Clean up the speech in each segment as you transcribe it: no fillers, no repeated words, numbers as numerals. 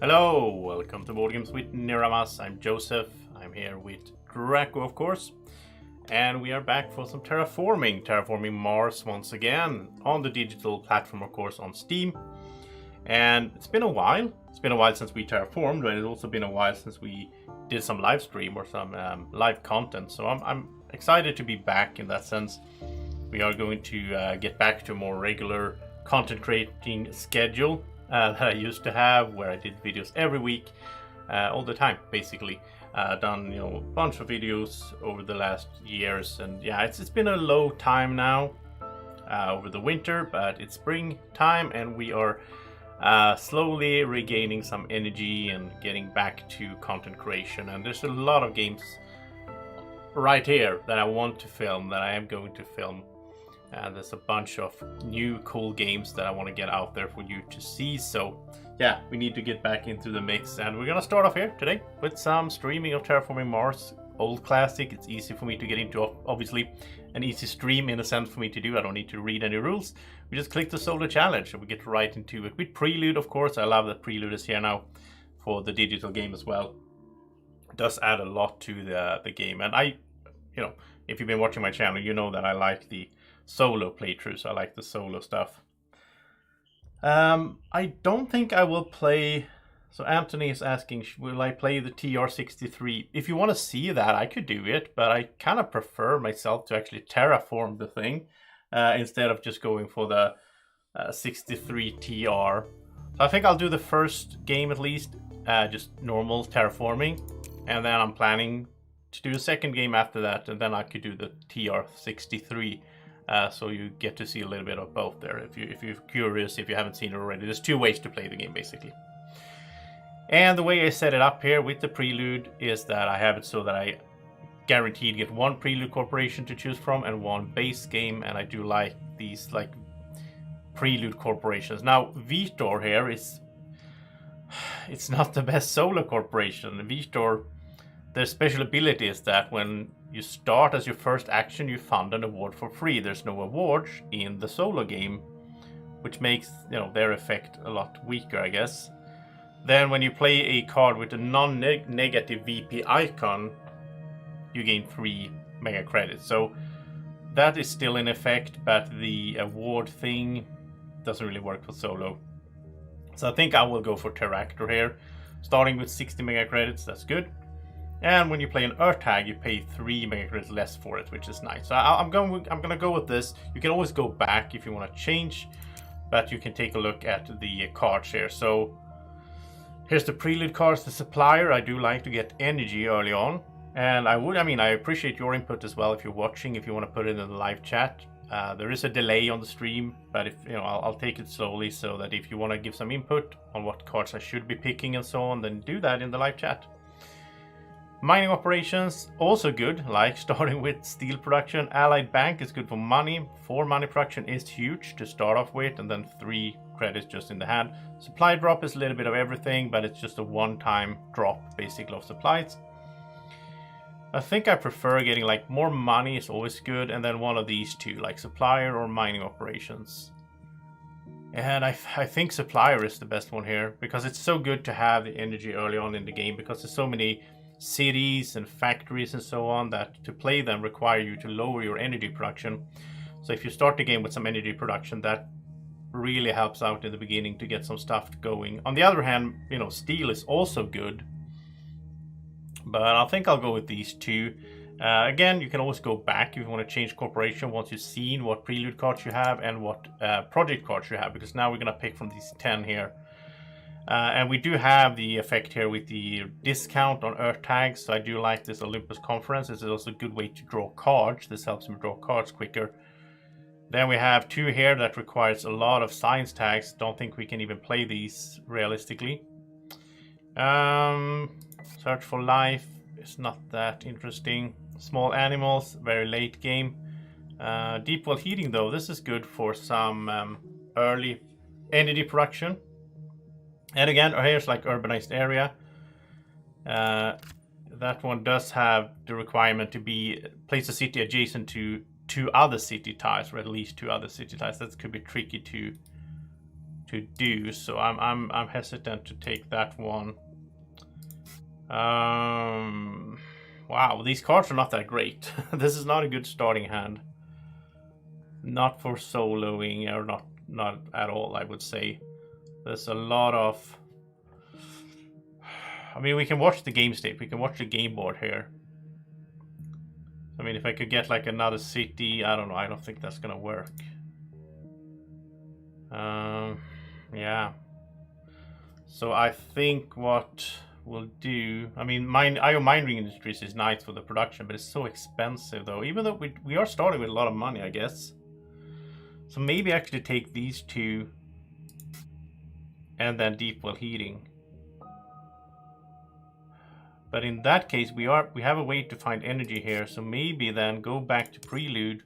Hello, welcome to Board Games with Niramas. I'm Joseph. I'm here with Draco, of course. And we are back for some Terraforming Mars once again on the digital platform, of course, on Steam. And it's been a while. It's been a while since we terraformed, and it's also been a while since we did some live stream or some live content. So I'm excited to be back in that sense. We are going to get back to a more regular content creating schedule that I used to have, where I did videos every week, all the time, basically. Done a bunch of videos over the last years, and yeah, it's been a low time now over the winter, but it's spring time, and we are slowly regaining some energy and getting back to content creation. And there's a lot of games right here that I want to film, that I am going to film. There's a bunch of new cool games that I want to get out there for you to see. So yeah, we need to get back into the mix, and we're gonna start off here today with some streaming of Terraforming Mars. Old classic. It's easy for me to get into, obviously an easy stream in a sense for me to do. I don't need to read any rules. We just click the solo challenge and we get right into it with Prelude, of course. I love that Prelude is here now for the digital game as well. It does add a lot to the game, and if you've been watching my channel, you know that I like the solo playthroughs. I like the solo stuff. I don't think I will play. So Anthony is asking, will I play the TR63? If you want to see that, I could do it, but I kind of prefer myself to actually terraform the thing instead of just going for the 63 TR. So I think I'll do the first game at least, just normal terraforming, and then I'm planning to do a second game after that, and then I could do the TR63. So you get to see a little bit of both there if you're curious, if you haven't seen it already. There's two ways to play the game, basically. And the way I set it up here with the Prelude is that I have it so that I guaranteed get one Prelude corporation to choose from and one base game, and I do like these Prelude corporations. Now Vitor here it's not the best solo corporation. Vitor, their special ability is that when you start as your first action, you fund an award for free. There's no awards in the solo game, which makes their effect a lot weaker, I guess. Then when you play a card with a non-negative VP icon, you gain 3 mega credits. So that is still in effect, but the award thing doesn't really work for solo. So I think I will go for Terractor here, starting with 60 mega credits. That's good. And when you play an Earth tag, you pay 3 mega credits less for it, which is nice. So I'm gonna go with this. You can always go back if you want to change, but you can take a look at the cards here. So here's the Prelude cards, the supplier. I do like to get energy early on, and I appreciate your input as well if you're watching. If you want to put it in the live chat, there is a delay on the stream, but if I'll take it slowly, so that if you want to give some input on what cards I should be picking and so on, then do that in the live chat. Mining operations, also good, like starting with steel production. Allied Bank is good for money. 4 money production is huge to start off with, and then 3 credits just in the hand. Supply drop is a little bit of everything, but it's just a one-time drop, basically, of supplies. I think I prefer getting more money is always good, and then one of these two, like supplier or mining operations. And I think supplier is the best one here, because it's so good to have the energy early on in the game, because there's so many cities and factories and so on that to play them require you to lower your energy production. So if you start the game with some energy production, that really helps out in the beginning to get some stuff going. On the other hand, steel is also good, but I think I'll go with these two. Again, you can always go back if you want to change corporation once you've seen what Prelude cards you have and what project cards you have, because now we're gonna pick from these 10 here. And we do have the effect here with the discount on Earth tags. So I do like this Olympus Conference. This is also a good way to draw cards. This helps me draw cards quicker. Then we have 2 here that requires a lot of science tags. Don't think we can even play these realistically. Search for life is not that interesting. Small animals, very late game. Deep well heating though, this is good for some early energy production. And again, here's urbanized area. That one does have the requirement to place a city adjacent to 2 other city tiles, or at least 2 other city tiles. That could be tricky to to do, so I'm hesitant to take that one. Wow, these cards are not that great. This is not a good starting hand. Not for soloing, or not at all, I would say. There's a lot of... I mean, we can watch the game state. We can watch the game board here. I mean, if I could get like another city, I don't know. I don't think that's gonna work. Yeah. So I think what we'll do... I mean, IO Mining Industries is nice for the production, but it's so expensive though. Even though we are starting with a lot of money, I guess. So maybe actually take these two and then deep well heating. But in that case, we have a way to find energy here. So maybe then go back to Prelude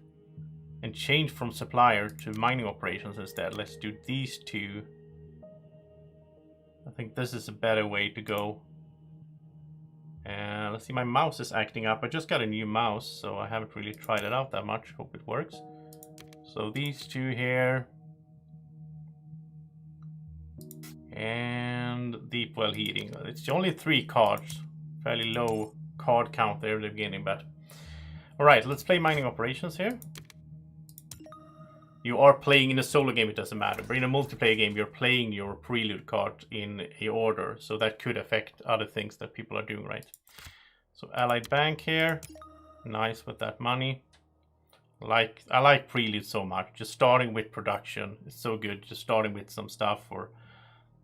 and change from supplier to mining operations instead. Let's do these two. I think this is a better way to go. And let's see, my mouse is acting up. I just got a new mouse, so I haven't really tried it out that much. Hope it works. So these two here. And deep well heating. It's only 3 cards. Fairly low card count there at the beginning, but... Alright, let's play mining operations here. You are playing in a solo game, it doesn't matter. But in a multiplayer game, you're playing your Prelude card in a order. So that could affect other things that people are doing, right? So Allied Bank here. Nice with that money. I like Prelude so much. Just starting with production is so good. Just starting with some stuff, or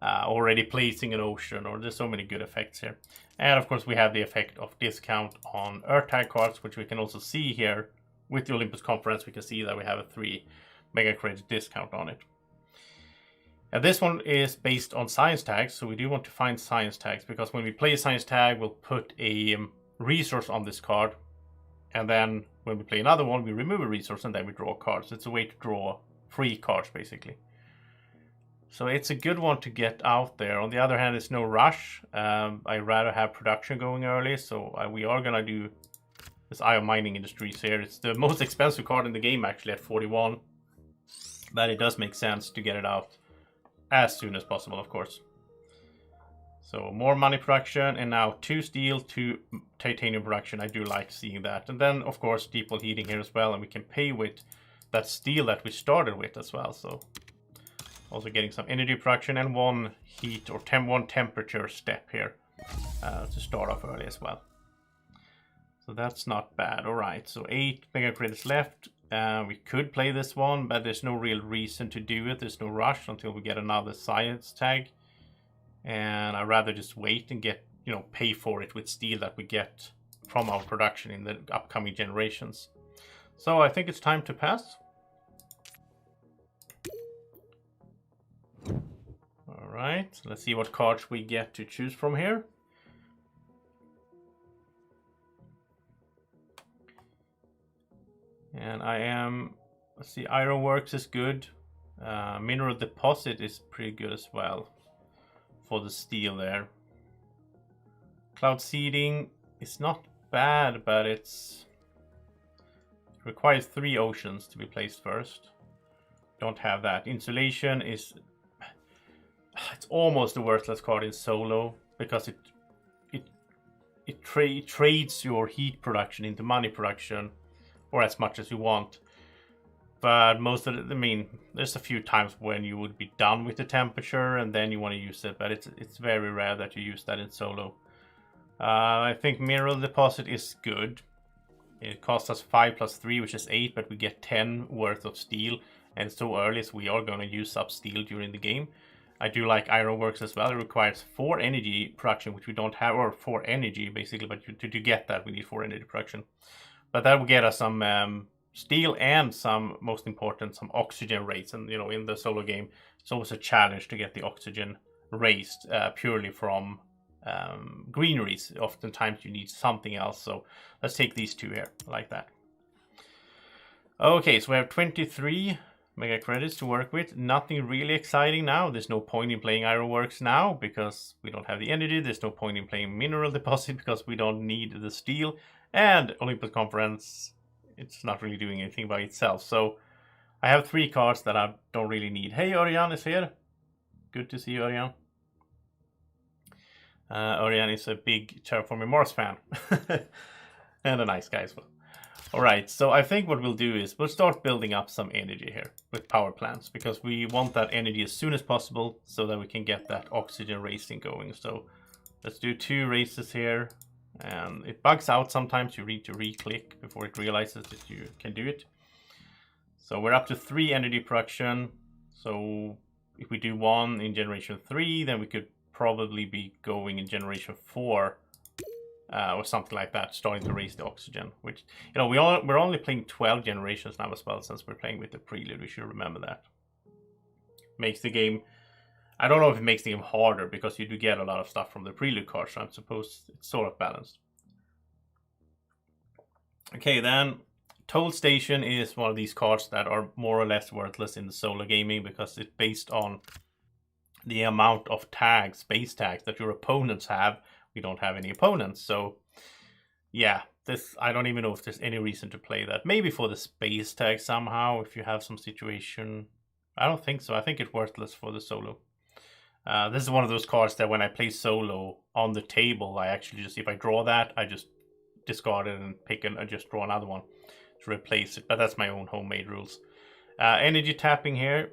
already placing an ocean, or there's so many good effects here. And of course we have the effect of discount on Earth tag cards, which we can also see here with the Olympus Conference. We can see that we have a 3 mega credit discount on it. And this one is based on science tags, so we do want to find science tags, because when we play a science tag, we'll put a resource on this card, and then when we play another one, we remove a resource and then we draw cards. It's a way to draw free cards, basically. So it's a good one to get out there. On the other hand, it's no rush. I'd rather have production going early, so we are gonna do this IO Mining Industries here. It's the most expensive card in the game, actually, at 41. But it does make sense to get it out as soon as possible, of course. So more money production, and now 2 steel, 2 titanium production. I do like seeing that. And then, of course, deep well heating here as well, and we can pay with that steel that we started with as well. So also getting some energy production and 1 heat or 1 temperature step here to start off early as well. So that's not bad. All right, so 8 mega credits left. We could play this one, but there's no real reason to do it. There's no rush until we get another science tag. And I'd rather just wait and get, pay for it with steel that we get from our production in the upcoming generations. So I think it's time to pass. Alright, let's see what cards we get to choose from here. And let's see, Ironworks is good. Mineral Deposit is pretty good as well for the steel there. Cloud Seeding is not bad, but it requires 3 oceans to be placed first. Don't have that. Insulation it's almost a worthless card in solo, because it trades your heat production into money production, or as much as you want. But most of it, there's a few times when you would be done with the temperature and then you want to use it, but it's very rare that you use that in solo. I think Mineral Deposit is good. It costs us 5 plus 3, which is 8, but we get 10 worth of steel, and so early, so we are going to use up steel during the game. I do like Ironworks as well. It requires 4 energy production, which we don't have, or 4 energy basically, but to get that we need 4 energy production. But that will get us some steel and most important, some oxygen rates. And in the solo game, it's always a challenge to get the oxygen raised purely from greeneries. Oftentimes you need something else. So let's take these 2 here, like that. Okay, so we have 23 mega credits to work with. Nothing really exciting now. There's no point in playing Ironworks now because we don't have the energy. There's no point in playing Mineral Deposit because we don't need the steel. And Olympus Conference, it's not really doing anything by itself. So I have 3 cards that I don't really need. Hey, Örjan is here. Good to see you, Örjan. Örjan is a big Terraforming Mars fan. And a nice guy as well. Alright, so I think what we'll do is we'll start building up some energy here with power plants, because we want that energy as soon as possible so that we can get that oxygen racing going. So let's do 2 races here, and it bugs out sometimes. You need to re-click before it realizes that you can do it. So we're up to 3 energy production. So if we do 1 in generation 3, then we could probably be going in generation 4 or something like that, starting to raise the oxygen. Which, you know, we're only playing 12 generations now as well, since we're playing with the Prelude. We should remember that. Makes the game, I don't know if it makes the game harder, because you do get a lot of stuff from the Prelude card, so I suppose it's sort of balanced. Okay, then Toll Station is one of these cards that are more or less worthless in the solo gaming, because it's based on the amount of tags, base tags, that your opponents have. We don't have any opponents, so yeah, this, I don't even know if there's any reason to play that. Maybe for the space tag somehow, if you have some situation. I don't think so. I think it's worthless for the solo. This is one of those cards that when I play solo on the table, I actually just, if I draw that, I just discard it and pick and just draw another one to replace it. But that's my own homemade rules. Energy tapping here.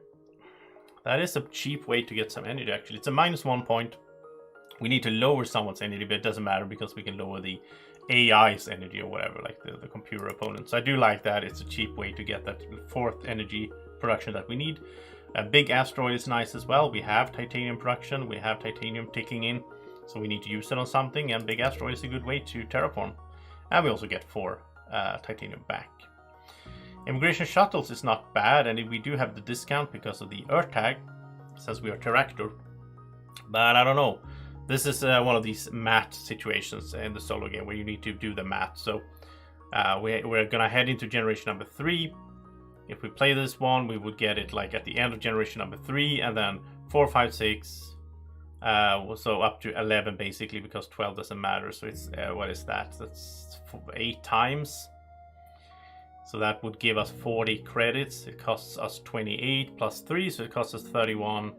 That is a cheap way to get some energy, actually. It's a -1 point. We need to lower someone's energy, but it doesn't matter, because we can lower the AI's energy or whatever, like the computer opponents. So I do like that. It's a cheap way to get that 4th energy production that we need. A big asteroid is nice as well. We have titanium production. We have titanium ticking in, so we need to use it on something, and big asteroid is a good way to terraform. And we also get 4 titanium back. Immigration shuttles is not bad, and we do have the discount because of the Earth tag, since we are Terractor. But I don't know. This is one of these math situations in the solo game where you need to do the math. So we're gonna head into generation number 3. If we play this one, we would get it like at the end of generation number 3, and then 4, 5, 6. So up to 11 basically, because 12 doesn't matter. So it's what is that? That's 8 times. So that would give us 40 credits. It costs us 28 plus 3, so it costs us 31.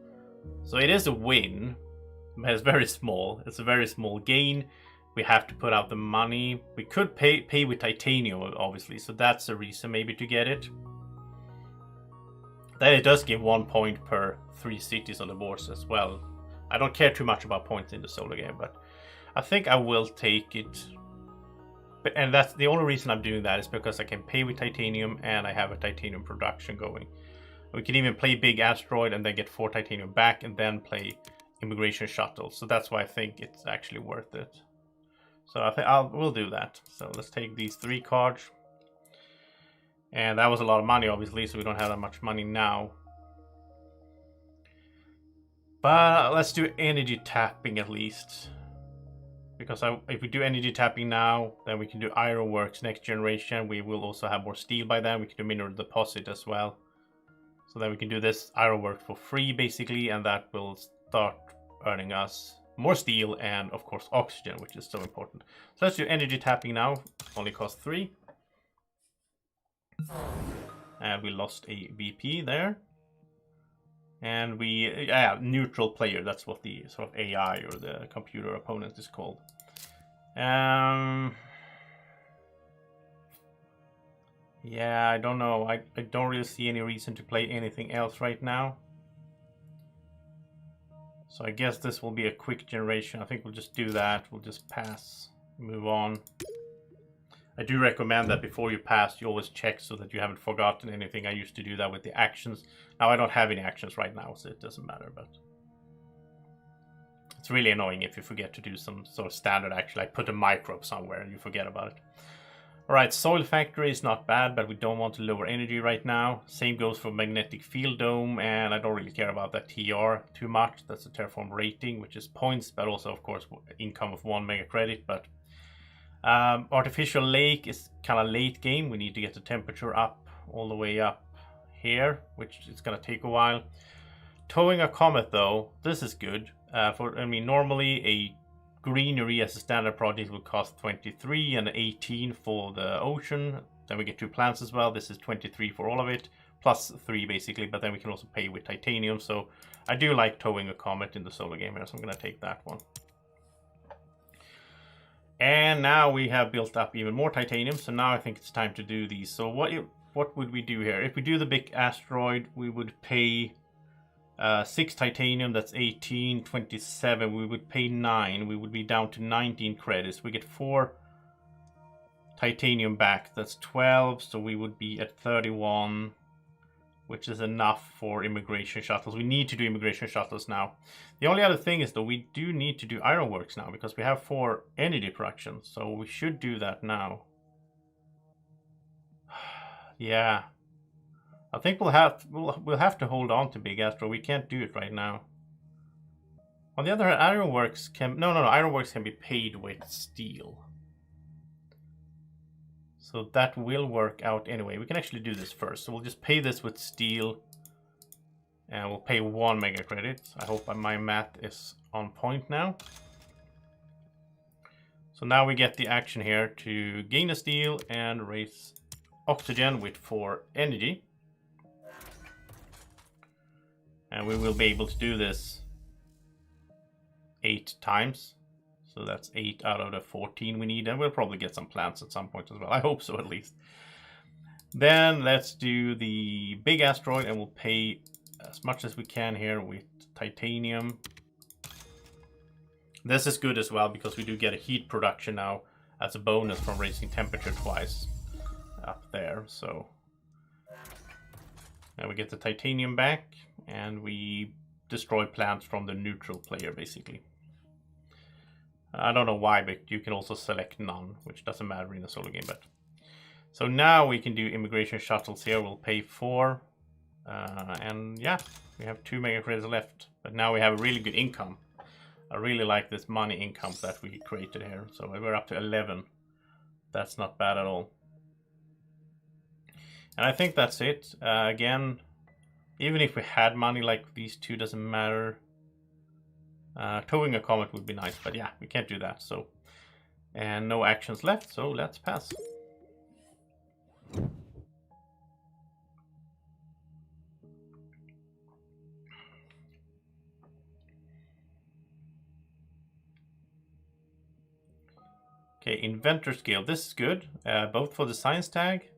So it is a win. It's very small. It's a very small gain. We have to put out the money. We could pay with titanium, obviously, so that's a reason maybe to get it. Then it does give 1 point per 3 cities on the boards as well. I don't care too much about points in the solo game, but I think I will take it. And that's the only reason I'm doing that, is because I can pay with titanium and I have a titanium production going. We can even play big asteroid and then get 4 titanium back, and then play immigration shuttle. So that's why I think it's actually worth it. So I think we'll do that. So let's take these 3 cards. And that was a lot of money, obviously, so we don't have that much money now. But let's do energy tapping at least. Because if we do energy tapping now, then we can do ironworks next generation. We will also have more steel by then. We can do mineral deposit as well. So then we can do this ironwork for free, basically, and that will start earning us more steel and, of course, oxygen, which is so important. So let's do energy tapping now. Only costs 3. And we lost a VP there. And we, neutral player, that's what the sort of AI or the computer opponent is called. Yeah, I don't know. I don't really see any reason to play anything else right now. So I guess this will be a quick generation. I think we'll just do that. We'll just pass, move on. I do recommend that before you pass, you always check so that you haven't forgotten anything. I used to do that with the actions. Now I don't have any actions right now, so it doesn't matter, but it's really annoying if you forget to do some sort of standard action, like put a microbe somewhere and you forget about it. Alright, Soil Factory is not bad, but we don't want to lower energy right now. Same goes for Magnetic Field Dome, and I don't really care about that TR too much. That's a Terraform rating, which is points, but also, of course, income of 1 mega credit. But Artificial Lake is kind of late game. We need to get the temperature up, all the way up here, which is going to take a while. Towing a Comet, though, this is good. Normally a greenery as a standard project will cost 23 and 18 for the ocean. Then we get 2 plants as well. This is 23 for all of it, plus 3 basically, but then we can also pay with titanium. So I do like towing a comet in the solo game here, so I'm going to take that one. And now we have built up even more titanium, so now I think it's time to do these. So what would we do here? If we do the big asteroid, we would pay 6 titanium, that's 18, 27. We would pay 9. We would be down to 19 credits. We get 4 titanium back, that's 12. So we would be at 31, which is enough for immigration shuttles. We need to do immigration shuttles now. The only other thing is, though, we do need to do ironworks now because we have 4 energy production. So we should do that now. Yeah. I think we'll have to hold on to Big Astro. We can't do it right now. On the other hand, ironworks can ironworks can be paid with steel. So that will work out anyway. We can actually do this first. So we'll just pay this with steel. And we'll pay 1 mega credit. I hope my math is on point now. So now we get the action here to gain a steel and raise oxygen with 4 energy. And we will be able to do this 8 times. So that's 8 out of the 14 we need. And we'll probably get some plants at some point as well. I hope so, at least. Then let's do the big asteroid, and we'll pay as much as we can here with titanium. This is good as well because we do get a heat production now as a bonus from raising temperature twice up there. So now we get the titanium back, and we destroy plants from the neutral player, basically. I don't know why, but you can also select none, which doesn't matter in a solo game. But so now we can do immigration shuttles here. We'll pay 4. And yeah, we have 2 mega credits left. But now we have a really good income. I really like this money income that we created here. So we're up to 11. That's not bad at all. And I think that's it. Again, even if we had money like these two, doesn't matter. Towing a comet would be nice, but yeah, we can't do that. So, and no actions left, so let's pass. Okay, inventor skill. This is good, both for the science tag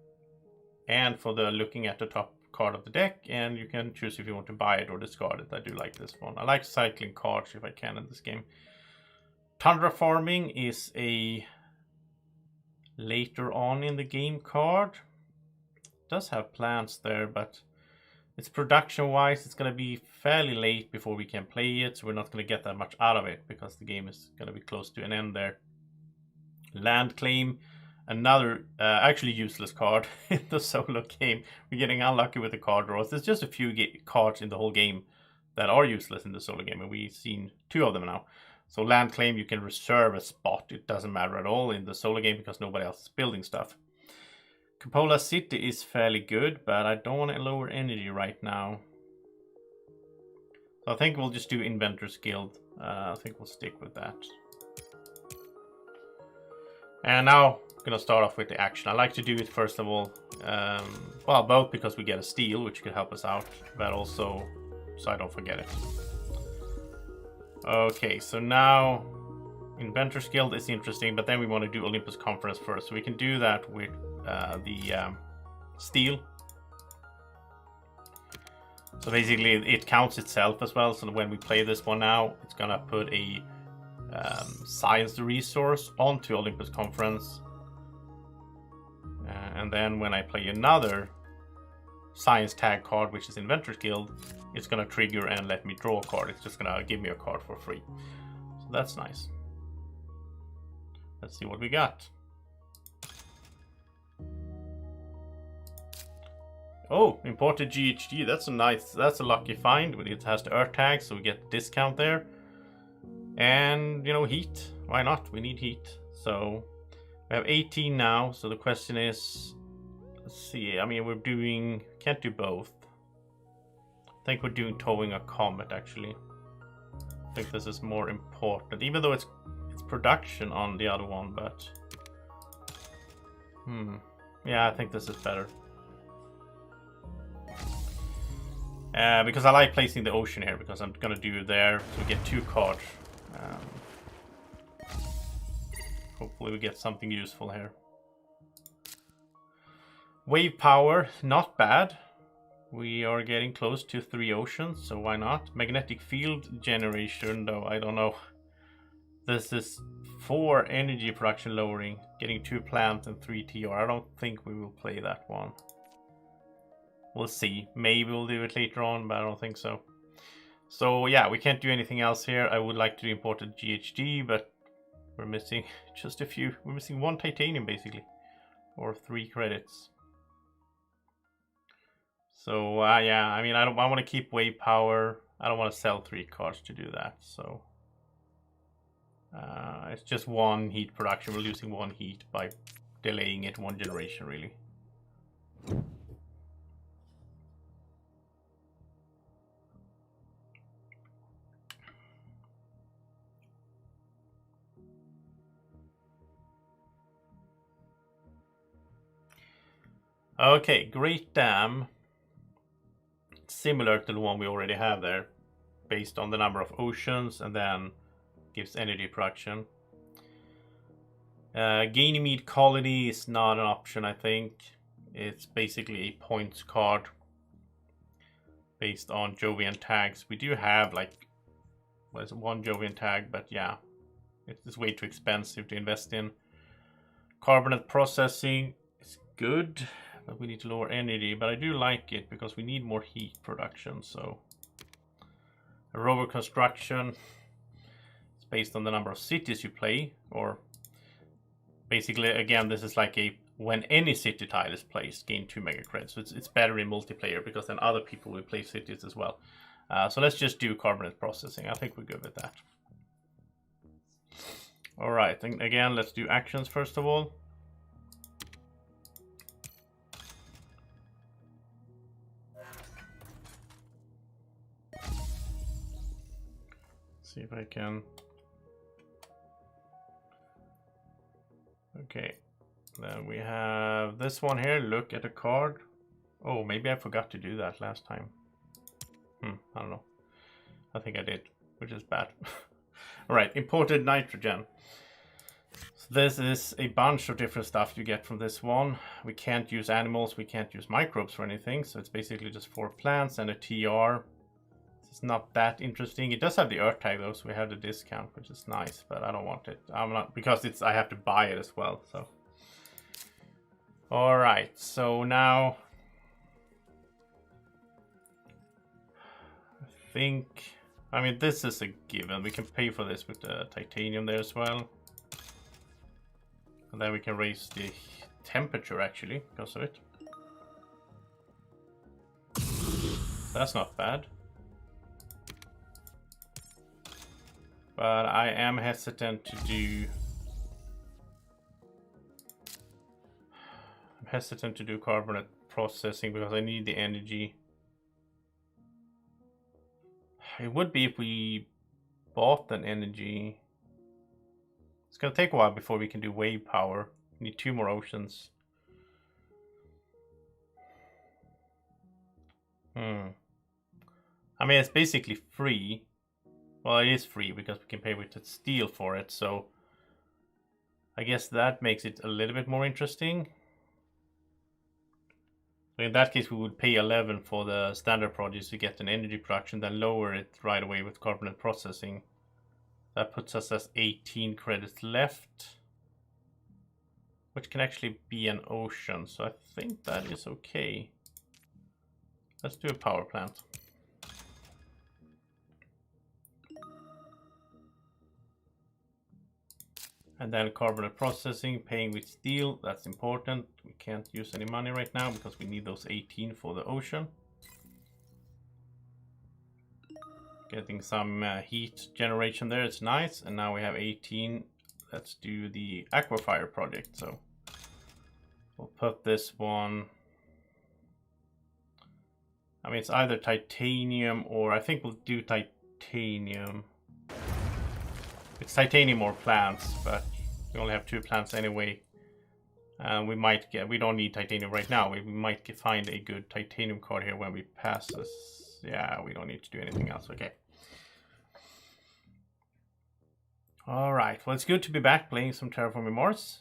and for the looking at the top card of the deck, and you can choose if you want to buy it or discard it. I do like this one. I like cycling cards if I can in this game. Terraforming is a later on in the game card. It does have plants there, but it's production wise, it's going to be fairly late before we can play it, so we're not going to get that much out of it because the game is going to be close to an end there. Land claim. Another actually useless card in the solo game. We're getting unlucky with the card draws. There's just a few cards in the whole game that are useless in the solo game, and we've seen 2 of them now. So land claim, you can reserve a spot. It doesn't matter at all in the solo game because nobody else is building stuff. Cupola City is fairly good, but I don't want to lower energy right now. So I think we'll just do Inventor's Guild. I think we'll stick with that. And now I'm going to start off with the action. I like to do it first of all, well, both because we get a steal, which could help us out, but also so I don't forget it. Okay, so now Inventor's Guild is interesting, but then we want to do Olympus Conference first. So we can do that with the steal. So basically it counts itself as well. So when we play this one now, it's going to put a science resource onto Olympus Conference, and then when I play another science tag card, which is Inventor's Guild, it's gonna trigger and let me draw a card. It's just gonna give me a card for free, so that's nice. Let's see what we got. Oh, imported GHG. That's a lucky find. It has the Earth tag, so we get discount there. And, you know, heat. Why not? We need heat. So we have 18 now. So the question is, let's see. I mean, can't do both. I think we're doing towing a comet, actually. I think this is more important, even though it's production on the other one, but yeah, I think this is better. Because I like placing the ocean here, because I'm gonna do it there to get 2 cards. Hopefully we get something useful here. Wave power, not bad. We are getting close to 3 oceans, so why not? Magnetic field generation, though, I don't know. This is 4 energy production lowering, getting 2 plant and 3 TR. I don't think we will play that one. We'll see. Maybe we'll do it later on, but I don't think so. So yeah, we can't do anything else here. I would like to import a GHG, but we're missing just a few. We're missing 1 titanium basically, or 3 credits. So yeah, I mean, I want to keep wave power. I don't want to sell 3 cards to do that. So it's just 1 heat production. We're losing 1 heat by delaying it 1 generation, really. Okay, Great Dam. Similar to the one we already have there, based on the number of oceans, and then gives energy production. Ganymede Colony is not an option, I think. It's basically a points card based on Jovian tags. We do have like, what is it, 1 Jovian tag, but yeah, it's way too expensive to invest in. Carbonate processing is good, but we need to lower energy, but I do like it because we need more heat production. So a rover construction, it's based on the number of cities you play, or basically, again, this is like a when any city tile is placed, gain 2 mega credits. So it's better in multiplayer because then other people will play cities as well. So let's just do carbonate processing. I think we're good with that. All right, and again, let's do actions first of all. See if I can. Okay, then we have this one here. Look at a card. Oh, maybe I forgot to do that last time. I don't know. I think I did, which is bad. All right, imported nitrogen. So this is a bunch of different stuff you get from this one. We can't use animals, we can't use microbes for anything. So it's basically just 4 plants and a TR. It's not that interesting. It does have the earth tag though, so we have the discount, which is nice, but I don't want it. I'm not, because it's, I have to buy it as well, so. All right, so now I think, I mean, this is a given. We can pay for this with the titanium there as well. And then we can raise the temperature actually because of it. That's not bad. But I am hesitant to do... I'm hesitant to do carbonate processing because I need the energy. It would be if we bought an energy. It's gonna take a while before we can do wave power. We need 2 more oceans. I mean, it's basically free. Well, it is free because we can pay with steel for it, so I guess that makes it a little bit more interesting. So in that case, we would pay 11 for the standard produce to get an energy production, then lower it right away with carbonate processing. That puts us as 18 credits left, which can actually be an ocean, so I think that is okay. Let's do a power plant. And then carbonate processing, paying with steel, that's important. We can't use any money right now because we need those 18 for the ocean. Getting some heat generation there, it's nice. And now we have 18. Let's do the Aquafire project. So we'll put this one. I mean, it's either titanium or I think we'll do titanium. It's titanium or plants, but we only have 2 plants anyway. We might get, we don't need titanium right now. We might find a good titanium card here when we pass this. Yeah, we don't need to do anything else. Okay. All right. Well, it's good to be back playing some Terraforming Mars.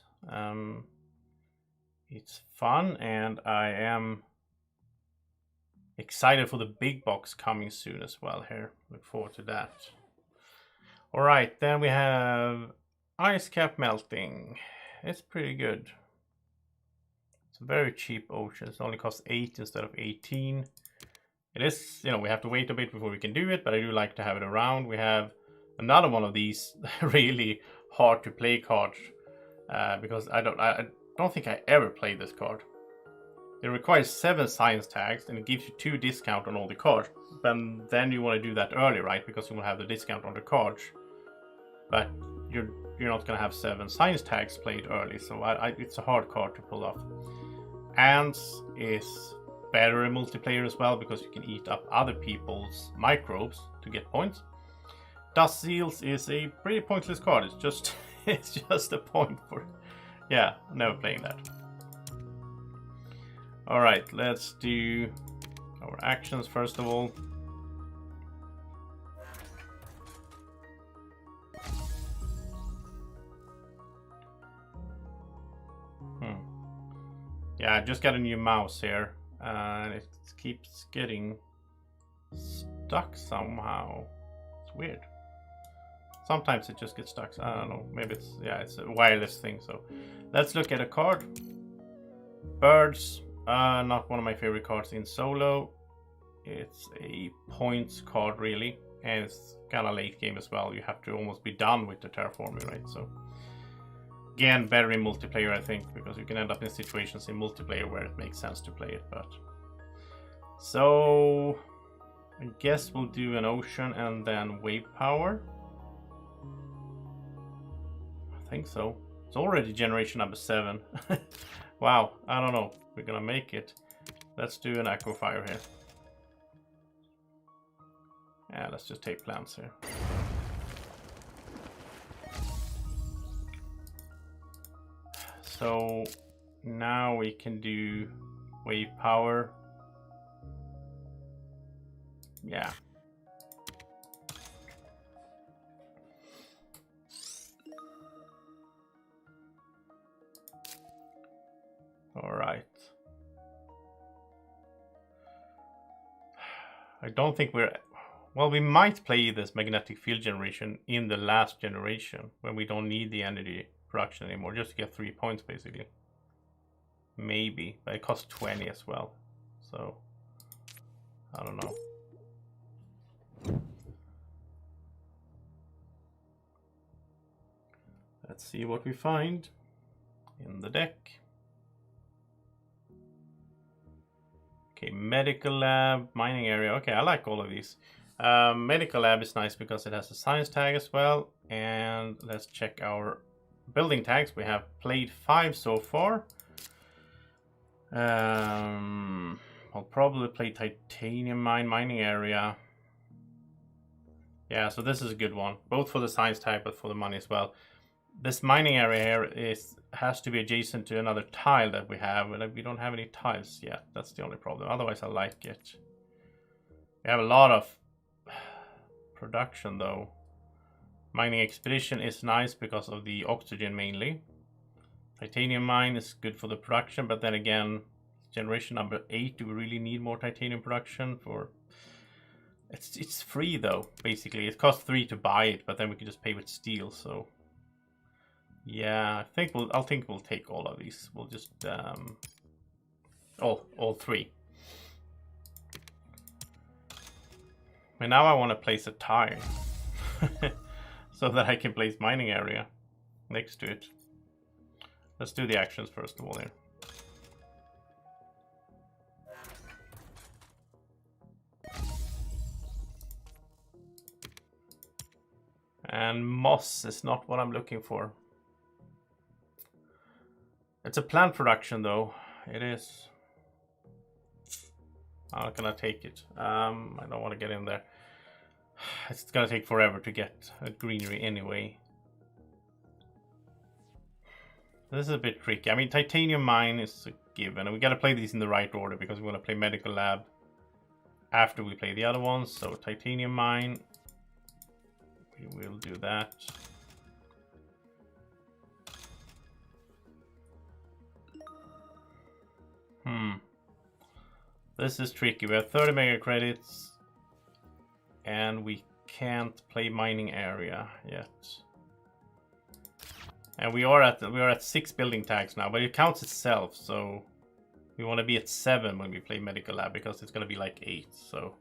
It's fun, and I am excited for the big box coming soon as well here. Look forward to that. All right, then we have ice cap melting. It's pretty good. It's a very cheap ocean. It only costs 8 instead of 18. It is, you know, we have to wait a bit before we can do it, but I do like to have it around. We have another one of these really hard to play cards because I don't think I ever played this card. It requires 7 science tags and it gives you 2 discount on all the cards. But then you want to do that early, right? Because you will have the discount on the cards. But you're not going to have 7 science tags played early, so it's a hard card to pull off. Ants is better in multiplayer as well because you can eat up other people's microbes to get points. Dust Seals is a pretty pointless card. It's just it's just a point for, yeah, never playing that. All right, let's do our actions first of all. Yeah, I just got a new mouse here, and it keeps getting stuck somehow. It's weird. Sometimes it just gets stuck. I don't know. Maybe it's, yeah, it's a wireless thing. So let's look at a card. Birds. Not one of my favorite cards in solo. It's a points card really, and it's kind of late game as well. You have to almost be done with the terraforming, right? So again, better in multiplayer, I think, because you can end up in situations in multiplayer where it makes sense to play it. But so I guess we'll do an ocean and then wave power. I think so. It's already generation number 7. Wow, I don't know. We're gonna make it. Let's do an aqua fire here. Yeah, let's just take plants here. So now we can do wave power. Yeah. All right. I don't think we're... Well, we might play this magnetic field generation in the last generation when we don't need the energy production anymore, just to get 3 points basically. Maybe, but it costs 20 as well. So, I don't know. Let's see what we find in the deck. Okay, medical lab, mining area. Okay, I like all of these. Medical lab is nice because it has a science tag as well. And let's check our building tags. We have played 5 so far. I'll probably play titanium mining area. Yeah, so this is a good one, both for the science tag but for the money as well. This mining area here has to be adjacent to another tile that we have, and we don't have any tiles yet. That's the only problem. Otherwise, I like it. We have a lot of production though. Mining expedition is nice because of the oxygen mainly. Titanium mine is good for the production, but then again, generation number 8, do we really need more titanium production for? It's free though, basically. It costs 3 to buy it, but then we can just pay with steel. So yeah, I think we'll take all of these. We'll just all 3. And now I want to place a tile so that I can place mining area next to it. Let's do the actions first of all here. And moss is not what I'm looking for. It's a plant production though. It is. I'm not gonna take it. I don't want to get in there. It's gonna take forever to get a greenery anyway. This is a bit tricky. I mean, titanium mine is a given, and we gotta play these in the right order because we want to play medical lab. after we play the other ones. So titanium mine, we will do that. This is tricky. We have 30 mega credits and we can't play mining area yet. And we are at 6 building tags now, but it counts itself, so we want to be at 7 when we play medical lab because it's going to be like 8. So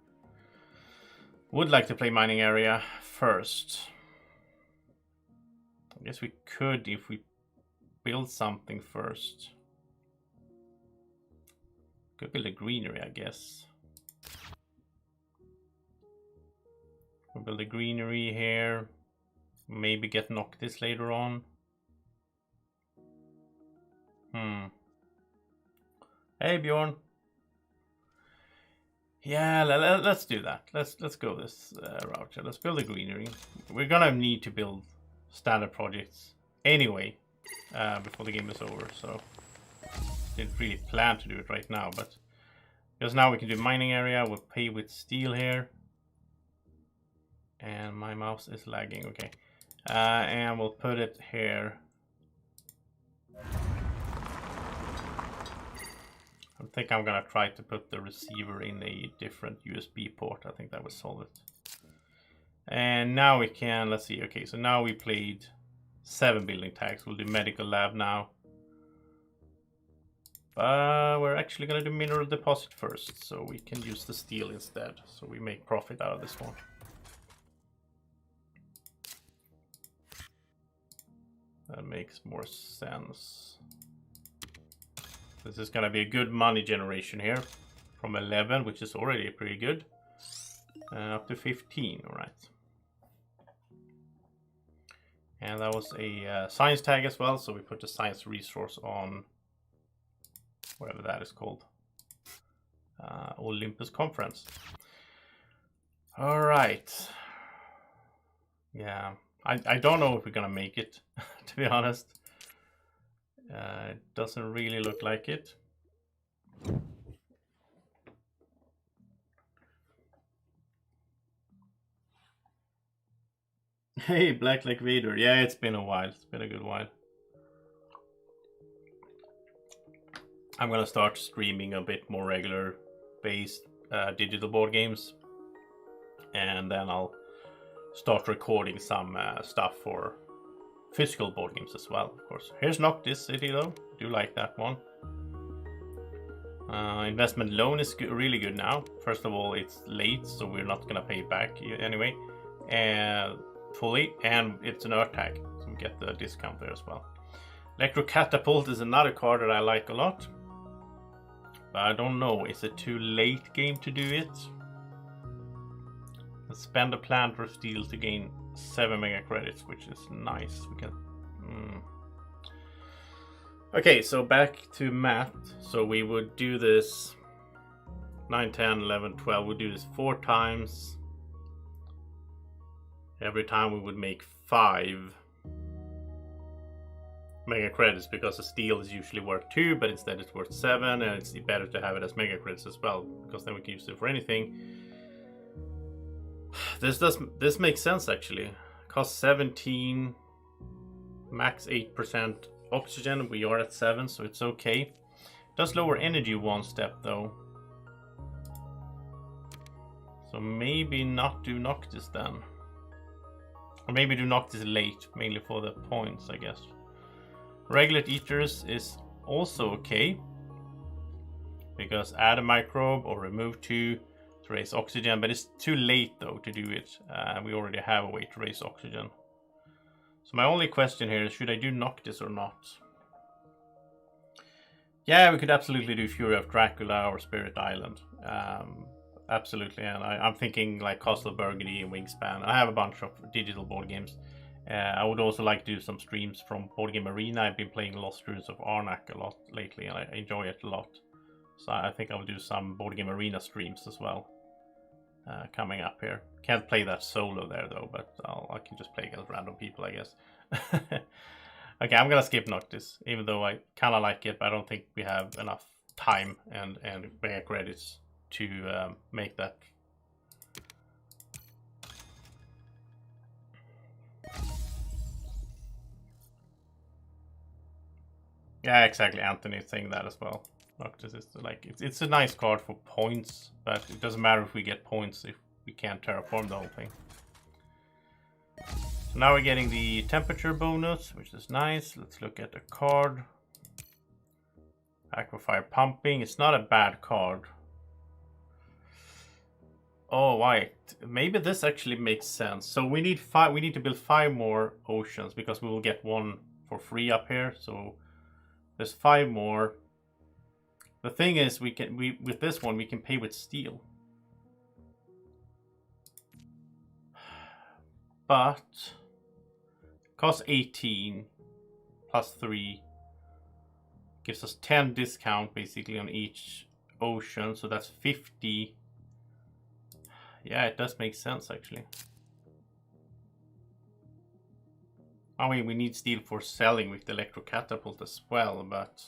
would like to play mining area first. I guess we could if we build something first. Could build a greenery, I guess. We'll build a greenery here. Maybe get Noctis later on. Hey Bjorn. Yeah, let's do that. Let's go this route. Let's build a greenery. We're gonna need to build standard projects anyway before the game is over. So didn't really plan to do it right now, but because now we can do mining area. We'll pay with steel here. And my mouse is lagging. Okay, and we'll put it here. I think I'm gonna try to put the receiver in a different USB port. I think that will solve it. And now we can, let's see, okay, so now we played 7 building tags. We'll do medical lab now. But we're actually gonna do mineral deposit first, so we can use the steel instead. So we make profit out of this one. That makes more sense. This is going to be a good money generation here. From 11, which is already pretty good. Up to 15, alright. And that was a science tag as well, so we put the science resource on whatever that is called. Olympus Conference. Alright. Yeah, I don't know if we're going to make it, to be honest. It doesn't really look like it. Hey, Black Lake Vader. Yeah, it's been a while. It's been a good while. I'm gonna start streaming a bit more regular based digital board games. And then I'll start recording some stuff for physical board games as well, of course. Here's Noctis City though. Do like that one. Investment loan is really good now. First of all, it's late, so we're not gonna pay it back anyway, fully, and it's an Earth tag, so we get the discount there as well. Electro Catapult is another card that I like a lot, but I don't know. Is it too late game to do it? Let's spend a plant or steel to gain 7 mega credits, which is nice. We can. Okay, so back to math. So we would do this 9, 10, 11, 12. We'll do this 4 times. Every time we would make 5 mega credits, because the steel is usually worth 2, but instead it's worth 7, and it's better to have it as mega credits as well, because then we can use it for anything. This makes sense actually. Cost 17, max 8% oxygen. We are at 7, so it's okay. Does lower energy 1 step though. So maybe not do Noctis then. Or maybe do Noctis late, mainly for the points, I guess. Regulate Eaters is also okay, because add a microbe or remove 2 to raise oxygen, but it's too late though to do it. We already have a way to raise oxygen. So my only question here is, should I do Noctis or not? Yeah, we could absolutely do Fury of Dracula or Spirit Island. Absolutely, and I'm thinking like Castle Burgundy and Wingspan. I have a bunch of digital board games. I would also like to do some streams from Board Game Arena. I've been playing Lost Ruins of Arnak a lot lately, and I enjoy it a lot. So I think I'll do some Board Game Arena streams as well coming up here. Can't play that solo there though, but I can just play against random people, I guess. Okay, I'm gonna skip Noctis, even though I kind of like it, but I don't think we have enough time and mega credits to make that. Yeah, exactly. Anthony's saying that as well. Noctis is like it's a nice card for points, but it doesn't matter if we get points if we can't terraform the whole thing. So now we're getting the temperature bonus, which is nice. Let's look at the card. Aquafire Pumping. It's not a bad card. Oh, wait. Maybe this actually makes sense. So we need five. We need to build 5 more oceans because we will get one for free up here. So there's 5 more. The thing is, with this one we can pay with steel. But costs 18 plus 3 gives us 10 discount basically on each ocean, so that's 50. Yeah, it does make sense actually. I mean, we need steel for selling with the electrocatapult as well, but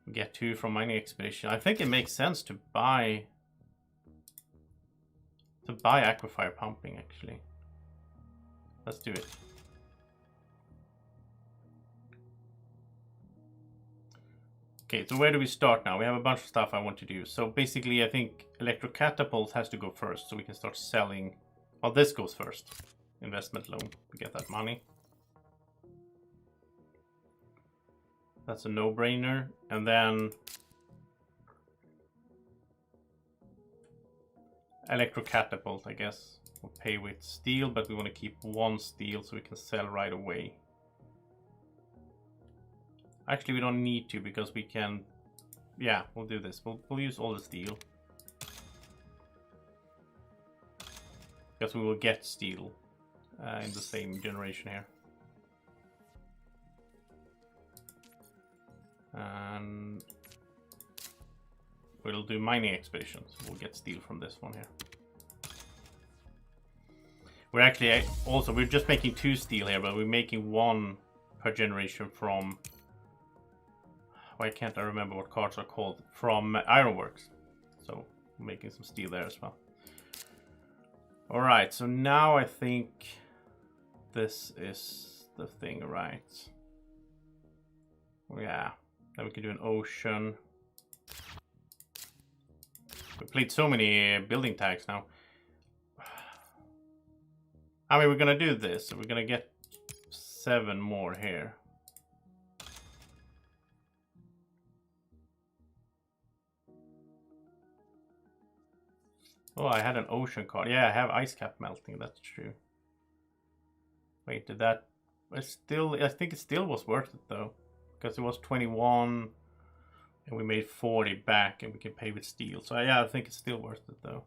we get 2 from mining expedition. I think it makes sense to buy Aquafire Pumping actually. Let's do it. Okay, so where do we start now? We have a bunch of stuff I want to do. So basically I think electrocatapult has to go first so we can start selling. Well, this goes first. Investment loan, we get that money. That's a no-brainer. And then electrocatapult, I guess. We'll pay with steel, but we want to keep 1 steel so we can sell right away. Actually, we don't need to because we can. Yeah, we'll do this. We'll use all the steel because we will get steel in the same generation here. And we'll do mining expeditions. We'll get steel from this one here. We're actually also we're just making 2 steel here, but we're making 1 per generation from. Why can't I remember what cards are called? From Ironworks. So I'm making some steel there as well. Alright, so now I think this is the thing, right? Yeah, then we can do an ocean. We played so many building tags now. I mean, we're gonna do this, so we're gonna get 7 more here. Oh, I had an ocean card. Yeah, I have ice cap melting, that's true. Wait, did that... I think it still was worth it though. Because it was 21 and we made 40 back and we can pay with steel. So yeah, I think it's still worth it though.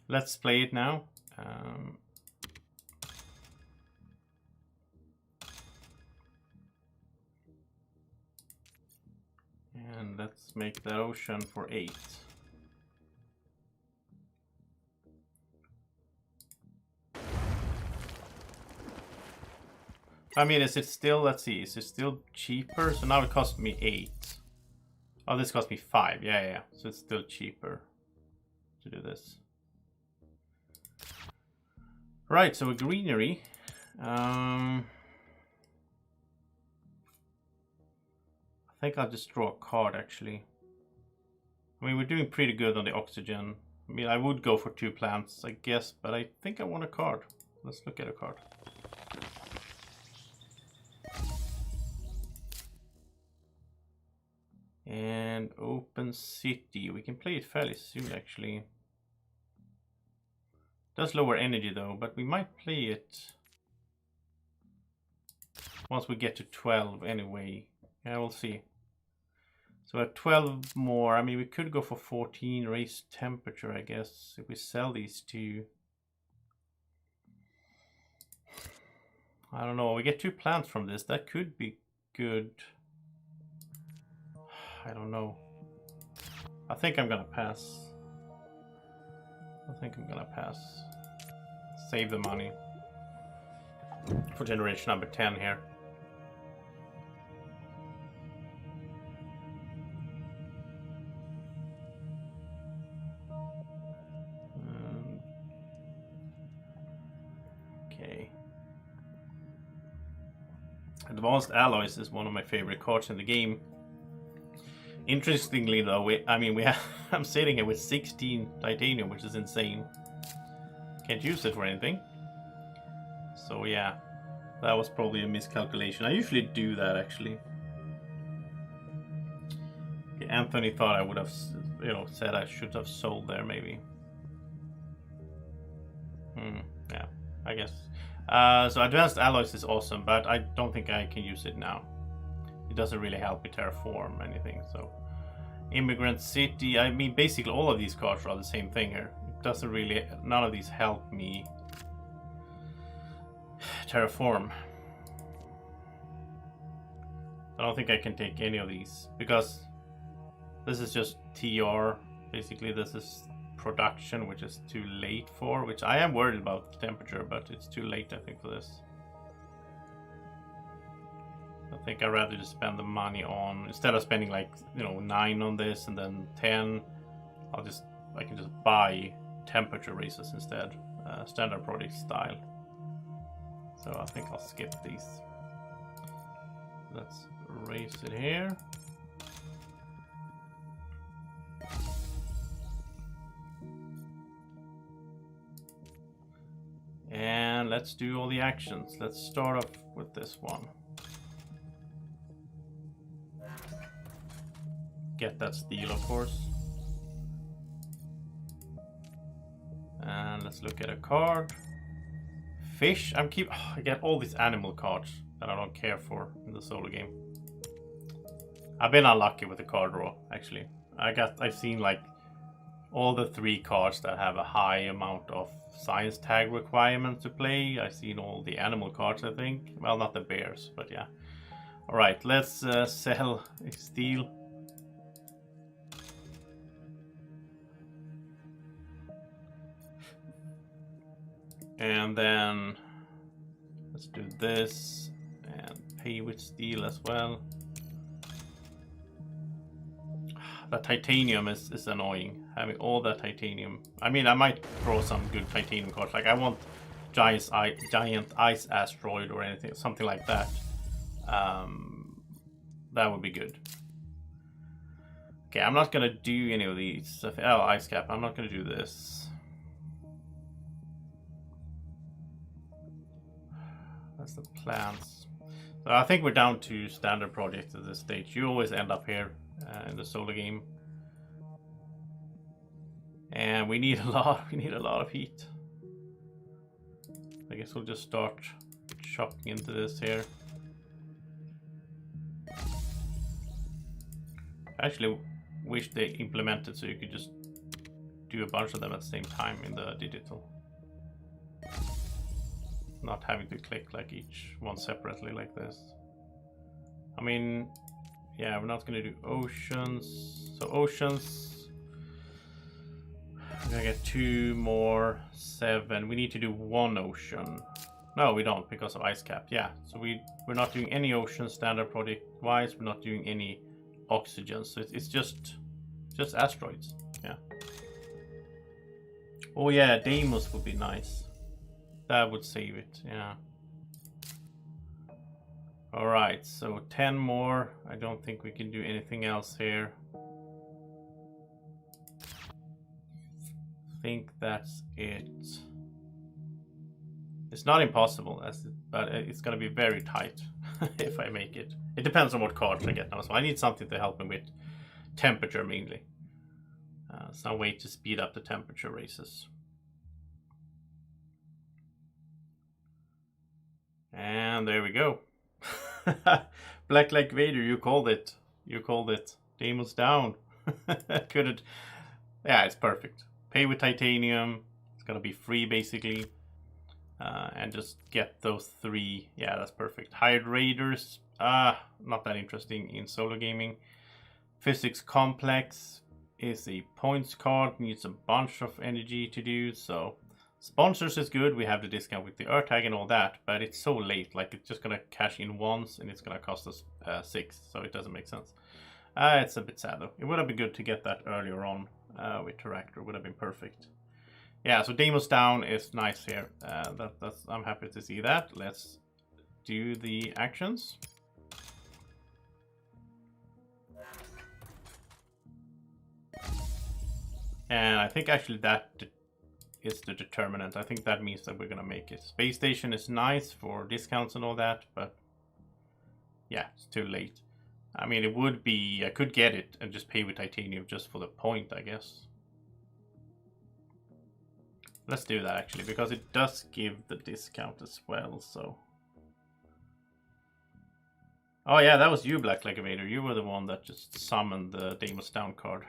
Let's play it now. And let's make the ocean for 8. I mean, is it still, let's see, is it still cheaper? So now it cost me 8. Oh, this cost me 5. Yeah. So it's still cheaper to do this. Right, so a greenery. I think I'll just draw a card actually. I mean, we're doing pretty good on the oxygen. I mean, I would go for 2 plants, I guess, but I think I want a card. Let's look at a card. And open city. We can play it fairly soon actually. Does lower energy though, but we might play it once we get to 12 anyway. Yeah, we'll see. So at 12 more, I mean, we could go for 14, raise temperature, I guess, if we sell these 2. I don't know, we get 2 plants from this, that could be good. I don't know. I think I'm gonna pass. Save the money for generation number 10 here. Okay. Advanced Alloys is one of my favorite cards in the game. Interestingly though, I'm sitting here with 16 titanium, which is insane. Can't use it for anything. So yeah, that was probably a miscalculation. I usually do that actually. Okay, Anthony thought I would have, said I should have sold there maybe. Yeah, I guess. So Advanced Alloys is awesome, but I don't think I can use it now. It doesn't really help me terraform anything, so. Immigrant City, I mean basically all of these cards are the same thing here. It doesn't really, none of these help me terraform. I don't think I can take any of these, because this is just TR, basically this is production, which is too late for, which I am worried about the temperature, but it's too late I think for this. I think I'd rather just spend the money on, instead of spending like 9 on this and then 10, I can just buy temperature races instead, standard project style. So I think I'll skip these. Let's raise it here. And let's do all the actions. Let's start off with this one. Get that steel, of course. And let's look at a card. Fish. I get all these animal cards that I don't care for in the solo game. I've been unlucky with the card draw, actually. I've seen like all the 3 cards that have a high amount of science tag requirement to play. I've seen all the animal cards, I think. Well, not the bears, but yeah. Alright, let's sell steel. And then let's do this and pay with steel as well. The titanium is annoying, having all that titanium. I mean, I might draw some good titanium cards. Like I want giant ice asteroid or anything, something like that. That would be good. Okay, I'm not gonna do any of these. Oh, ice cap. I'm not gonna do this. That's the plans. So I think we're down to standard projects at this stage. You always end up here in the solo game, and we need a lot. We need a lot of heat. I guess we'll just start chopping into this here. I actually wish they implemented so you could just do a bunch of them at the same time in the digital. Not having to click like each one separately like this. I mean, yeah, we're not gonna do oceans. So oceans, we're gonna get 2 more, 7. We need to do 1 ocean. No, we don't, because of ice cap. Yeah, so we're not doing any ocean standard project wise. We're not doing any oxygen. So it's just asteroids. Yeah. Oh yeah, Deimos would be nice. That would save it, yeah. Alright, so 10 more. I don't think we can do anything else here. I think that's it. It's not impossible, but it's gonna be very tight if I make it. It depends on what cards I get now, so I need something to help me with temperature mainly. Some way to speed up the temperature races. And there we go. Black Lake Vader, you called it. You called it. Deimos down. Couldn't. Yeah, it's perfect. Pay with titanium. It's gonna be free basically. And just get those 3. Yeah, that's perfect. Hired Raiders. Not that interesting in solo gaming. Physics Complex is a points card. Needs a bunch of energy to do, so. Sponsors is good, we have the discount with the Earth tag and all that, but it's so late, like it's just gonna cash in once and it's gonna cost us 6, so it doesn't make sense. It's a bit sad though. It would have been good to get that earlier on with Terractor, would have been perfect. Yeah, so Deimos down is nice here. I'm happy to see that. Let's do the actions. And I think actually that is the determinant. I think that means that we're gonna make it. Space station is nice for discounts and all that, but yeah, it's too late. I mean, it would be, I could get it and just pay with titanium just for the point, I guess. Let's do that actually, because it does give the discount as well, so. Oh yeah, that was you, Black Legavator. You were the one that just summoned the Deimos down card.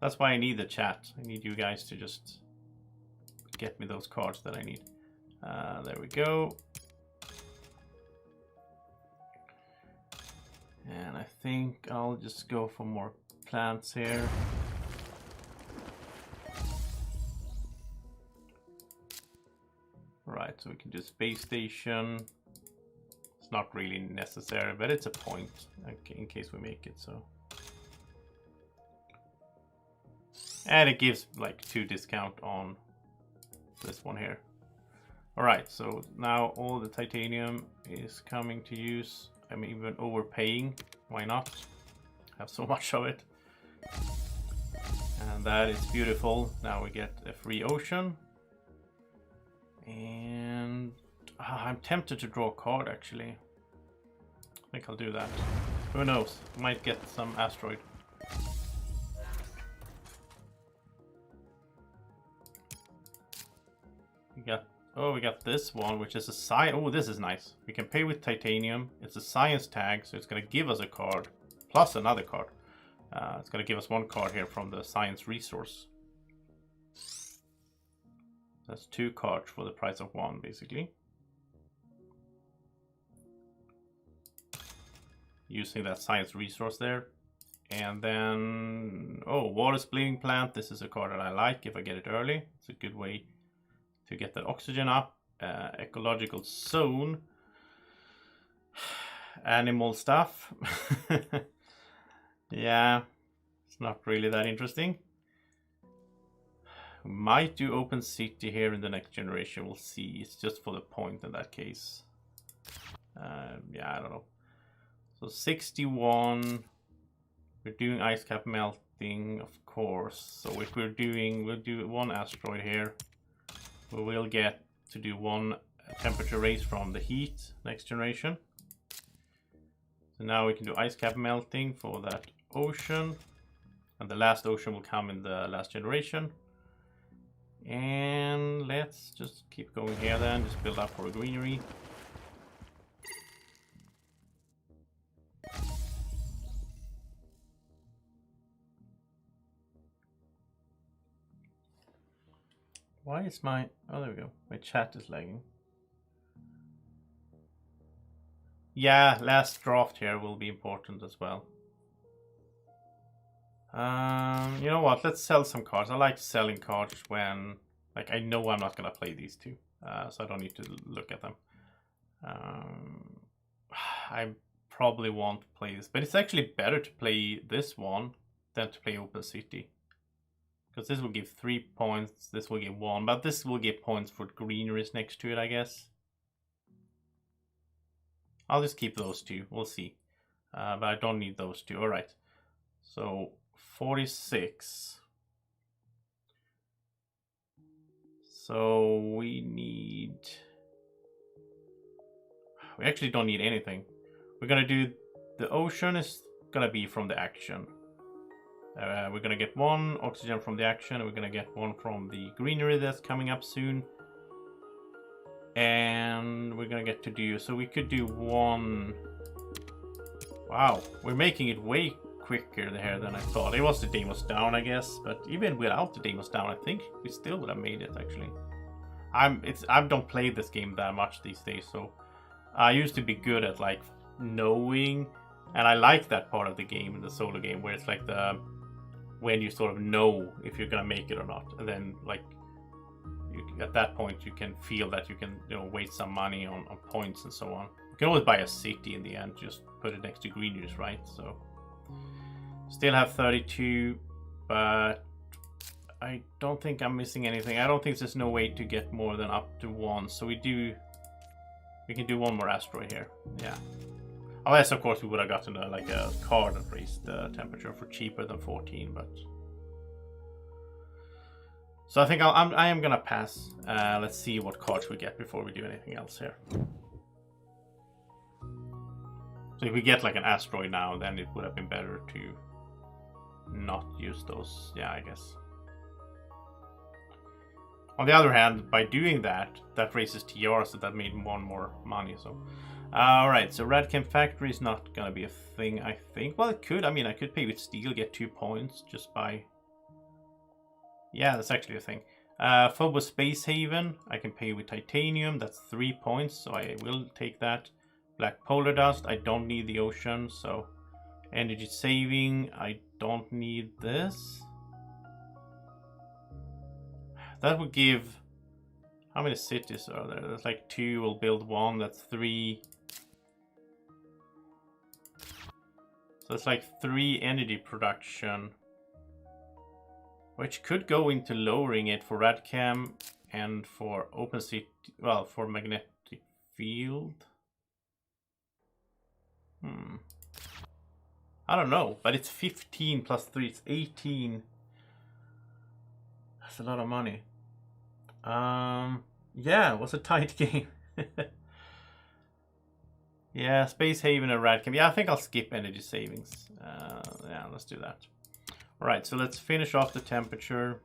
That's why I need the chat. I need you guys to just get me those cards that I need. There we go. And I think I'll just go for more plants here. Right, so we can do space station. It's not really necessary, but it's a point in case we make it, so. And it gives like 2 discount on this one here. Alright, so now all the titanium is coming to use. I'm even overpaying. Why not? Have so much of it. And that is beautiful. Now we get a free ocean. And I'm tempted to draw a card actually. I think I'll do that. Who knows? Might get some asteroid. We got this one, which is a science. Oh, this is nice. We can pay with titanium. It's a science tag, so it's going to give us a card plus another card. It's going to give us 1 card here from the science resource. That's 2 cards for the price of 1, basically. Using that science resource there. And then, oh, water splitting plant. This is a card that I like if I get it early. It's a good way to get that oxygen up. Ecological zone. Animal stuff. Yeah, it's not really that interesting. We might do open city here in the next generation. We'll see. It's just for the point in that case. Yeah, I don't know. So 61. We're doing ice cap melting, of course. So if we'll do 1 asteroid here. We will get to do 1 temperature raise from the heat next generation. So now we can do ice cap melting for that ocean. And the last ocean will come in the last generation. And let's just keep going here then. Just build up for a greenery. Why is my... Oh, there we go. My chat is lagging. Yeah, last draft here will be important as well. You know what? Let's sell some cards. I like selling cards when... Like, I know I'm not going to play these 2. So I don't need to look at them. I probably won't play this. But it's actually better to play this one than to play Open City. Because this will give 3 points, this will give 1, but this will give points for greeneries next to it, I guess. I'll just keep those 2, we'll see. But I don't need those 2, alright. So, 46. So, we need... We actually don't need anything. We're gonna do... The ocean is gonna be from the action. We're gonna get 1 oxygen from the action, and we're gonna get 1 from the greenery that's coming up soon. And we're gonna get to do, so we could do 1. Wow, we're making it way quicker there than I thought. It was the Deimos down, I guess, but even without the Deimos down, I think we still would have made it actually. I don't play this game that much these days, so I used to be good at like knowing, and I like that part of the game in the solo game where it's like the when you sort of know if you're gonna make it or not, and then like at that point you can feel that you can, you know, waste some money on points and so on. You can always buy a city in the end, just put it next to greeneries, right? So Still have 32, but I don't think I'm missing anything. I don't think there's no way to get more than up to 1. So we can do one more asteroid here. Yeah. Unless of course we would have gotten like a card that raised the temperature for cheaper than 14, but. So I think I am gonna pass. Let's see what cards we get before we do anything else here. So if we get like an asteroid now, then it would have been better to not use those. Yeah, I guess. On the other hand, by doing that, that raises TR, so that made 1 more money. So, alright, so Radcam Factory is not gonna be a thing, I think. Well, it could. I mean, I could pay with steel, get 2 points just by. Yeah, that's actually a thing. Phobos Space Haven, I can pay with titanium. That's 3 points, so I will take that. Black Polar Dust, I don't need the ocean, so energy saving, I don't need this. That would give. How many cities are there? There's like 2. We'll build 1. That's 3. So it's like 3 energy production, which could go into lowering it for Radcam and for open city. Well, for magnetic field. I don't know, but it's 15 plus 3. It's 18. That's a lot of money. Yeah, it was a tight game. Yeah, Space Haven and Radcam. Yeah, I think I'll skip energy savings. Yeah, let's do that. Alright, so let's finish off the temperature.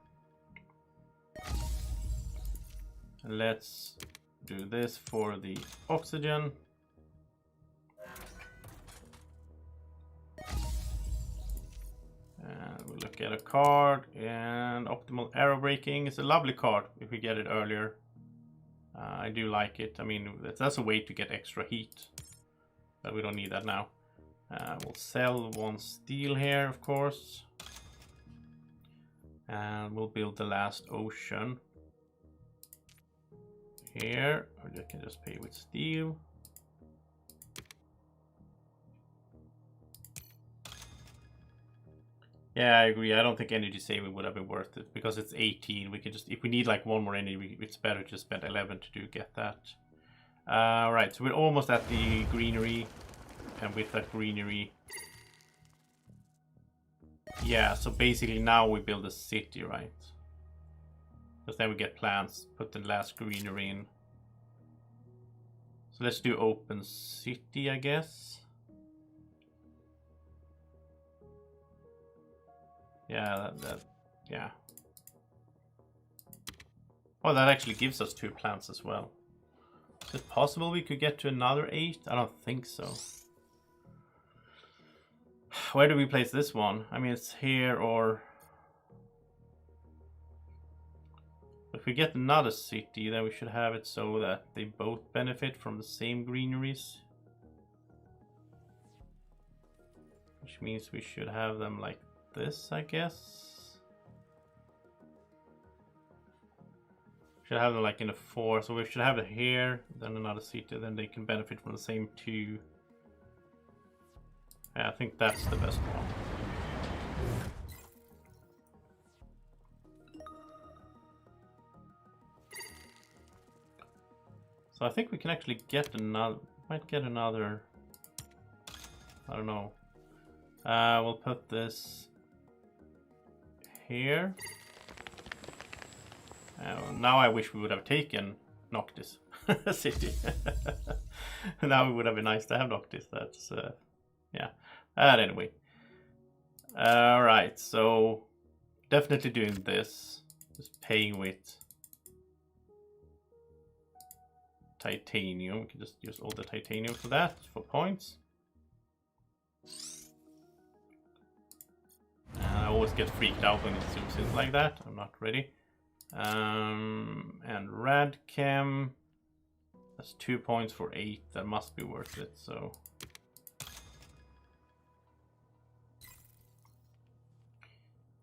Let's do this for the oxygen. And we'll look at a card, and Optimal Arrow Braking is a lovely card if we get it earlier. I do like it. I mean, that's a way to get extra heat, but we don't need that now. We'll sell 1 steel here, of course. And we'll build the last ocean here, or you can just pay with steel. Yeah, I agree. I don't think energy saving would have been worth it because it's 18. We can just, if we need like 1 more energy, it's better to spend 11 to get that. Right, so we're almost at the greenery, and with that greenery, yeah. So basically now we build a city, right? Because then we get plants. Put the last greenery in. So let's do open city, I guess. Yeah, yeah. Oh, that actually gives us 2 plants as well. Is it possible we could get to another 8? I don't think so. Where do we place this one? I mean, it's here, or if we get another city, then we should have it so that they both benefit from the same greeneries. Which means we should have them like this, I guess. Should have them like in a 4, so we should have it here, then another city, then they can benefit from the same 2. Yeah, I think that's the best one. So I think we can actually get another, might get another, I don't know. We'll put this here. Now I wish we would have taken Noctis City. Now it would have been nice to have Noctis. That's yeah. Anyway. Alright, so definitely doing this. Just paying with titanium. We can just use all the titanium for that, for points. I always get freaked out when it zooms in like that. I'm not ready. And Radcam, that's 2 points for 8. That must be worth it. So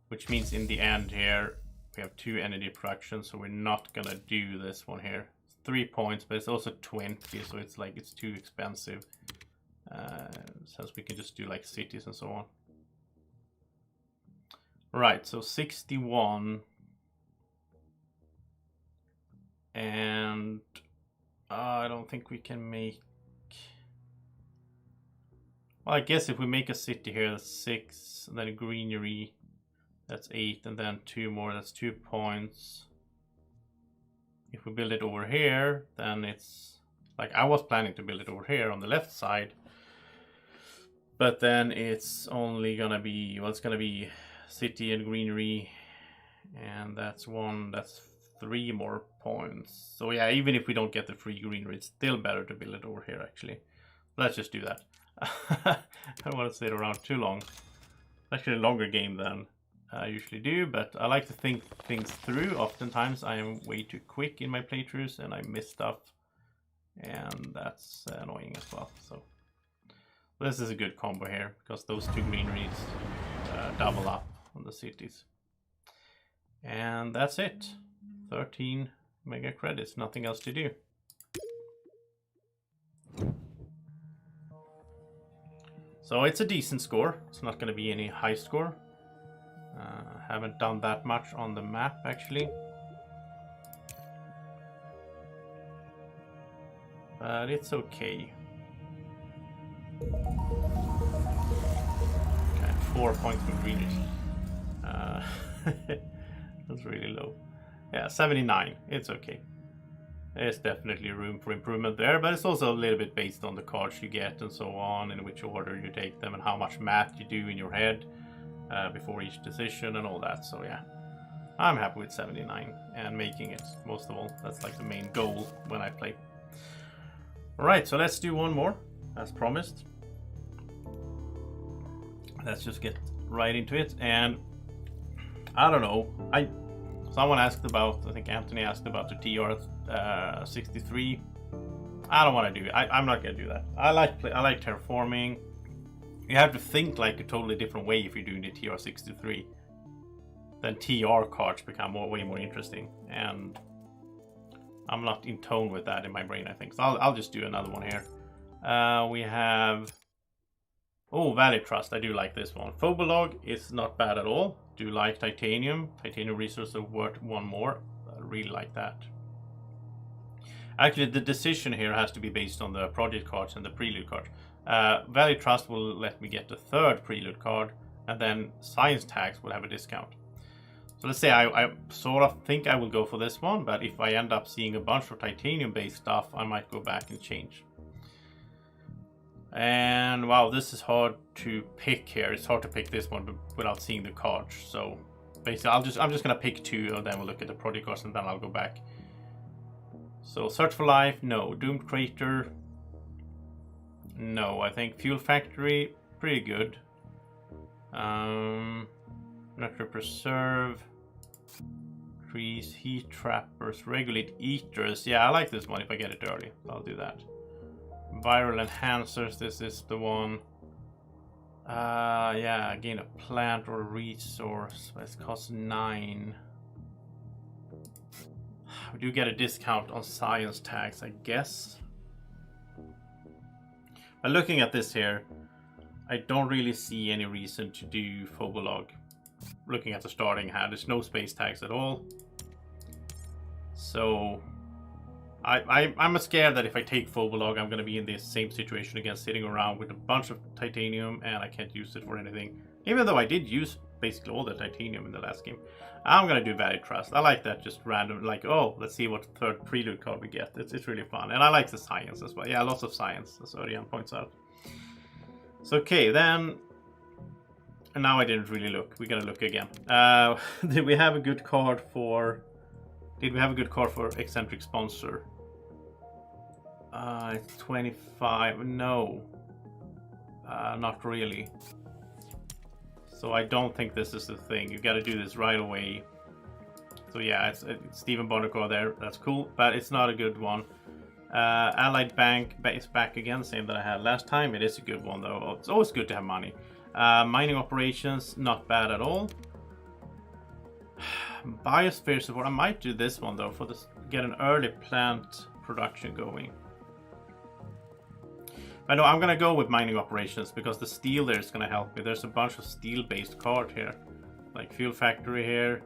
which means in the end here we have 2 energy production, so we're not gonna do this one here. It's 3 points, but it's also 20, so it's like it's too expensive. Since we can just do like cities and so on. Right, so 61. And I don't think we can make... Well, I guess if we make a city here, that's 6, and then a greenery, that's 8, and then 2 more, that's 2 points. If we build it over here, then it's... Like, I was planning to build it over here on the left side. But then it's only gonna be... Well, it's gonna be city and greenery. And that's 3 more points. So yeah, even if we don't get the free greenery, it's still better to build it over here, actually. Let's just do that. I don't want to sit around too long. It's actually a longer game than I usually do, but I like to think things through. Oftentimes I am way too quick in my playthroughs and I miss stuff. And that's annoying as well. So this is a good combo here, because those 2 greeneries double up on the cities. And that's it. 13 mega credits, nothing else to do. So it's a decent score. It's not going to be any high score. Haven't done that much on the map, actually. But it's okay. Okay, 4 points for greenery. That's really low. Yeah, 79. It's okay. There's definitely room for improvement there, but it's also a little bit based on the cards you get and so on, in which order you take them, and how much math you do in your head before each decision and all that. So yeah, I'm happy with 79 and making it, most of all. That's like the main goal when I play. Alright, so let's do one more, as promised. Let's just get right into it. And I don't know, someone asked about, I think Anthony asked about the TR63. I don't want to do it. I'm not going to do that. I like terraforming. You have to think like a totally different way if you're doing the TR63. Then TR cards become way more interesting. And I'm not in tone with that in my brain, I think. So I'll just do another one here. We have... Oh, Valley Trust. I do like this one. Phobolog is not bad at all. Do like titanium. Titanium resources are worth 1 more. I really like that. Actually, the decision here has to be based on the project cards and the prelude card. Valley Trust will let me get the 3rd prelude card, and then science tags will have a discount. So let's say I sort of think I will go for this one, but if I end up seeing a bunch of titanium based stuff, I might go back and change. And wow, this is hard to pick here. It's hard to pick this one without seeing the cards. So basically, I'm just gonna pick 2, and then we'll look at the project cards, and then I'll go back. So Search for Life, no. Doomed Crater, no. I think Fuel Factory, pretty good. Natural Preserve, Trees, Heat Trappers, Regulate Eaters. Yeah, I like this one if I get it early. I'll do that. Viral Enhancers, this is the one. Yeah, gain a plant or a resource. It costs 9. We do get a discount on science tags, I guess. But looking at this here, I don't really see any reason to do Phobolog. Looking at the starting hand, there's no space tags at all. So I'm scared that if I take Phobolog, I'm going to be in the same situation again, sitting around with a bunch of titanium and I can't use it for anything. Even though I did use basically all the titanium in the last game. I'm going to do Valley Trust. I like that, just random, like, oh, let's see what 3rd prelude card we get. It's really fun. And I like the science as well. Yeah, lots of science, as Örjan points out. So, okay, then... And now I didn't really look. We gotta look again. Did we have a good card for... Did we have a good card for Eccentric Sponsor? It's 25. No. Not really. So I don't think this is the thing. You gotta do this right away. So yeah, it's Stephen Barnacle there. That's cool, but it's not a good one. Allied Bank is back again, same that I had last time. It is a good one though. It's always good to have money. Mining operations, not bad at all. Biosphere support. I might do this one though for this. Get an early plant production going. I know I'm gonna go with mining operations because the steel there is gonna help me. There's a bunch of steel-based cards here. like fuel factory here,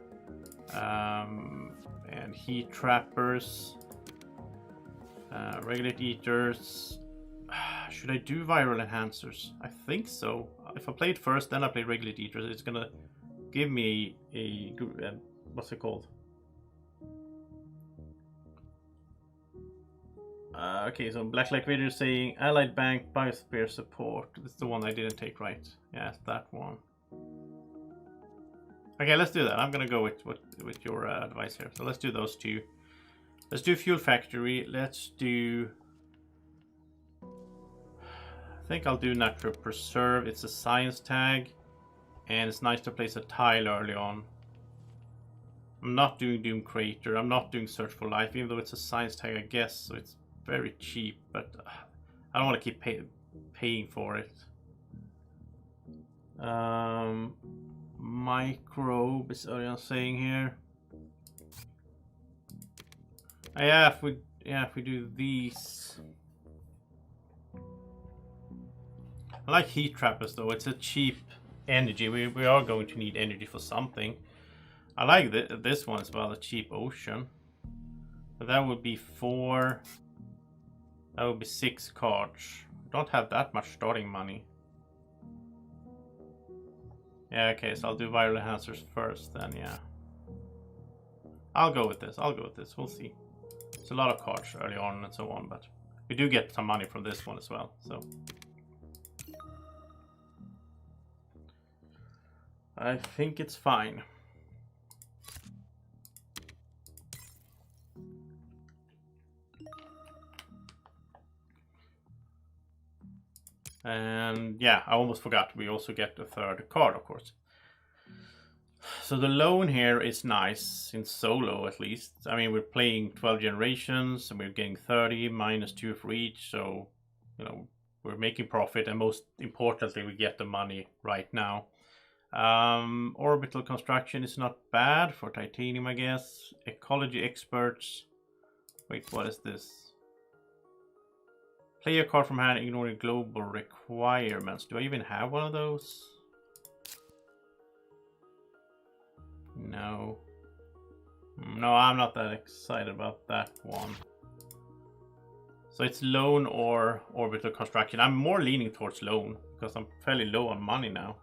and heat trappers, regulate eaters. Should I do viral enhancers? I think so. If I play it first, then I play regulate eaters, it's gonna give me a what's it called? Okay, so Black Light Vader is saying Allied Bank Biosphere support. That's the one I didn't take right. Yeah, it's that one. Okay, let's do that. I'm gonna go with your advice here. So let's do those two. Let's do Fuel Factory. Let's do. I think I'll do Natural Preserve. It's a science tag, and it's nice to place a tile early on. I'm not doing Doom Crater. I'm not doing Search for Life, even though it's a science tag, I guess. So it's very cheap, but I don't want to keep paying for it. Microbe is Örjan saying here. Yeah, if we do these. I like heat trappers though. It's a cheap energy. We are going to need energy for something. I like this one as well, a cheap ocean. But that would be 4. That would be 6 cards. I don't have that much starting money. Yeah, okay, so I'll do viral enhancers first then, yeah. I'll go with this. We'll see. It's a lot of cards early on and so on, but we do get some money from this one as well, so. I think it's fine. And yeah, I almost forgot, we also get the 3rd card, of course. So the loan here is nice, in solo at least. I mean, we're playing 12 generations, and we're getting 30, -2 for each, so, you know, we're making profit, and most importantly, we get the money right now. Orbital construction is not bad for titanium, I guess. Ecology experts. Wait, what is this? Play a card from hand, ignoring global requirements. Do I even have one of those? No. No, I'm not that excited about that one. So it's loan or orbital construction. I'm more leaning towards loan because I'm fairly low on money now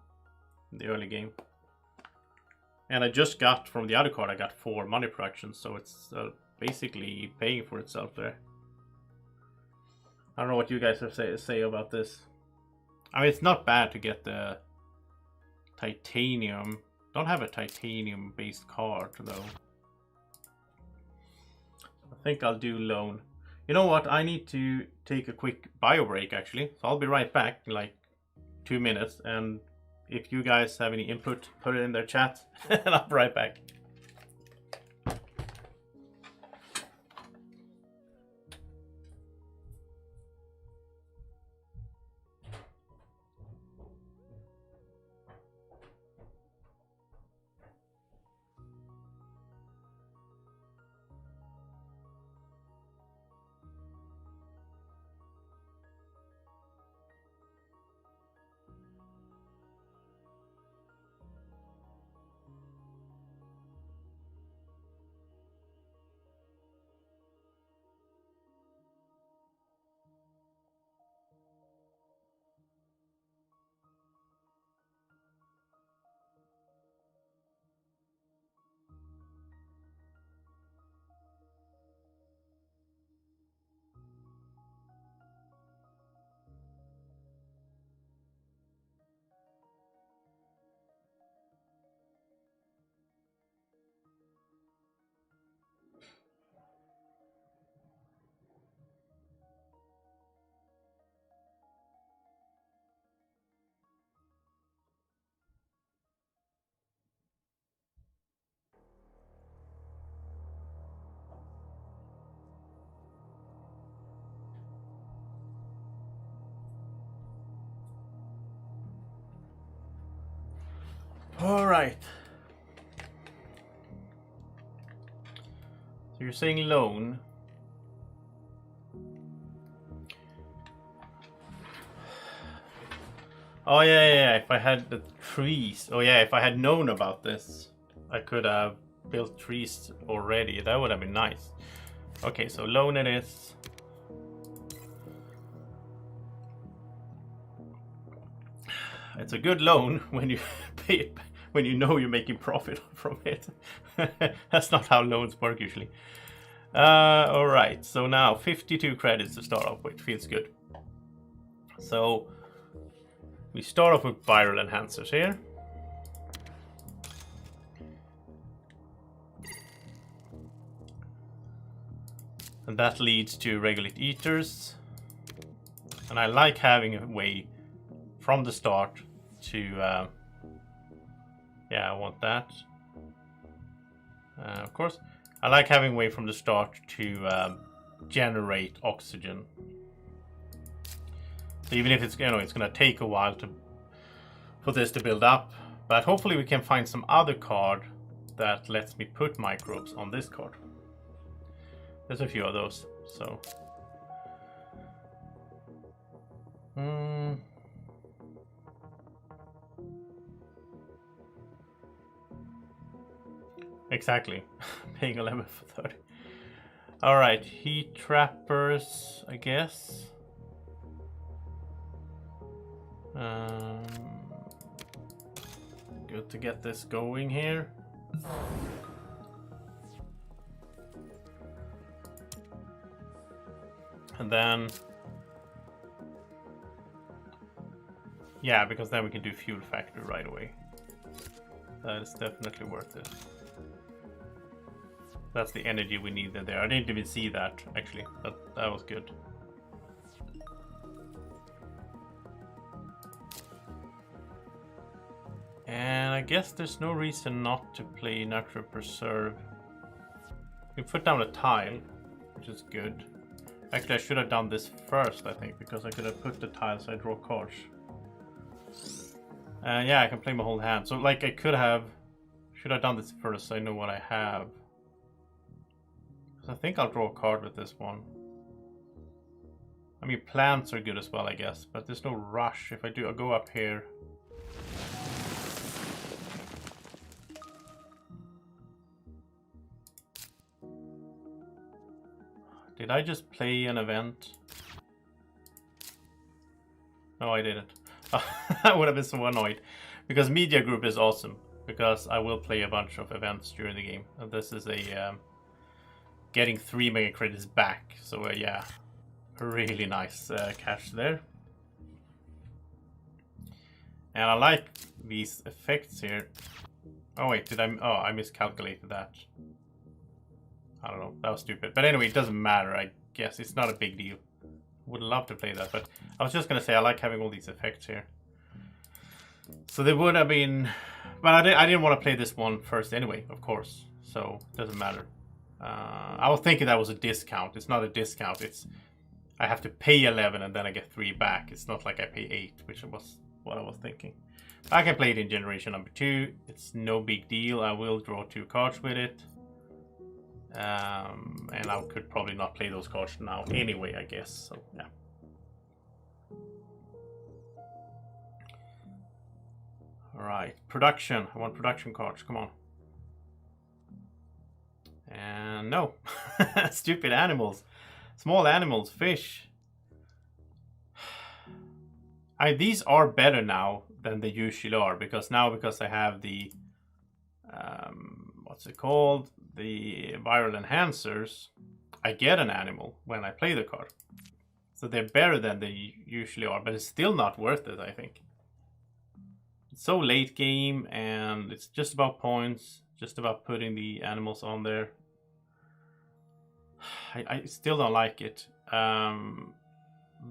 in the early game. And I just got, from the other card, I got 4 money production, so it's basically paying for itself there. I don't know what you guys have say about this. I mean, it's not bad to get the titanium. Don't have a titanium based card though. I think I'll do loan. You know what? I need to take a quick bio break actually. So I'll be right back in like 2 minutes. And if you guys have any input, put it in their chat and I'll be right back. All right. So you're saying loan. Oh yeah. If I had the trees. Oh yeah, if I had known about this, I could have built trees already. That would have been nice. Okay, so loan it is. It's a good loan when you pay it, when you know you're making profit from it. That's not how loans work usually. Alright, so now 52 credits to start off with. Feels good. So we start off with viral enhancers here. And that leads to regolith eaters. And I like having a way from the start to... yeah, I want that. Of course, I like having a way from the start to generate oxygen. So even if it's, it's going to take a while for this to build up, but hopefully we can find some other card that lets me put microbes on this card. There's a few of those, so. Exactly, paying 11 for 30. Alright, heat trappers, I guess. Good to get this going here. And then, yeah, because then we can do fuel factory right away. That is definitely worth it. That's the energy we needed there. I didn't even see that, actually. That was good. And I guess there's no reason not to play Natural Preserve. We put down a tile, which is good. Actually, I should have done this first, I think, because I could have put the tile so I draw cards. Yeah, I can play my whole hand. So, like, I could have... Should have done this first so I know what I have. So I think I'll draw a card with this one. I mean, plants are good as well, I guess. But there's no rush. If I do, I'll go up here. Did I just play an event? No, I didn't. I would have been so annoyed. Because Media Group is awesome. Because I will play a bunch of events during the game. And this is a... getting 3 mega credits back. So yeah, really nice cash there. And I like these effects here. Oh wait, did I... Oh, I miscalculated that. I don't know, that was stupid. But anyway, it doesn't matter, I guess. It's not a big deal. Would love to play that, but I was just going to say I like having all these effects here. So there would have been... But I didn't want to play this one first anyway, of course. So it doesn't matter. I was thinking that was a discount. It's not a discount. It's... I have to pay 11 and then I get 3 back. It's not like I pay 8, which was what I was thinking. I can play it in generation number 2. It's no big deal. I will draw 2 cards with it. And I could probably not play those cards now anyway, I guess. So, yeah. Alright, production. I want production cards. Come on. And no. Stupid animals. Small animals, fish. These are better now than they usually are. Because I have the... what's it called? The viral enhancers, I get an animal when I play the card. So they're better than they usually are, but it's still not worth it, I think. It's so late game, and it's just about points, just about putting the animals on there. I still don't like it.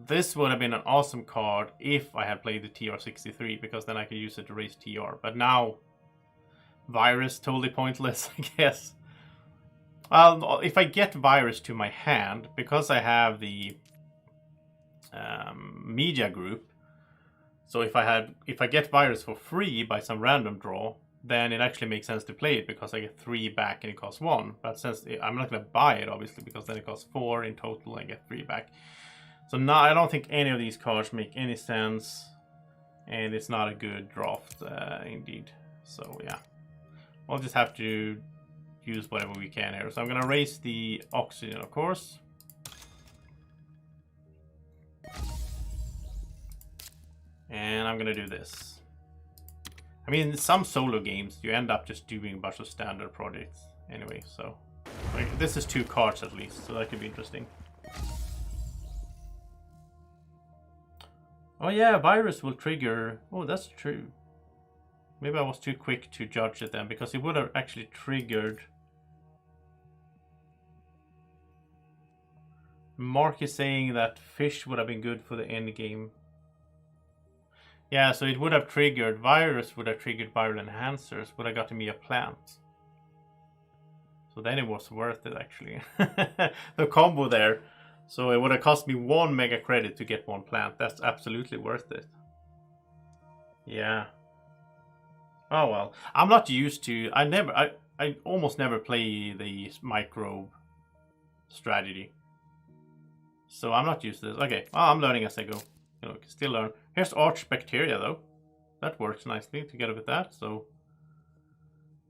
This would have been an awesome card if I had played the TR63, because then I could use it to raise TR. But now, virus, totally pointless, I guess. Well, if I get virus to my hand, because I have the media group, so if I get virus for free by some random draw, then it actually makes sense to play it because I get 3 back and it costs 1. But since I'm not going to buy it, obviously, because then it costs 4 in total and I get 3 back. So now I don't think any of these cards make any sense. and it's not a good draft indeed. So yeah, we'll just have to use whatever we can here. So I'm gonna raise the oxygen, of course. And I'm gonna do this. I mean, in some solo games, you end up just doing a bunch of standard projects anyway, so... Like, this is 2 cards at least, so that could be interesting. Oh yeah, virus will trigger... Oh, that's true. Maybe I was too quick to judge it then, because it would have actually triggered... Mark is saying that fish would have been good for the end game. Yeah, so it would have triggered... Virus would have triggered viral enhancers, would have gotten me a plant. So then it was worth it, actually. The combo there. So it would have cost me 1 mega credit to get 1 plant. That's absolutely worth it. Yeah. Oh well. I'm not used to... I almost never play the microbe strategy. So I'm not used to this. Okay, well, I'm learning as I go. You know, I can still learn. Here's Arch Bacteria, though. That works nicely together with that, so...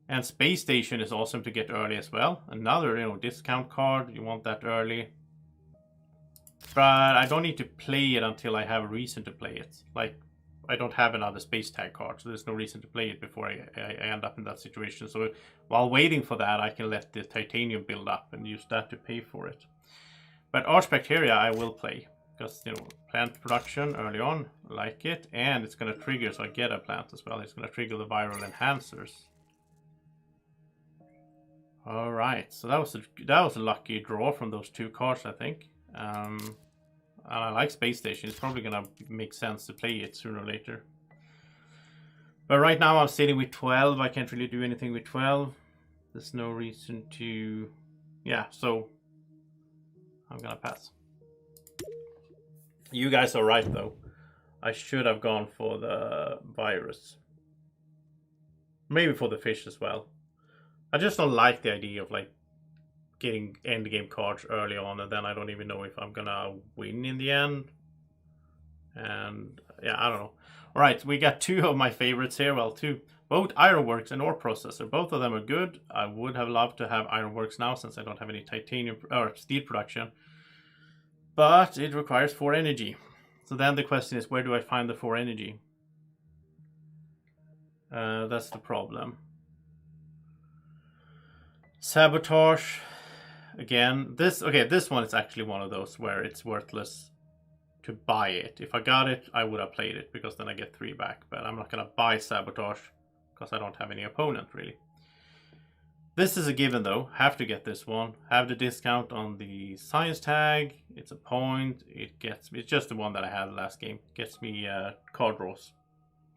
And Space Station is awesome to get early as well. Another, you know, discount card. You want that early. But I don't need to play it until I have a reason to play it. Like, I don't have another space tag card, so there's no reason to play it before I end up in that situation. So while waiting for that, I can let the titanium build up and use that to pay for it. But Arch Bacteria I will play. Because, you know, plant production early on, like it. And it's going to trigger, so I get a plant as well. It's going to trigger the viral enhancers. All right, so that was a lucky draw from those 2 cards, I think. And I like Space Station. It's probably gonna make sense to play it sooner or later. But right now I'm sitting with 12. I can't really do anything with 12. There's no reason to... Yeah, so I'm gonna pass. You guys are right, though. I should have gone for the virus. Maybe for the fish as well. I just don't like the idea of like getting end game cards early on, and then I don't even know if I'm gonna win in the end. And yeah, I don't know. All right, we got 2 of my favorites here. Well, 2, both Ironworks and Ore Processor. Both of them are good. I would have loved to have Ironworks now since I don't have any titanium or steel production, but it requires 4 energy. So then the question is, where do I find the 4 energy? That's the problem. Sabotage. Again, this one is actually one of those where it's worthless to buy it. If I got it, I would have played it, because then I get 3 back. But I'm not going to buy Sabotage, because I don't have any opponent, really. This is a given, though. Have to get this one. Have the discount on the science tag. It's a point. It's just the one that I had last game. Gets me card draws.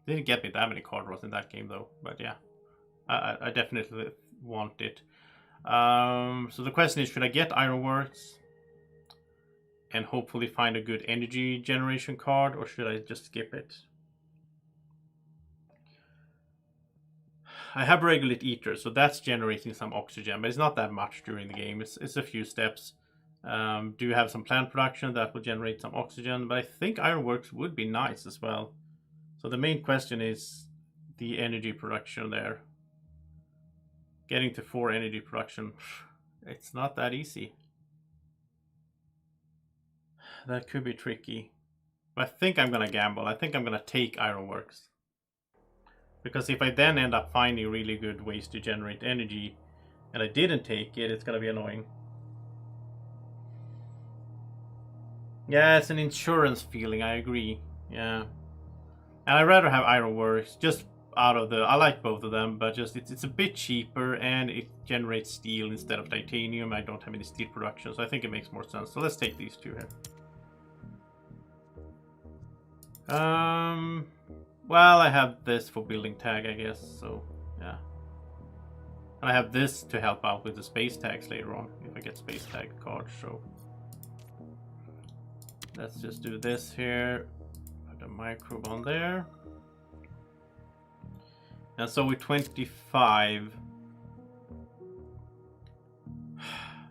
Didn't get me that many card draws in that game, though. But yeah, I definitely want it. So the question is, should I get Ironworks and hopefully find a good energy generation card, or should I just skip it? I have Regulate Eater, so that's generating some oxygen, but it's not that much during the game. It's a few steps. Do have some plant production that will generate some oxygen, but I think Ironworks would be nice as well. So the main question is the energy production there. Getting to 4 energy production, it's not that easy. That could be tricky. But I think I'm going to gamble. I think I'm going to take Ironworks. Because if I then end up finding really good ways to generate energy, and I didn't take it, it's going to be annoying. Yeah, it's an insurance feeling, I agree. Yeah. And I'd rather have Ironworks, just out of the... I like both of them, but just it's a bit cheaper, and it generates steel instead of titanium. I don't have any steel production, so I think it makes more sense. So let's take these 2 here. Well, I have this for building tag, I guess, so yeah. And I have this to help out with the space tags later on, if I get space tag cards, so... Let's just do this here. Put a microbe on there. And so with 25...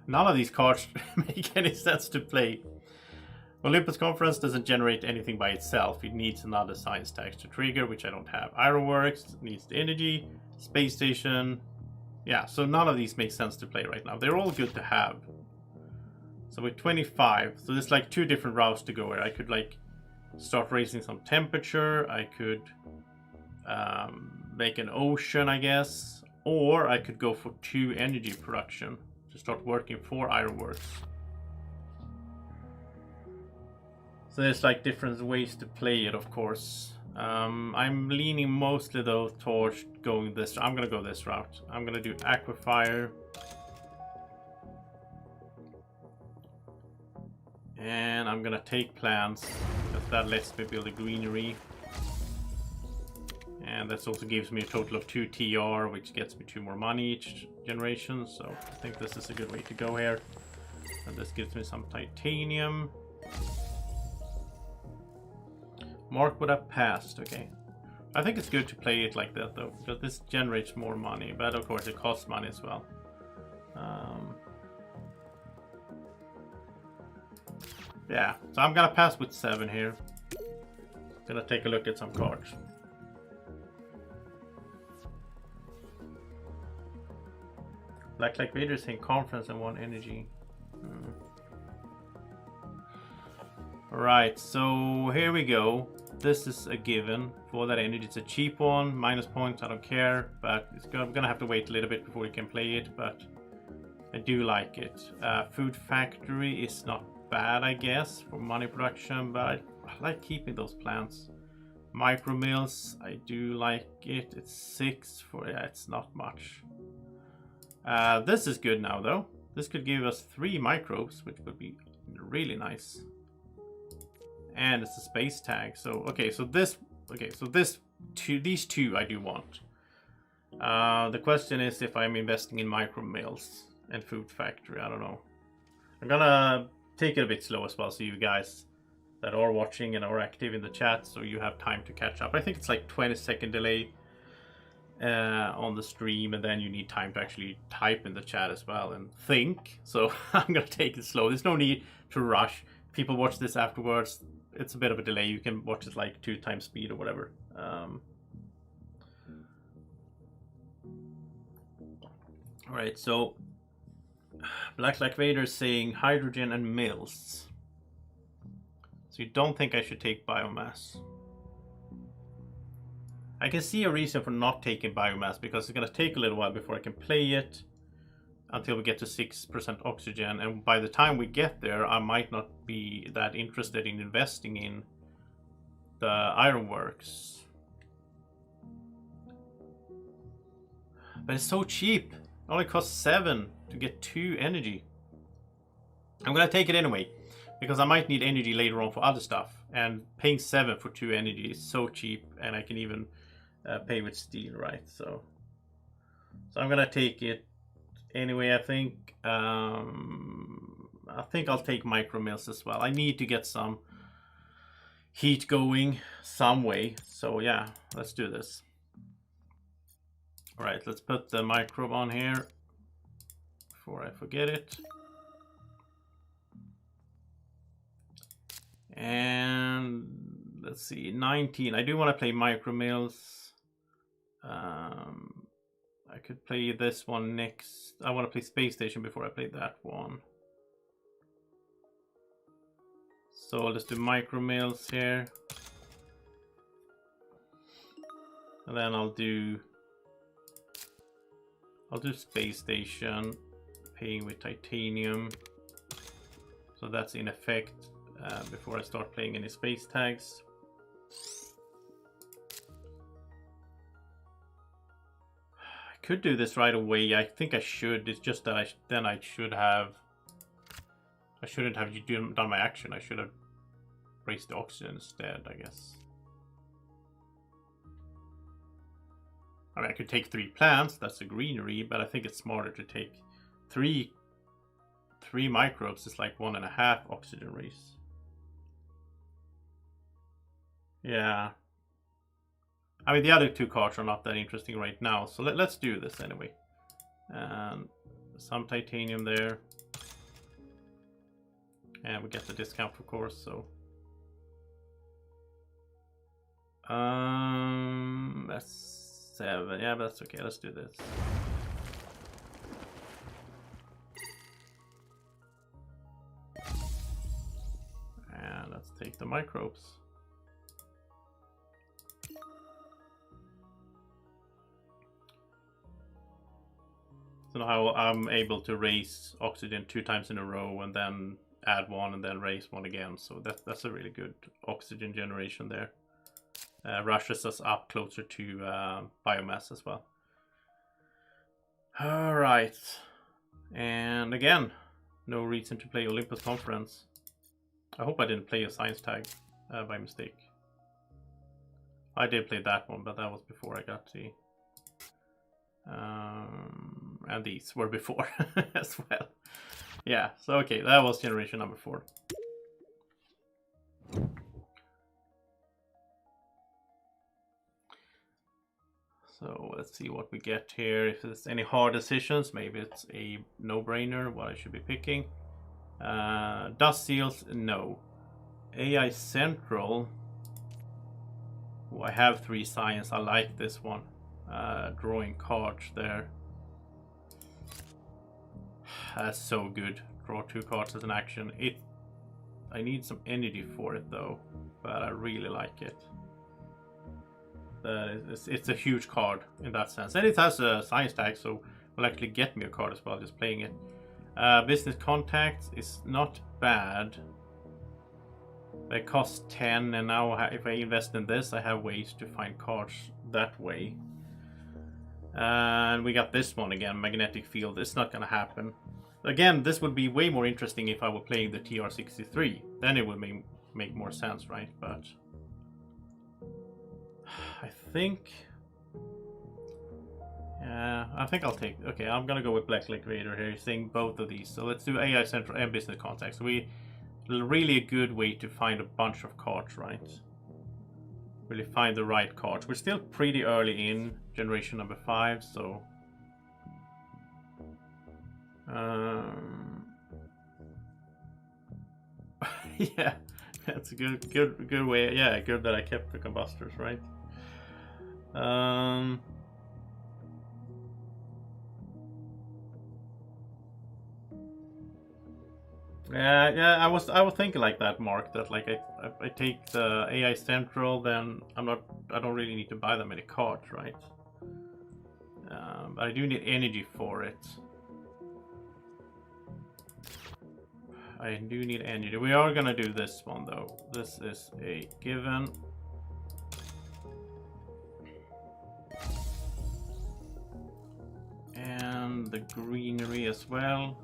None of these cards make any sense to play. Olympus Conference doesn't generate anything by itself. It needs another science tax to trigger, which I don't have. Ironworks needs the energy. Space Station. Yeah, so none of these make sense to play right now. They're all good to have. So with 25, so there's like 2 different routes to go where I could like start raising some temperature. I could make an ocean, I guess. Or I could go for 2 energy production to start working for Ironworks. So there's like different ways to play it, of course. I'm leaning mostly though towards going this. I'm gonna go this route. I'm gonna do Aquifer. And I'm gonna take plants, because that lets me build a greenery. And that also gives me a total of 2 TR, which gets me 2 more money each generation. So I think this is a good way to go here. And this gives me some titanium. Mark would have passed, okay. I think it's good to play it like that though, because this generates more money, but of course it costs money as well. Yeah, so I'm gonna pass with 7 here. Gonna take a look at some cards. Black Vader saying conference and 1 energy. Alright, so here we go. This is a given for that energy. It's a cheap one, minus points, I don't care, but I'm gonna have to wait a little bit before we can play it, but I do like it. Food Factory is not bad, I guess, for money production, but I like keeping those plants. Micro Mills, I do like it. It's 6 for, yeah, it's not much. This is good now though. This could give us 3 microbes, which would be really nice. And it's a space tag. So okay, so these 2 I do want. The question is if I'm investing in Micro Mills and Food Factory. I don't know. I'm gonna take it a bit slow as well, so you guys that are watching and are active in the chat, so you have time to catch up. I think it's like 20-second delay on the stream, and then you need time to actually type in the chat as well and think. So I'm gonna take it slow. There's no need to rush. People watch this afterwards. It's a bit of a delay. You can watch it like 2 times speed or whatever. All right, so Black Vader is saying hydrogen and mills. So you don't think I should take biomass? I can see a reason for not taking biomass, because it's going to take a little while before I can play it until we get to 6% oxygen, and by the time we get there I might not be that interested in investing in the ironworks. But it's so cheap. It only costs 7 to get 2 energy. I'm gonna take it anyway, because I might need energy later on for other stuff, and paying 7 for 2 energy is so cheap, and I can even pay with steel, right? So I'm gonna take it anyway. I think I'll take Micro Mills as well. I need to get some heat going some way. So yeah, let's do this. All right, let's put the microbe on here before I forget it. And let's see, 19. I do want to play Micro Mills. I could play this one next. I want to play Space Station before I play that one. So let's do Micro Mills here. And then I'll do Space Station, paying with titanium. So that's in effect before I start playing any space tags. I could do this right away. I think I should. It's just that I shouldn't have done my action. I should have raised the oxygen instead, I guess. I mean, I could take 3 plants. That's a greenery, but I think it's smarter to take 3 microbes. It's like 1.5 oxygen raise. Yeah. I mean, the other 2 cards are not that interesting right now, so let's do this anyway. And some titanium there. And we get the discount, of course, so. That's 7. Yeah, but that's okay. Let's do this. And let's take the microbes. So now I'm able to raise oxygen 2 times in a row and then add 1 and then raise 1 again. So that's a really good oxygen generation there. Rushes us up closer to biomass as well. All right. And again, no reason to play Olympus Conference. I hope I didn't play a science tag by mistake. I did play that one, but that was before I got the... and these were before as well. Yeah, so okay, that was generation number 4. So let's see what we get here. If there's any hard decisions, maybe it's a no-brainer what I should be picking. Dust seals, no. AI Central. Oh, I have 3 science. I like this one. Drawing cards there. That's so good. Draw 2 cards as an action. I need some energy for it though, but I really like it. It's a huge card in that sense, and it has a science tag, so will actually get me a card as well just playing it. Business contacts is not bad. They cost 10, and now if I invest in this, I have ways to find cards that way. And we got this one again, magnetic field. It's not gonna happen. Again, this would be way more interesting if I were playing the TR63. Then it would make more sense, right? But I think... yeah, I think I'll take... okay, I'm gonna go with Black Liquidator here, saying both of these. So let's do AI Central and Business Contacts. So really a good way to find a bunch of cards, right? Really find the right cards. We're still pretty early in generation number 5, so... yeah, that's a good way. Yeah, good that I kept the combustors, right? Yeah, I was thinking like that, Mark. That like I take the AI Central, then I don't really need to buy that many cards, right? But I do need energy for it. I do need energy. We are gonna do this one though. This is a given. And the greenery as well.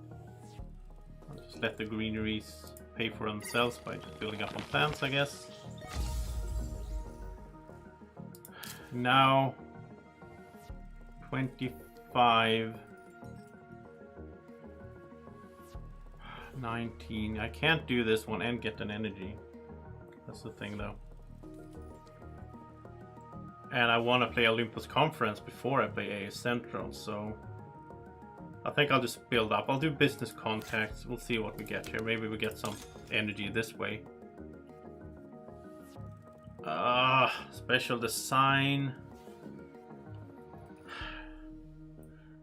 I'll just let the greeneries pay for themselves by just building up on plants, I guess. Now 25 19. I can't do this one and get an energy. That's the thing though. And I want to play Olympus Conference before I play AA Central, so I think I'll just build up. I'll do business contacts. We'll see what we get here. Maybe we get some energy this way. Special design.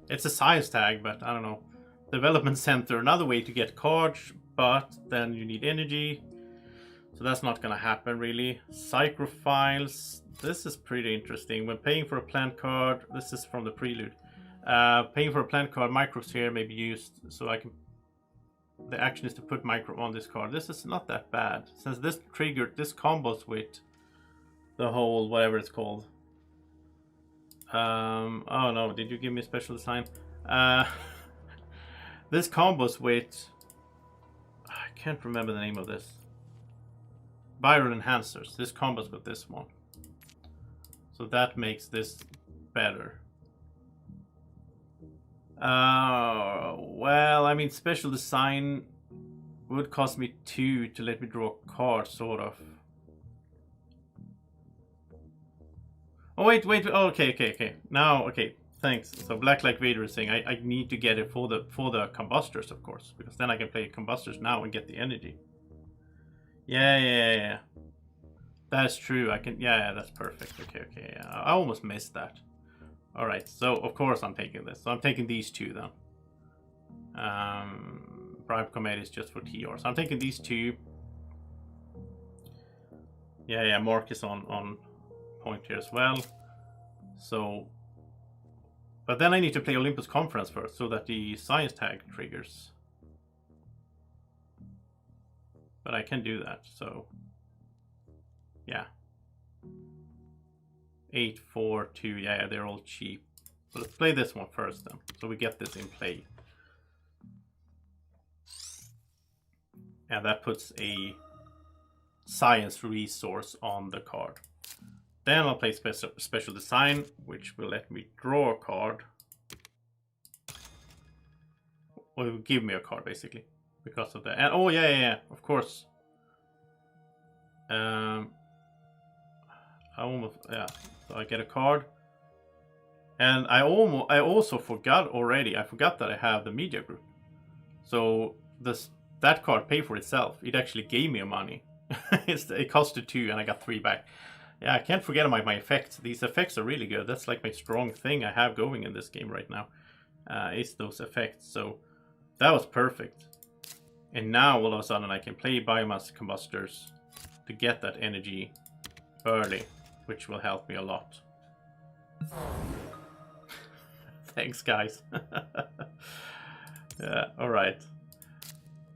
It's a science tag, but I don't know. Development center, another way to get cards, but then you need energy. So that's not gonna happen really. Psychrophiles. This is pretty interesting. When paying for a plant card, this is from the Prelude. Paying for a plant card, microbes here may be used, so I can... the action is to put microbe on this card. This is not that bad. Since this triggered, this combos with the whole, whatever it's called. Oh no, did you give me a special design? This combos with... I can't remember the name of this. Viral enhancers. This combos with this one. So that makes this better. Well, I mean, special design would cost me 2 to let me draw a card, sort of. Oh, wait. Oh, okay. Now, okay. Thanks. So Black Like Vader is saying I need to get it for the combustors, of course, because then I can play combustors now and get the energy. Yeah. That's true. I can. Yeah, that's perfect. Okay. Yeah. I almost missed that. All right. So of course I'm taking this. So I'm taking these two then. Bribe Comet is just for TR. So I'm taking these two. Yeah. Mark is on point here as well. So, but then I need to play Olympus Conference first, so that the science tag triggers. But I can do that. So, yeah. 8, 4, 2. Yeah, they're all cheap. So let's play this one first then, so we get this in play. And that puts a science resource on the card. Then I'll play special design, which will let me draw a card. Or it will give me a card basically because of that. And oh yeah, of course. I almost So I get a card, and I also forgot already. I forgot that I have the media group. So that card paid for itself. It actually gave me money. It costed 2 and I got 3 back. Yeah, I can't forget my effects. These effects are really good. That's like my strong thing I have going in this game right now. Is those effects. So that was perfect. And now all of a sudden I can play biomass combustors to get that energy early, which will help me a lot. Thanks, guys. Yeah, alright.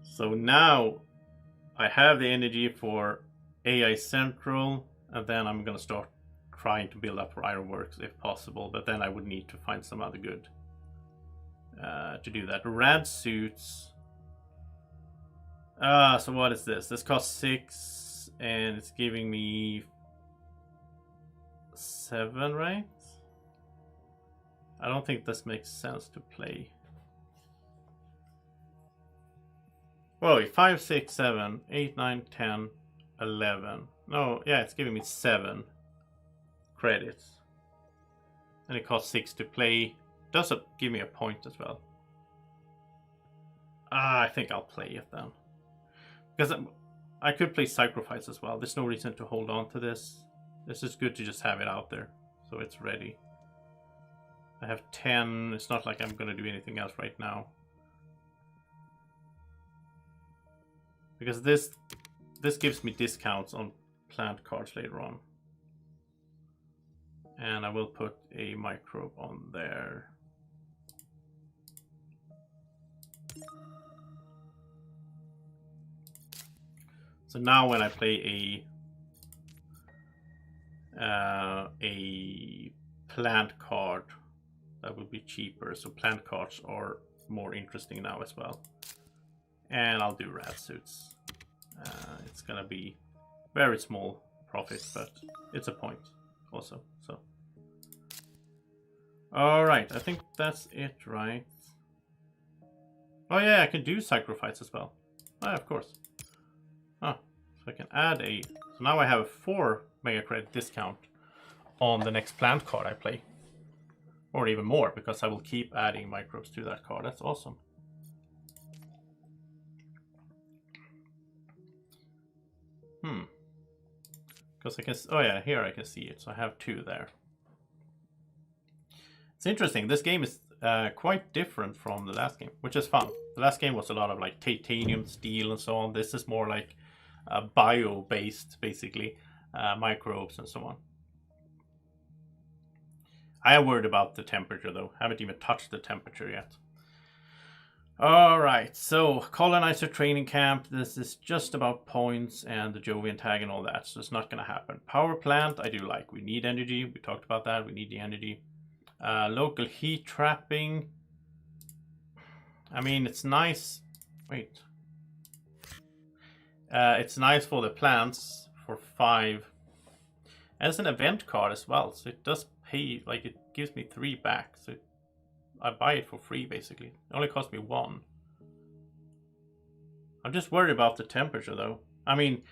So now I have the energy for AI Central, and then I'm gonna start trying to build up for Ironworks if possible, but then I would need to find some other good to do that. Rad suits. So what is this? This costs 6 and it's giving me 7, right? I don't think this makes sense to play. Whoa, 5, 6, 7, 8, 9, 10, 11. No, yeah, it's giving me 7 credits. And it costs 6 to play. Does it give me a point as well? I think I'll play it then. Because I could play Sacrifice as well. There's no reason to hold on to this. This is good to just have it out there, so it's ready. I have 10. It's not like I'm going to do anything else right now. Because this gives me discounts on plant cards later on. And I will put a microbe on there. So now when I play a plant card, that will be cheaper. So plant cards are more interesting now as well. And I'll do rad suits. It's gonna be very small profit, but it's a point also. So, all right, I think that's it, right? Oh yeah, I can do Sacrifice as well. Oh, of course. Oh, so I can add a. So now I have a 4 mega credit discount on the next plant card I play, or even more because I will keep adding microbes to that card. That's awesome. Because I can, oh yeah, here I can see it. So I have 2 there. It's interesting. This game is quite different from the last game, which is fun. The last game was a lot of like titanium, steel, and so on. This is more like bio-based, basically, microbes and so on. I am worried about the temperature though. I haven't even touched the temperature yet. Alright, so colonizer training camp. This is just about points and the Jovian tag and all that, so it's not going to happen. Power plant, I do like. We need energy. We talked about that. We need the energy. Local heat trapping. I mean, it's nice. Wait. It's nice for the plants for 5. And it's an event card as well, so it does pay, like it gives me 3 back. So I buy it for free, basically. It only cost me 1. I'm just worried about the temperature, though. I mean,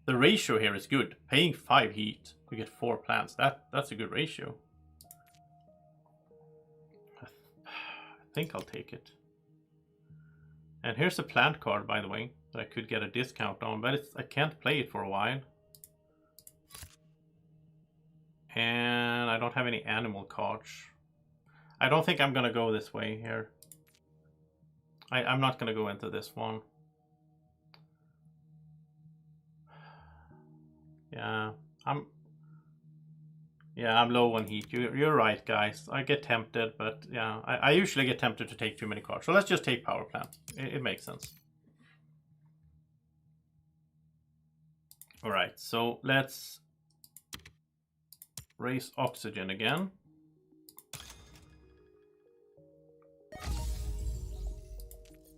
the ratio here is good. Paying 5 heat to get 4 plants, that's a good ratio. think I'll take it. And here's a plant card, by the way, that I could get a discount on, but I can't play it for a while. And I don't have any animal cards. I don't think I'm gonna go this way here. I'm not gonna go into this one. Yeah, I'm low on heat. You're right, guys. I get tempted, but yeah, I usually get tempted to take too many cards. So let's just take power plant. It makes sense. All right, so let's raise oxygen again.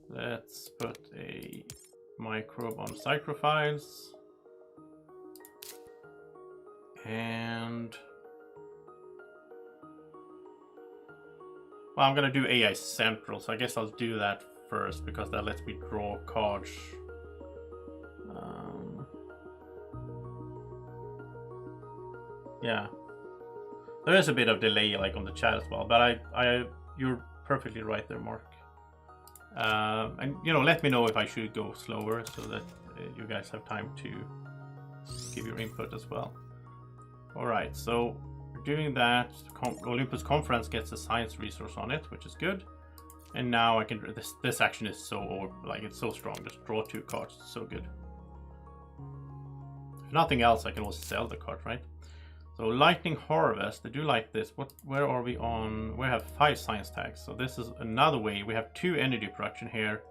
Let's put a microbe on Psychrophiles. And well, I'm gonna do AI Central, so I guess I'll do that first because that lets me draw cards. Yeah, there is a bit of delay, like on the chat as well, but you're perfectly right there, Mark. And you know, let me know if I should go slower so that you guys have time to give your input as well. All right, so we're doing that. Olympus Conference gets a science resource on it, which is good. And now I can. This action is so it's so strong. Just draw 2 cards. It's so good. If nothing else, I can also sell the card, right? So Lightning Harvest. I do like this. Where are we on? We have 5 science tags. So this is another way. We have 2 energy production here.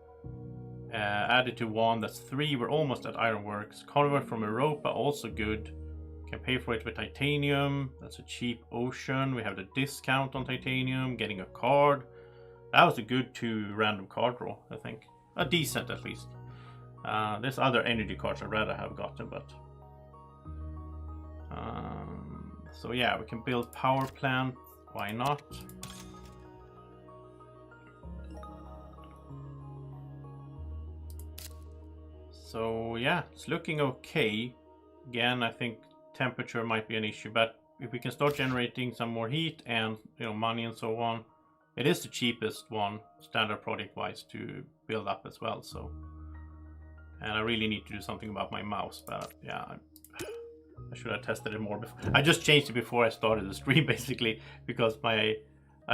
Added to 1. That's 3. We're almost at Ironworks. Convert from Europa, also good. Can pay for it with titanium. That's a cheap ocean. We have the discount on titanium. Getting a card. That was a good 2 random card draw, I think. A decent at least. There's other energy cards I'd rather have gotten, but so yeah, we can build power plant. Why not? So yeah, it's looking okay. Again, I think temperature might be an issue, but if we can start generating some more heat and, you know, money and so on, it is the cheapest one standard project wise to build up as well. So, and I really need to do something about my mouse, but yeah, I should have tested it more before. I just changed it before I started the stream basically because I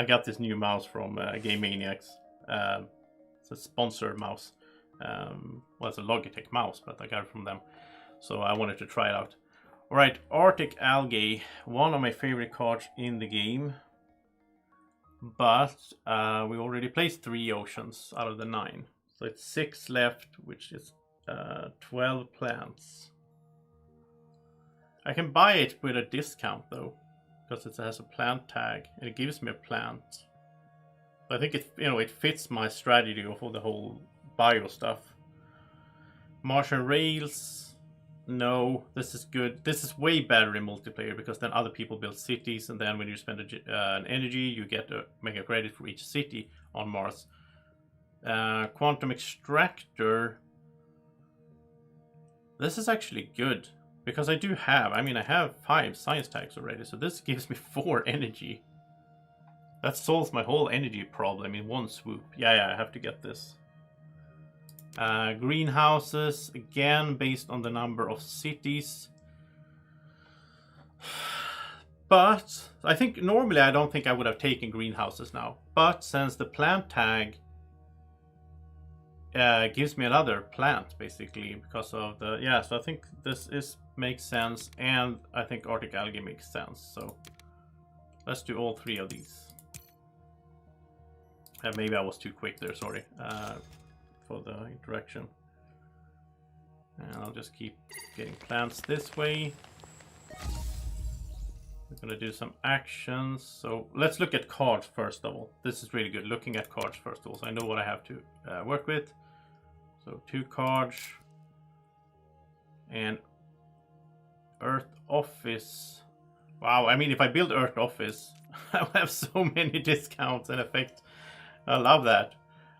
got this new mouse from Game Maniacs. It's a sponsored mouse. Well, it's a Logitech mouse, but I got it from them, so I wanted to try it out. All right, Arctic Algae, one of my favorite cards in the game, but we already placed 3 oceans out of the 9, so it's 6 left, which is 12 plants. I can buy it with a discount though, because it has a plant tag and it gives me a plant. I think it fits my strategy for the whole bio stuff. Martian Rails, no, this is good. This is way better in multiplayer because then other people build cities, and then when you spend an energy, you get to make a credit for each city on Mars. Quantum Extractor. This is actually good because I have 5 science tags already, so this gives me 4 energy. That solves my whole energy problem in one swoop. Yeah, I have to get this. Greenhouses, again, based on the number of cities. But I think normally I don't think I would have taken greenhouses now. But since the plant tag gives me another plant basically because of the so I think this makes sense, and I think Arctic Algae makes sense. So let's do all 3 of these. Maybe I was too quick there, sorry. For the interaction. And I'll just keep getting plants this way. We're gonna do some actions. So let's look at cards first of all. This is really good, looking at cards first of all, so I know what I have to work with. So 2 cards. And Earth Office. Wow, I mean, if I build Earth Office, I'll have so many discounts and effects. I love that.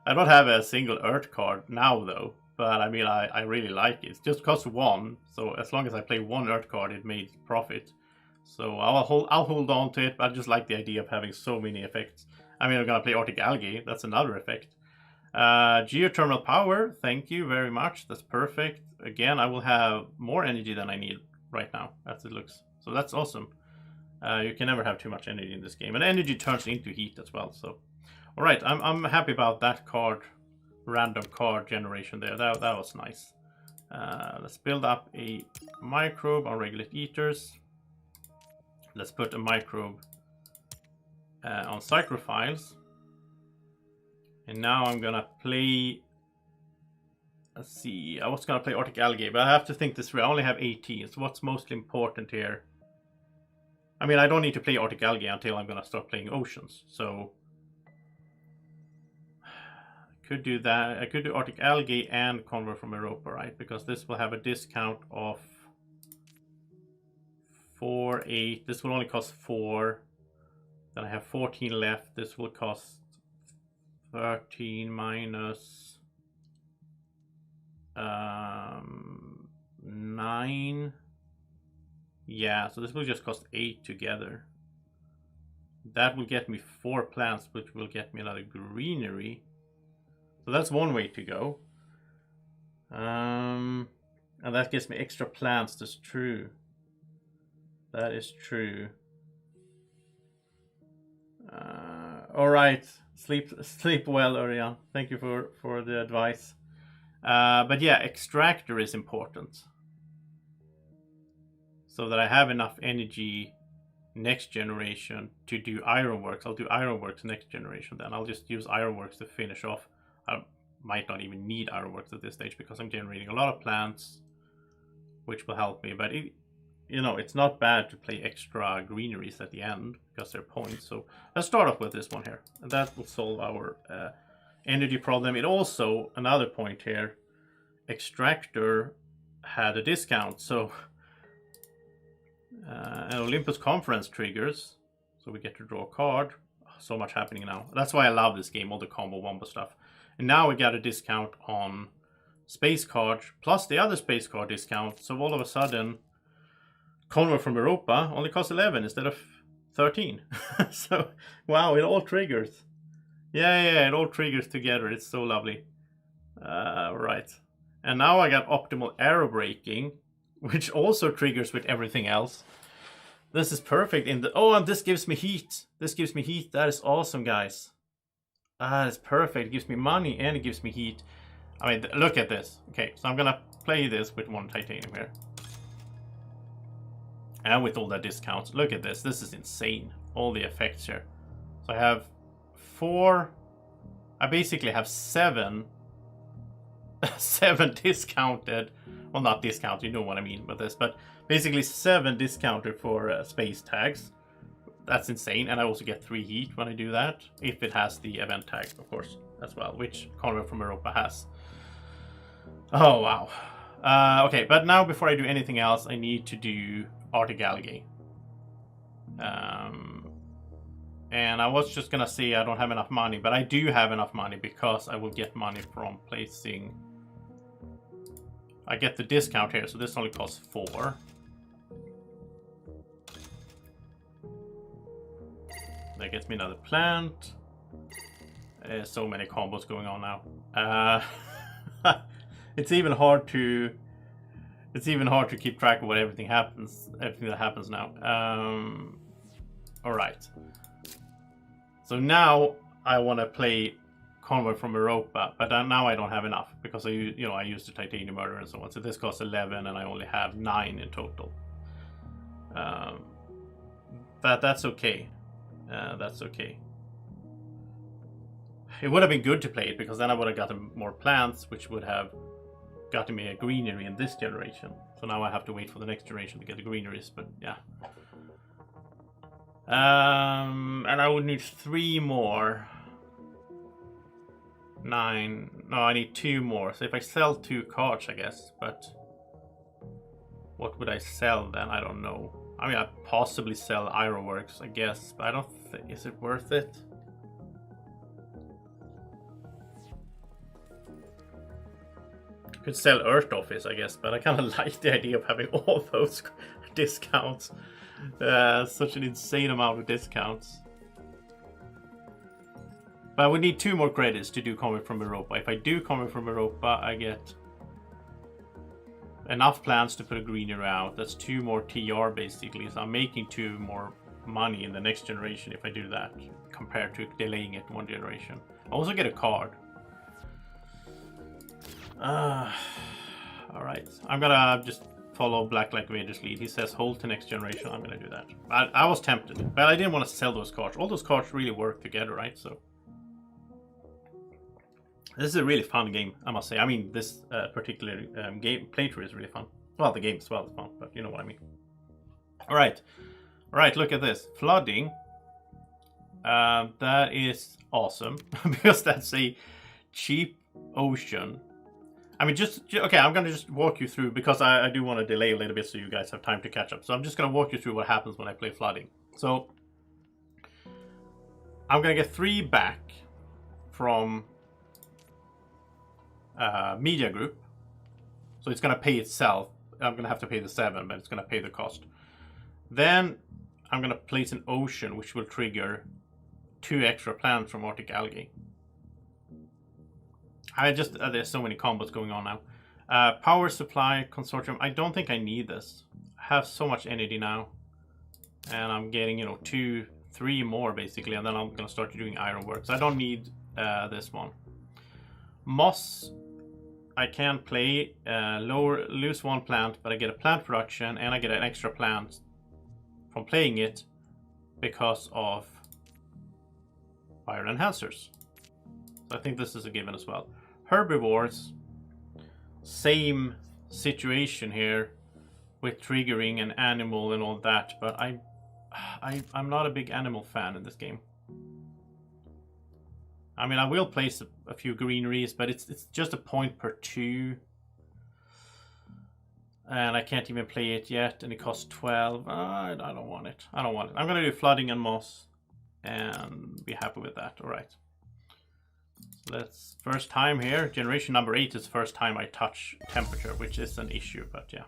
I don't have a single Earth card now though, but I mean, I really like it. It just costs 1, so as long as I play 1 Earth card, it made profit. So I'll hold on to it, but I just like the idea of having so many effects. I mean, I'm gonna play Arctic Algae. That's another effect. Geothermal power. Thank you very much. That's perfect. Again, I will have more energy than I need right now, as it looks. So that's awesome. You can never have too much energy in this game, and energy turns into heat as well. So, all right, I'm happy about that card, random card generation there. That was nice. Let's build up a microbe on regulate eaters. Let's put a microbe on psychrophiles. And now I'm gonna play. Let's see. I was gonna play Arctic Algae, but I have to think this through. I only have 18. So what's most important here? I mean, I don't need to play Arctic Algae until I'm gonna start playing Oceans. So I could do that. I could do Arctic Algae and Convert from Europa, right? Because this will have a discount of 4, 8. This will only cost 4. Then I have 14 left. This will cost 13 minus 9. Yeah, so this will just cost 8 together. That will get me 4 plants, which will get me another greenery. So that's one way to go. And that gives me extra plants. That's true. That is true. All right. Sleep well, Örjan. Thank you for the advice. But yeah, extractor is important. So that I have enough energy next generation to do ironworks. I'll do ironworks next generation then. I'll just use ironworks to finish off. I might not even need ironworks at this stage because I'm generating a lot of plants, which will help me. But it's not bad to play extra greeneries at the end because they're points. So let's start off with this one here. And that will solve our energy problem. It also, another point here, extractor had a discount. So an Olympus conference triggers, so we get to draw a card. So much happening now. That's why I love this game, all the combo wombo stuff. And now we got a discount on space cards plus the other space card discount. So all of a sudden, Convert from Europa only costs 11 instead of 13. So wow, it all triggers. Yeah, it all triggers together. It's so lovely. Right, and now I got optimal arrow breaking, which also triggers with everything else. This is perfect. And this gives me heat. This gives me heat. That is awesome, guys. That's perfect. It gives me money and it gives me heat. I mean, look at this. Okay, so I'm gonna play this with 1 titanium here. And with all the discounts. Look at this. This is insane. All the effects here. So I have 4. I basically have 7 discounted. Well, not discounted, you know what I mean with this, but basically 7 discounted for space tags. That's insane, and I also get 3 heat when I do that, if it has the event tag, of course, as well, which Convert from Europa has. Oh, wow. Okay, but now before I do anything else, I need to do Arctic Algae. And I was just gonna say I don't have enough money, but I do have enough money because I will get money from placing. I get the discount here, so this only costs 4. That gets me another plant. There's so many combos going on now. It's even hard to keep track of what everything that happens now. All right. So now I want to play Convert from Europa, but now I don't have enough because I used the titanium murder and so on. So this costs 11, and I only have 9 in total. That's okay. That's okay. It would have been good to play it because then I would have gotten more plants, which would have gotten me a greenery in this generation. So now I have to wait for the next generation to get the greeneries, but yeah. And I would need 3 more. 9. No, I need 2 more. So if I sell 2 cards, I guess, but what would I sell then? I don't know. I mean, I'd possibly sell Ironworks, I guess, but I don't think, is it worth it? Could sell Earth Office, I guess, but I kind of like the idea of having all those discounts. Such an insane amount of discounts. But we need 2 more credits to do Coming from Europa. If I do Coming from Europa, I get enough plants to put a greenery out. That's 2 more TR basically. So I'm making 2 more money in the next generation if I do that, compared to delaying it 1 generation. I also get a card. Alright, I'm gonna just follow Black Like Vader's lead. He says hold to next generation. I'm gonna do that. I was tempted, but I didn't want to sell those cards. All those cards really work together, right? So this is a really fun game, I must say. I mean, this particular game playthrough is really fun. Well, the game as well is fun, but you know what I mean. Alright, look at this. Flooding. That is awesome, because that's a cheap ocean. I mean, okay, I'm going to just walk you through, because I do want to delay a little bit so you guys have time to catch up. So I'm just going to walk you through what happens when I play Flooding. So I'm going to get 3 back from Media Group. So it's going to pay itself. I'm going to have to pay the 7, but it's going to pay the cost. Then I'm going to place an ocean, which will trigger 2 extra plants from Arctic Algae. There's so many combos going on now. Power supply consortium. I don't think I need this. I have so much energy now, and I'm getting 2, 3 more basically, and then I'm gonna start doing ironworks. I don't need this one. Moss. I can play lose 1 plant, but I get a plant production, and I get an extra plant from playing it because of fire enhancers. So I think this is a given as well. Herbivores, same situation here with triggering an animal and all that, but I'm not a big animal fan in this game. I mean, I will place a few greeneries, but it's just a point per 2. And I can't even play it yet, and it costs 12. I don't want it. I don't want it. I'm going to do flooding and moss and be happy with that. All right. Let's first time here. Generation number 8 is first time I touch temperature, which is an issue, but yeah.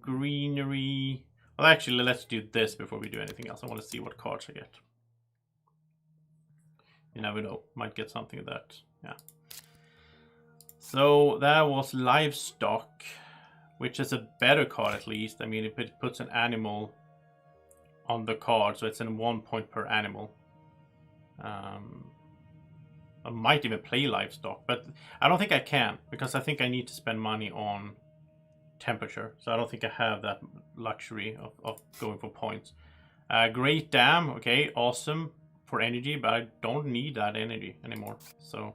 Greenery. Well, actually, let's do this before we do anything else. I want to see what cards I get. You never know. Might get something of that. Yeah. So that was livestock, which is a better card at least. I mean, it puts an animal on the card, so it's in 1 point per animal. I might even play livestock, but I don't think I can, because I think I need to spend money on temperature. So I don't think I have that luxury of going for points. Great Dam, okay, awesome for energy, but I don't need that energy anymore. So,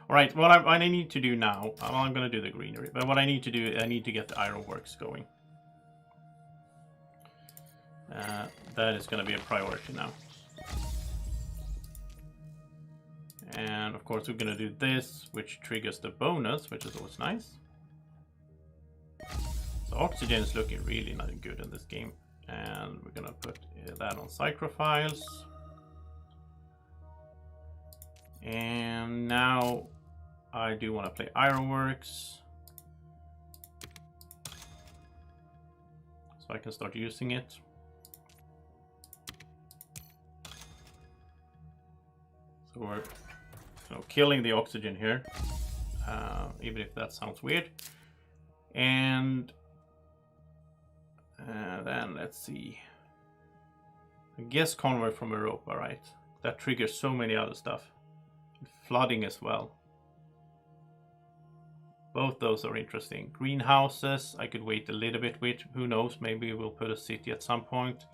all right, what I need to do now, well, I'm going to do the greenery, but what I need to do, I need to get the ironworks going. That is going to be a priority now. And of course we're going to do this, which triggers the bonus, which is always nice. So oxygen is looking really not good in this game. And we're going to put that on Psychrophiles. And now I do want to play Ironworks, so I can start using it. So we're killing the oxygen here, even if that sounds weird. And then let's see. I guess Convoy from Europa, right? That triggers so many other stuff. Flooding as well. Both those are interesting. Greenhouses, I could wait a little bit with. Who knows? Maybe we'll put a city at some point.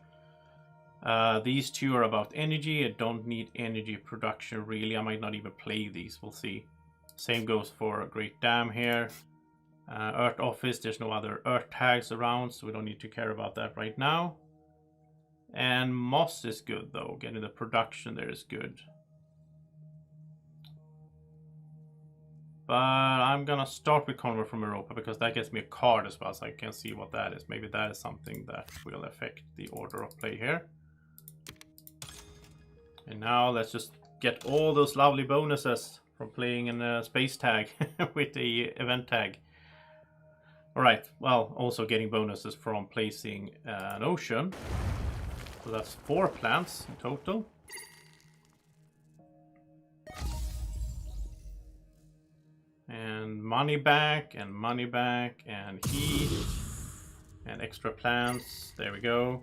These 2 are about energy. I don't need energy production really. I might not even play these. We'll see. Same goes for a Great Dam here. Earth Office, there's no other Earth tags around, so we don't need to care about that right now. And Moss is good though. Getting the production there is good. But I'm gonna start with Convert from Europa, because that gets me a card as well, so I can see what that is. Maybe that is something that will affect the order of play here. And now let's just get all those lovely bonuses from playing in a space tag with the event tag. Alright, well, also getting bonuses from placing an ocean. So that's 4 plants in total. and money back, and heat, and extra plants. There we go.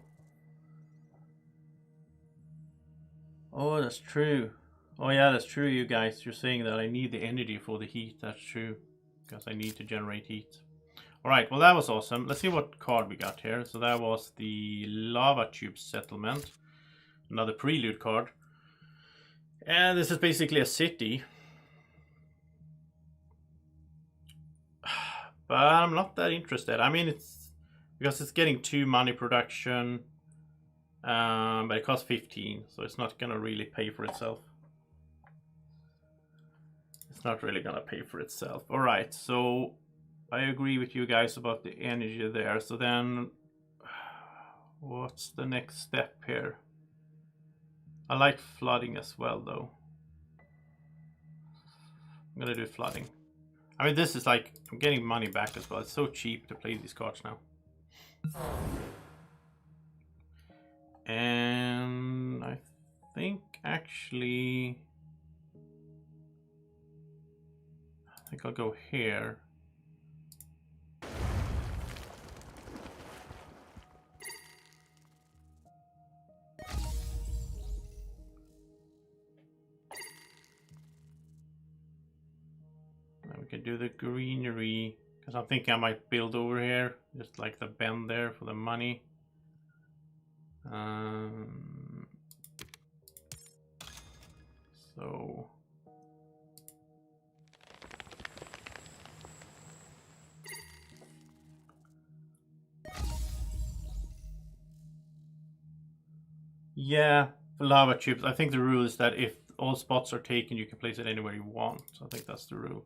Oh, that's true. Oh yeah, that's true, you guys. You're saying that I need the energy for the heat. That's true. Because I need to generate heat. Alright, well that was awesome. Let's see what card we got here. So that was the Lava Tube Settlement. Another Prelude card. And this is basically a city. But I'm not that interested. I mean, it's because it's getting 2 money production. But it costs 15, so it's not gonna really pay for itself. It's not really gonna pay for itself. Alright, so I agree with you guys about the energy there. So then, what's the next step here? I like flooding as well, though. I'm gonna do flooding. I mean, this is like, I'm getting money back as well. It's so cheap to play these cards now. And I think actually, I think I'll go here. We can do the greenery, because I'm thinking I might build over here, just like the bend there for the money. So yeah, for lava tubes, I think the rule is that if all spots are taken, you can place it anywhere you want. So I think that's the rule.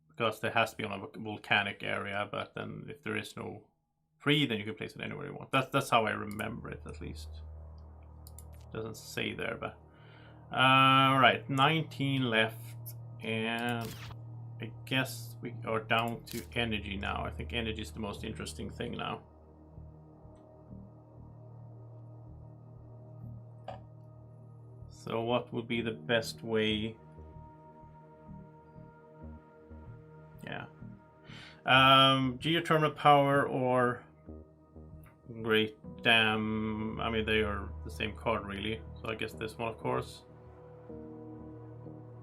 Because there has to be on a volcanic area, but then if there is no free, then you can place it anywhere you want. That's how I remember it, at least. Doesn't say there, but right, 19 left, and I guess we are down to energy now. I think energy is the most interesting thing now. So what would be the best way? Yeah. Geothermal power or Great Dam. I mean, they are the same card, really. So I guess this one, of course.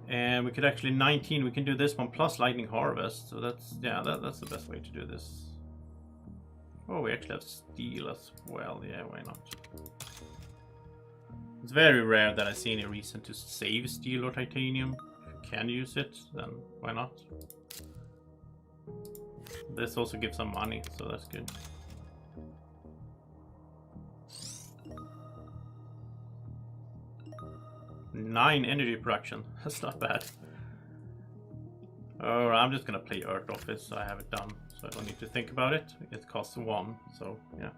And we could actually 19. We can do this one plus Lightning Harvest. So that's, yeah, that's the best way to do this. Oh, we actually have steel as well. Yeah, why not? It's very rare that I see any reason to save steel or titanium. If you can use it, then why not? This also gives some money, so that's good. Nine energy production. That's not bad. Oh, I'm just gonna play Earth Office, so I have it done, so I don't need to think about it. It costs 1, so yeah.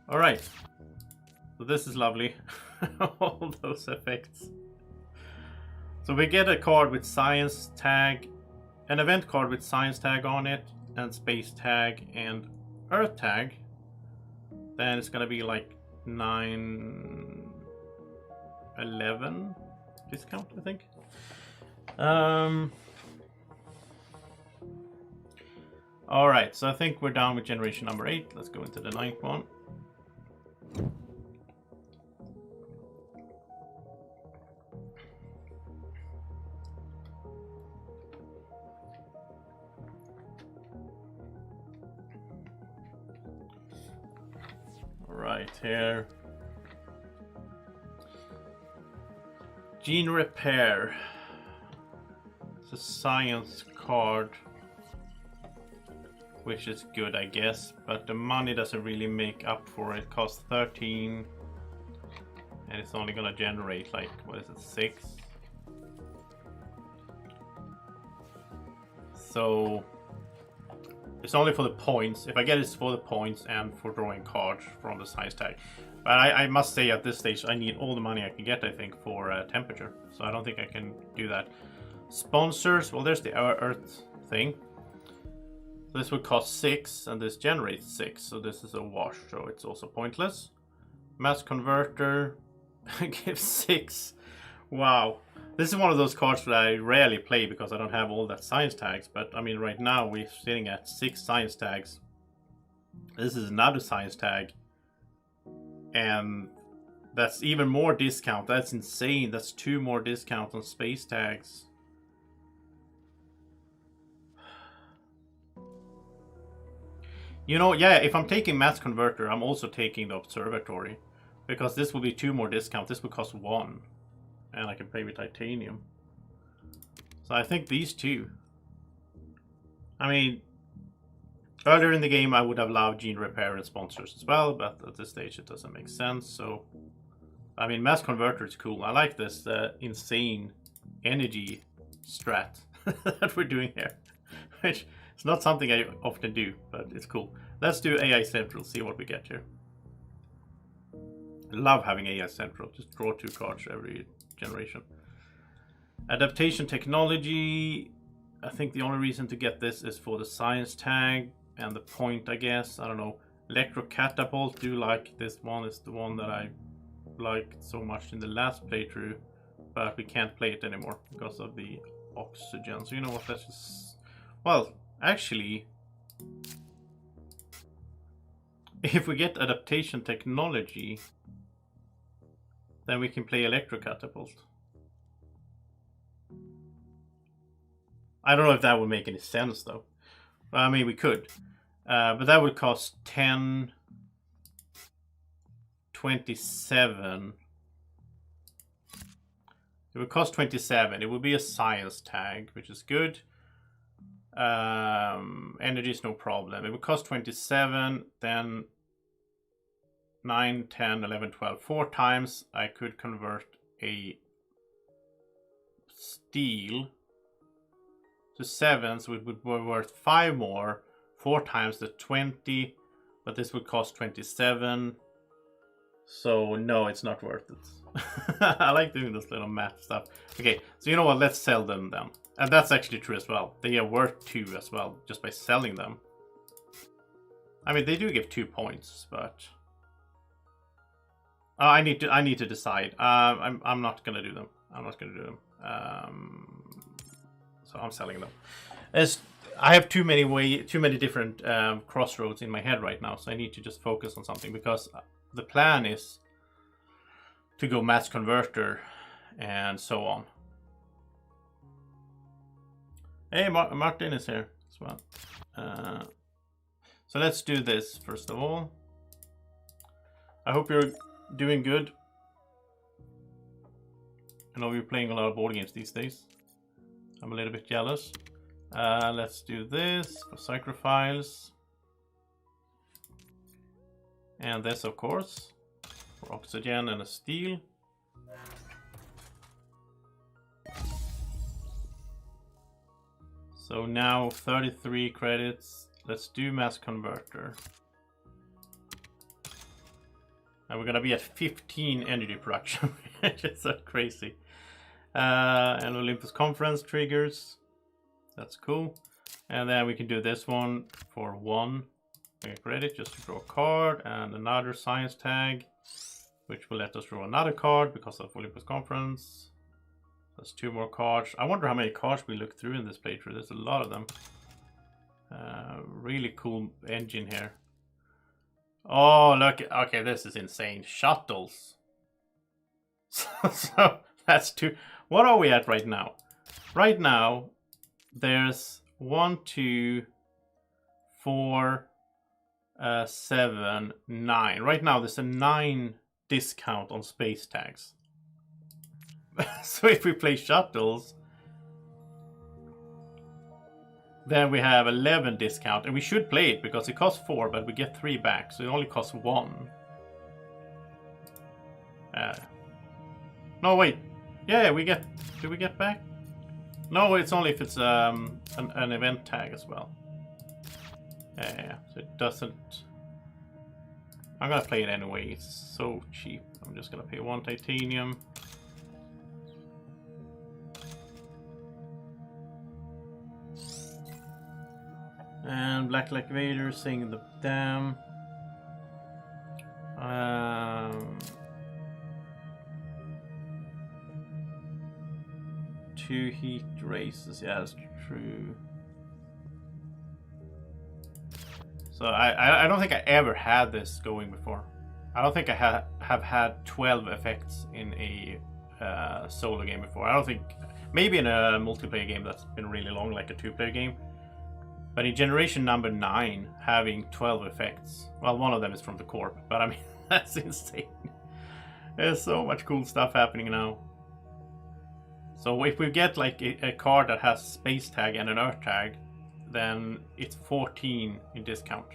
Alright. So this is lovely. All those effects. So we get a card with science tag, an event card with science tag on it, and space tag, and earth tag. Then it's gonna be like 9-11 discount, I think. Alright, so I think we're down with generation number 8. Let's go into the 9th one. Right here. Gene Repair. It's a science card, which is good, I guess, but the money doesn't really make up for it. It costs 13, and it's only gonna generate like, what is it, 6? So it's only for the points. If I get it, it's for the points and for drawing cards from the science tag. But I must say at this stage I need all the money I can get, I think, for temperature. So I don't think I can do that. Sponsors, well, there's the Earth thing. So this would cost 6 and this generates 6. So this is a wash, so it's also pointless. Mass Converter gives 6. Wow. This is one of those cards that I rarely play because I don't have all that science tags. But I mean, right now we're sitting at 6 science tags. This is another science tag. And that's even more discount. That's insane. That's 2 more discount on space tags. You know, yeah, if I'm taking Mass Converter, I'm also taking the Observatory. Because this will be 2 more discount. This will cost 1. And I can play with Titanium. So I think these 2. I mean, earlier in the game I would have loved Gene Repair and Sponsors as well, but at this stage it doesn't make sense. So, I mean, Mass Converter is cool. I like this insane energy strat that we're doing here. Which is not something I often do, but it's cool. Let's do AI Central, see what we get here. I love having AI Central. Just draw 2 cards every generation. Adaptation Technology. I think the only reason to get this is for the science tag and the point, I guess. I don't know. Electro Catapult. Do like this one. Is the one that I liked so much in the last playthrough, but we can't play it anymore because of the oxygen. So you know what? Let's just. Well, actually, if we get Adaptation Technology, then we can play Electro Catapult. I don't know if that would make any sense though. I mean, we could. But that would cost 10, 27. It would cost 27. It would be a science tag, which is good. Energy is no problem. It would cost 27, then 9, 10, 11, 12. 4 times I could convert a steel to 7, so it would be worth 5 more. 4 times the 20, but this would cost 27. So no, it's not worth it. I like doing this little math stuff. Okay, so you know what? Let's sell them then. And that's actually true as well. They are worth 2 as well, just by selling them. I mean, they do give 2 points, but I need to decide. I'm not gonna do them. I'm not gonna do them. So I'm selling them. I have too many different crossroads in my head right now, so I need to just focus on something, because the plan is to go Mass Converter and so on. Hey, Martin is here as well. So let's do this first of all. I hope you're doing good. I know you're playing a lot of board games these days. I'm a little bit jealous. Let's do this for Psychrophiles. And this, of course, for Oxygen and a Steel. So now 33 credits. Let's do Mass Converter. And we're gonna be at 15 energy production, which is so crazy. And Olympus Conference triggers. That's cool. And then we can do this one for 1 credit, just to draw a card, and another science tag, which will let us draw another card because of Olympus Conference. That's 2 more cards. I wonder how many cards we look through in this playthrough. There's a lot of them. Really cool engine here. Oh, look. Okay, this is insane. Shuttles. So that's 2. What are we at right now? Right now, there's 1, 2, 4, 7, 9. Right now, there's a 9 discount on space tags. So if we play shuttles, then we have 11 discount, and we should play it because it costs 4, but we get 3 back, so it only costs 1. No, wait. Yeah, we get. Do we get back? No, it's only if it's an event tag as well. Yeah. So it doesn't. I'm gonna play it anyway. It's so cheap. I'm just gonna pay 1 titanium. And Black Vader singing the dam. 2 heat races. Yeah, that's true. So I don't think I ever had this going before. I don't think I have had 12 effects in a solo game before. I don't think, maybe in a multiplayer game that's been really long, like a 2-player game. But in generation number 9, having 12 effects. Well, one of them is from the Corp, but I mean, that's insane. There's so much cool stuff happening now. So if we get like a card that has space tag and an earth tag, then it's 14 in discount.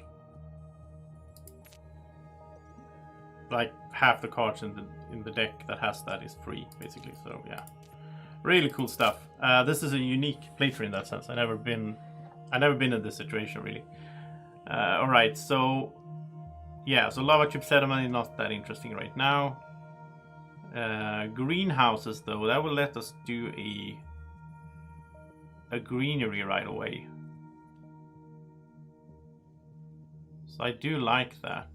Like half the cards in the deck that has that is free, basically. So yeah, really cool stuff. This is a unique playthrough in that sense. I've never been in this situation really. All right, so yeah, so lava chip settlement is not that interesting right now. Greenhouses though, that will let us do a greenery right away. So I do like that.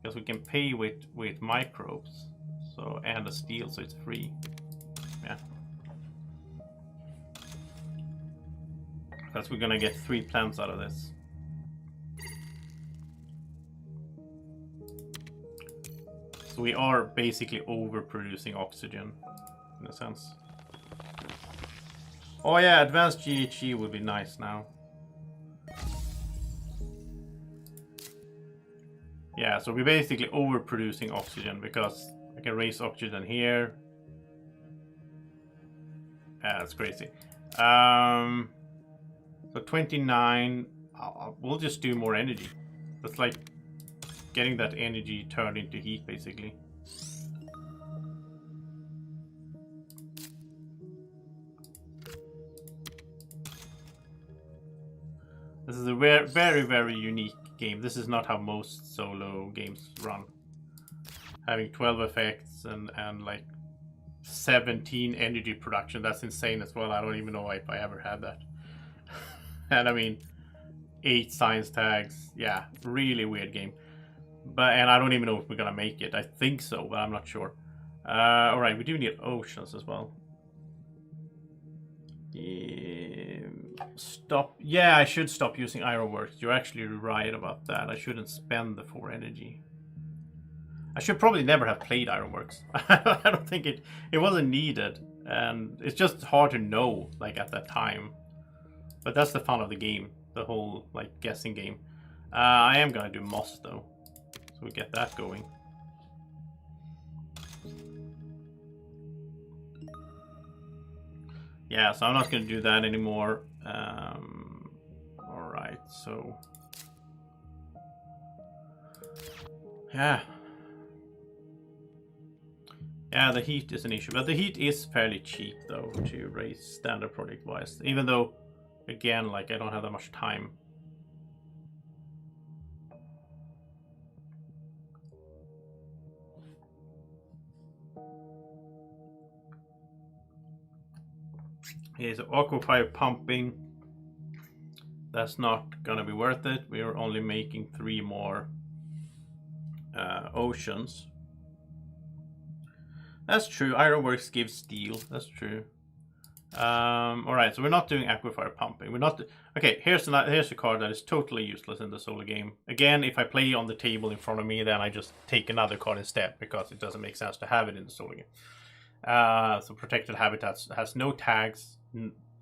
Because we can pay with microbes. So, and a steel, so it's free. Yeah. Because we're gonna get 3 plants out of this. So we are basically overproducing oxygen, in a sense. Oh yeah, advanced GHG would be nice now. Yeah, so we're basically overproducing oxygen because I can raise oxygen here. Yeah, that's crazy. So 29, we'll just do more energy. That's like getting that energy turned into heat, basically. This is a very, very unique game. This is not how most solo games run. Having 12 effects and like 17 energy production, that's insane as well. I don't even know if I ever had that. And I mean, 8 science tags. Yeah, really weird game. And I don't even know if we're gonna make it. I think so, but I'm not sure. Alright, we do need oceans as well. Stop. Yeah, I should stop using ironworks. You're actually right about that. I shouldn't spend the 4 energy. I should probably never have played ironworks. I don't think it wasn't needed, and it's just hard to know like at that time. But that's the fun of the game, the whole like guessing game. I am gonna do moss though, so we get that going. Yeah, so I'm not gonna do that anymore. Alright, so yeah. Yeah, the heat is an issue, but the heat is fairly cheap though to raise standard project wise, even though again, like I don't have that much time. Okay, so aquafire pumping, that's not gonna be worth it. We are only making 3 more oceans. That's true. Ironworks gives steel. That's true. All right, so we're not doing aquifire pumping. We're not. Okay, here's a card that is totally useless in the solo game. Again, if I play on the table in front of me, then I just take another card instead because it doesn't make sense to have it in the solo game. So protected habitats has no tags.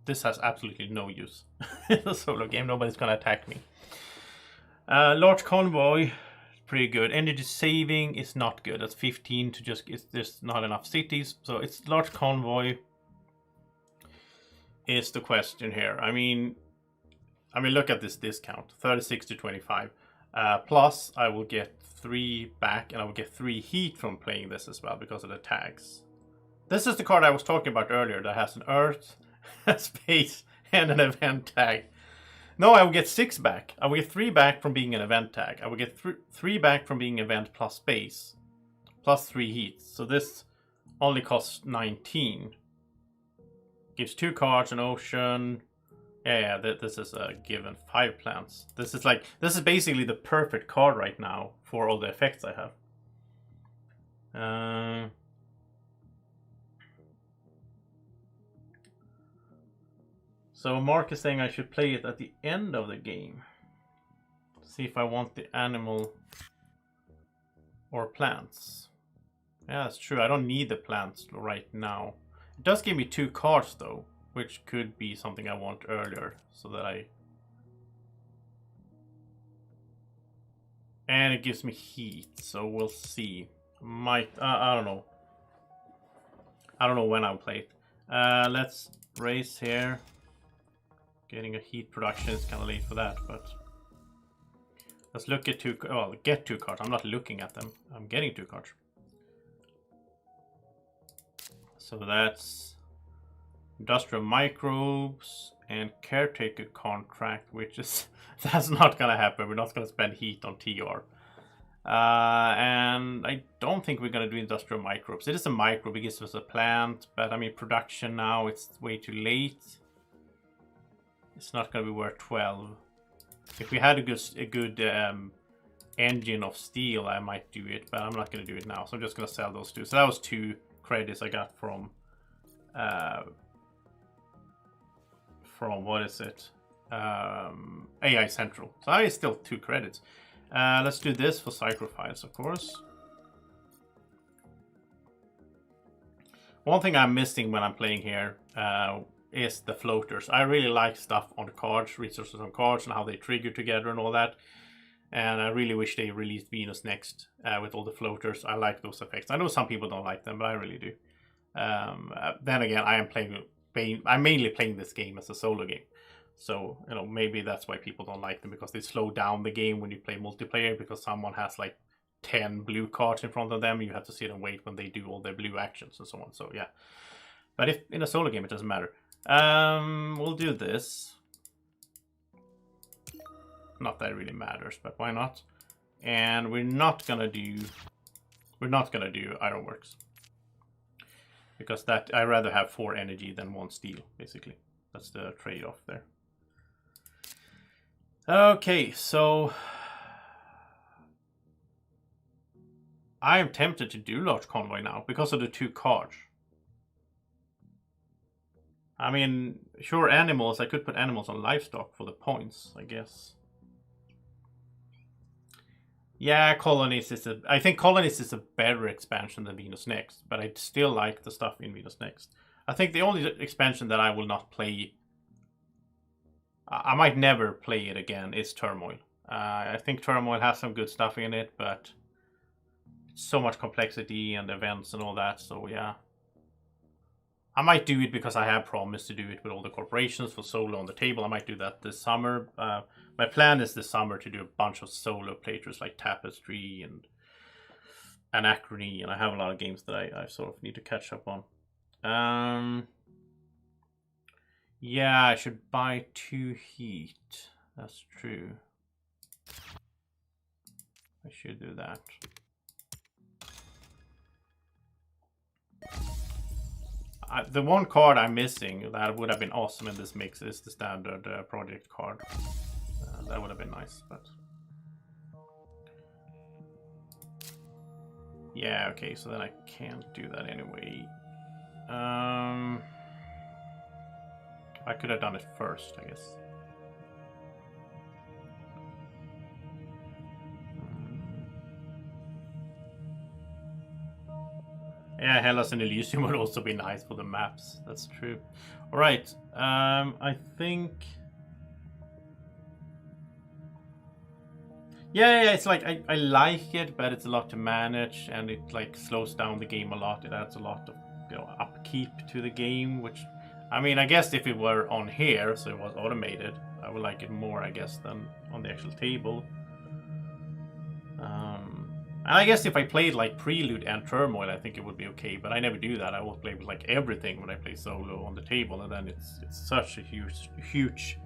This has absolutely no use in the solo game. Nobody's gonna attack me. Large convoy. Pretty good. Energy saving is not good. That's 15 to just, it's just not enough cities. So it's large convoy is the question here. I mean, look at this discount, 36 to 25. Plus, I will get 3 back, and I will get 3 heat from playing this as well because of the tags. This is the card I was talking about earlier that has an earth, a space, and an event tag. No, I will get 6 back. I will get 3 back from being an event tag. I will get 3 back from being event plus space. Plus 3 heats. So this only costs 19. Gives 2 cards, an ocean. Yeah, this is a given 5 plants. This is basically the perfect card right now for all the effects I have. So Mark is saying I should play it at the end of the game. See if I want the animal or plants. Yeah, that's true. I don't need the plants right now. It does give me 2 cards though, which could be something I want earlier, so that I... And it gives me heat, so we'll see. Might... I don't know. I don't know when I'll play it. Let's race here. Getting a heat production is kind of late for that, but... Let's look at 2... Well, get 2 cards. I'm not looking at them. I'm getting 2 cards. So that's... Industrial Microbes and Caretaker Contract, which is... That's not gonna happen. We're not gonna spend heat on TR. And I don't think we're gonna do Industrial Microbes. It is a microbe, it gives us a plant, but I mean production now, it's way too late. It's not gonna be worth 12. If we had a good engine of steel, I might do it, but I'm not gonna do it now. So I'm just gonna sell those 2. So that was 2 credits I got from what is it? AI Central. So that is still 2 credits. Let's do this for Psychrophiles, of course. One thing I'm missing when I'm playing here is the floaters. I really like stuff on the cards, resources on cards, and how they trigger together and all that. And I really wish they released Venus Next with all the floaters. I like those effects. I know some people don't like them, but I really do. Then again, I'm mainly playing this game as a solo game. So, you know, maybe that's why people don't like them, because they slow down the game when you play multiplayer, because someone has like 10 blue cards in front of them. You have to sit and wait when they do all their blue actions and so on. So, yeah. But if in a solo game, it doesn't matter. We'll do this. Not that it really matters, but why not? And we're not gonna do Ironworks. Because that, I'd rather have 4 energy than 1 steel, basically. That's the trade-off there. Okay, so I am tempted to do Large Convoy now because of the 2 cards. I mean, sure, animals, I could put animals on livestock for the points, I guess. Yeah, Colonies is I think Colonies is a better expansion than Venus Next, but I still like the stuff in Venus Next. I think the only expansion that I will not play, I might never play it again, is Turmoil. I think Turmoil has some good stuff in it, but so much complexity and events and all that, so yeah. I might do it because I have promised to do it with all the corporations for solo on the table. I might do that this summer. My plan is this summer to do a bunch of solo playthroughs like Tapestry and Anachrony, and I have a lot of games that I sort of need to catch up on. Yeah, I should buy 2 heat. That's true. I should do that. The one card I'm missing that would have been awesome in this mix is the standard project card. That would have been nice, but... Yeah, okay, so then I can't do that anyway. I could have done it first, I guess. Yeah, Hellas and Elysium would also be nice for the maps. That's true. Alright, I think... Yeah, it's like, I like it, but it's a lot to manage, and it like slows down the game a lot. It adds a lot of, you know, upkeep to the game, which... I mean, I guess if it were on here, so it was automated, I would like it more, I guess, than on the actual table. And I guess if I played like Prelude and Turmoil, I think it would be okay, but I never do that. I will play with like everything when I play solo on the table, and then it's such a huge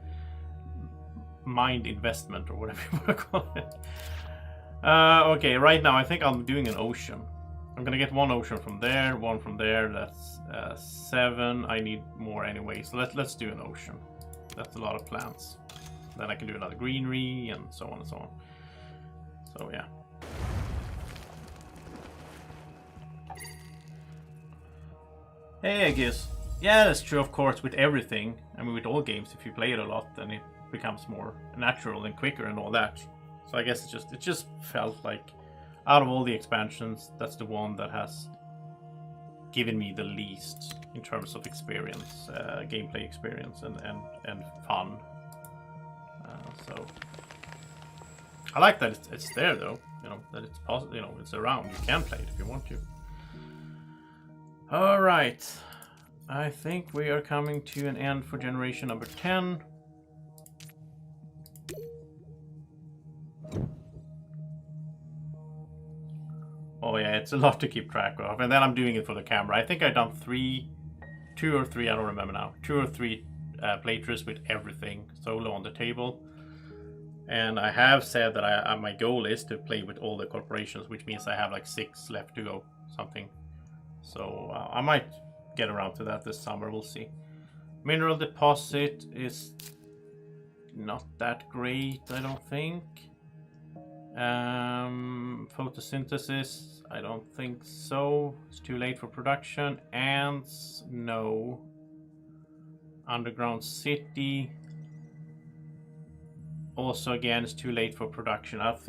mind investment, or whatever you want to call it. Okay, right now I think I'm doing an ocean. I'm gonna get 1 ocean from there, 1 from there. That's 7. I need more anyway, so let's do an ocean. That's a lot of plants. Then I can do another greenery and so on and so on. So yeah. Hey, I guess. Yeah, that's true, of course, with everything. I mean, with all games, if you play it a lot, then it becomes more natural and quicker and all that. So I guess it just felt like, out of all the expansions, that's the one that has given me the least in terms of experience, gameplay experience, and fun. So I like that it's there, though. You know, that it's possible. You know, it's around. You can play it if you want to. All right. I think we are coming to an end for generation number 10. Oh yeah, it's a lot to keep track of. And then I'm doing it for the camera. I think I've done 2 or 3, I don't remember now. 2 or 3 playthroughs with everything solo on the table. And I have said that my goal is to play with all the corporations, which means I have like 6 left to go, something. So I might get around to that this summer, we'll see. Mineral deposit is not that great, I don't think. Photosynthesis, I don't think so. It's too late for production. Ants, no. Underground city. Also, again, it's too late for production. I don't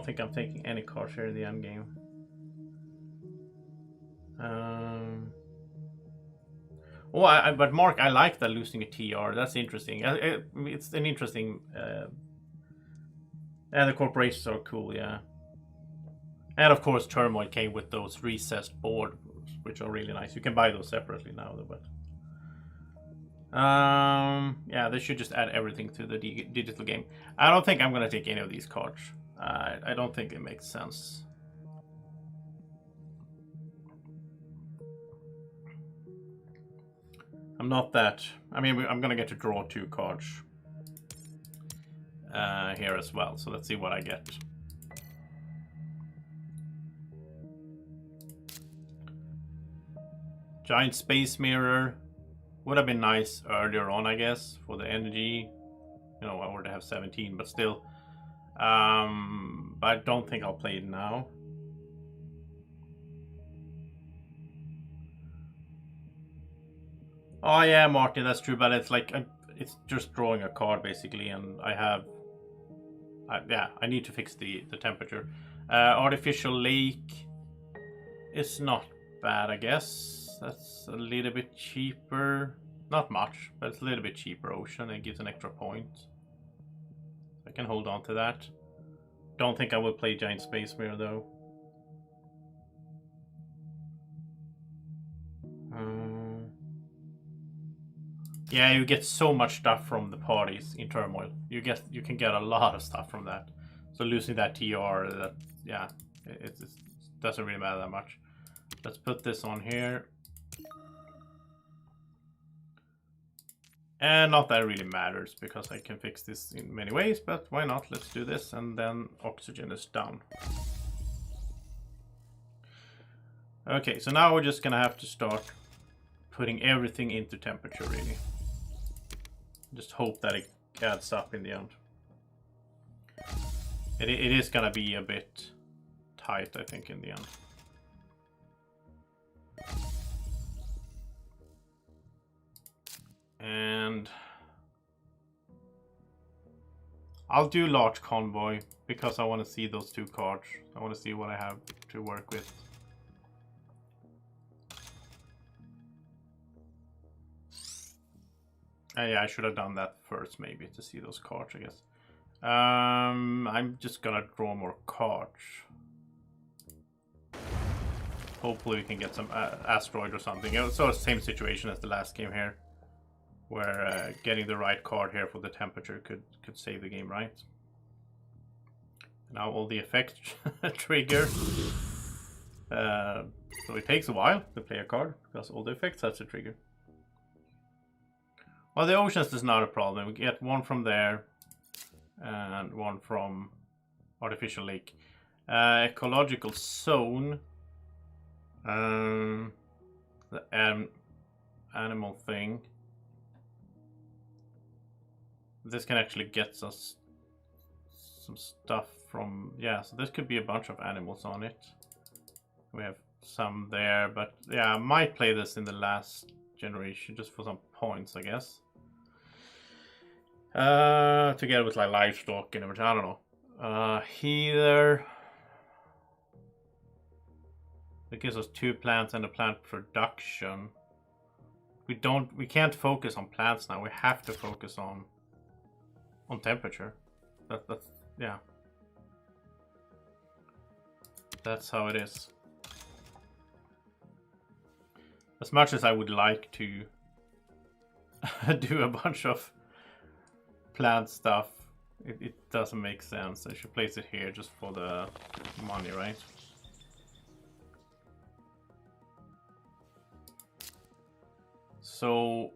think I'm taking any cards here in the end game. But Mark, I like that losing a TR. That's interesting. It's an interesting. And the corporations are cool, yeah. And of course, Turmoil came with those recessed boards, which are really nice. You can buy those separately now, though. But yeah, they should just add everything to the digital game. I don't think I'm gonna take any of these cards. I don't think it makes sense. I'm not that. I mean, I'm gonna get to draw 2 cards here as well. So let's see what I get. Giant space mirror would have been nice earlier on, I guess, for the energy. You know, I already have 17, but still. But I don't think I'll play it now. Oh yeah, Martin, that's true, but it's like it's just drawing a card basically, and I have. Yeah, I need to fix the temperature. Artificial lake is not bad, I guess. That's a little bit cheaper. Not much, but it's a little bit cheaper. Ocean, it gives an extra point. I can hold on to that. Don't think I will play Giant Space Mirror though. Yeah, you get so much stuff from the parties in Turmoil. You can get a lot of stuff from that. So losing that TR, it doesn't really matter that much. Let's put this on here. And not that it really matters, because I can fix this in many ways, but why not? Let's do this, and then oxygen is done. Okay, so now we're just gonna have to start putting everything into temperature, really. Just hope that it adds up in the end. It is gonna be a bit tight, I think, in the end. And I'll do large convoy because I want to see those 2 cards. I want to see what I have to work with. Yeah, I should have done that first, maybe, to see those cards, I guess. I'm just gonna draw more cards. Hopefully we can get some asteroid or something. So same situation as the last game here, where getting the right card here for the temperature could save the game, right? Now all the effects trigger. So it takes a while to play a card, because all the effects have to trigger. Well, the oceans is not a problem. We get 1 from there and 1 from artificial lake. Ecological zone. The animal thing. This can actually get us some stuff from... Yeah, so this could be a bunch of animals on it. We have some there, but yeah, I might play this in the last generation, just for some points, I guess. Together with like livestock and everything, I don't know. Healer. It gives us 2 plants and a plant production. We can't focus on plants now. We have to focus on temperature. That's yeah. That's how it is. As much as I would like to do a bunch of plant stuff, it doesn't make sense. I should place it here just for the money, right? So,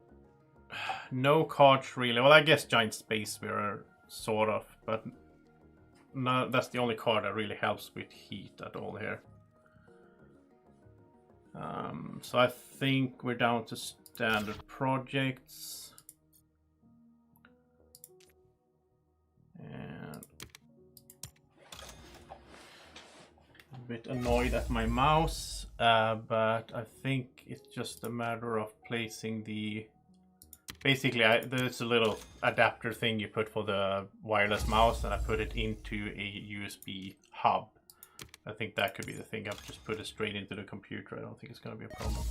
no cards really. Well, I guess Giant Space Mirror, sort of, but no, that's the only card that really helps with heat at all here. So I think we're down to standard projects. And a bit annoyed at my mouse, but I think it's just a matter of placing the... Basically, there's a little adapter thing you put for the wireless mouse, and I put it into a USB hub. I think that could be the thing. I've just put it straight into the computer. I don't think it's going to be a problem.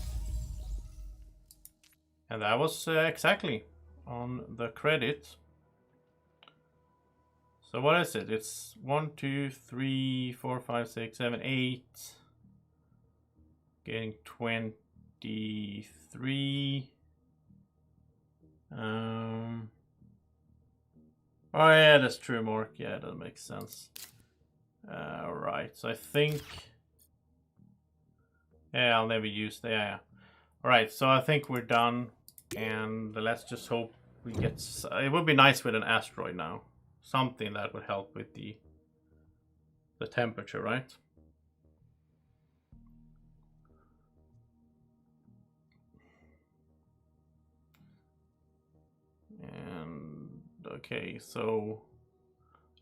And that was exactly on the credit. So what is it? It's 1, 2, 3, 4, 5, 6, 7, 8. Getting 23. Oh yeah, that's true, Mark. Yeah, that makes sense. Right, so I think... Yeah, I'll never use the... Yeah. Alright, so I think we're done. And let's just hope we get... It would be nice with an asteroid now. Something that would help with the temperature, right? And okay, so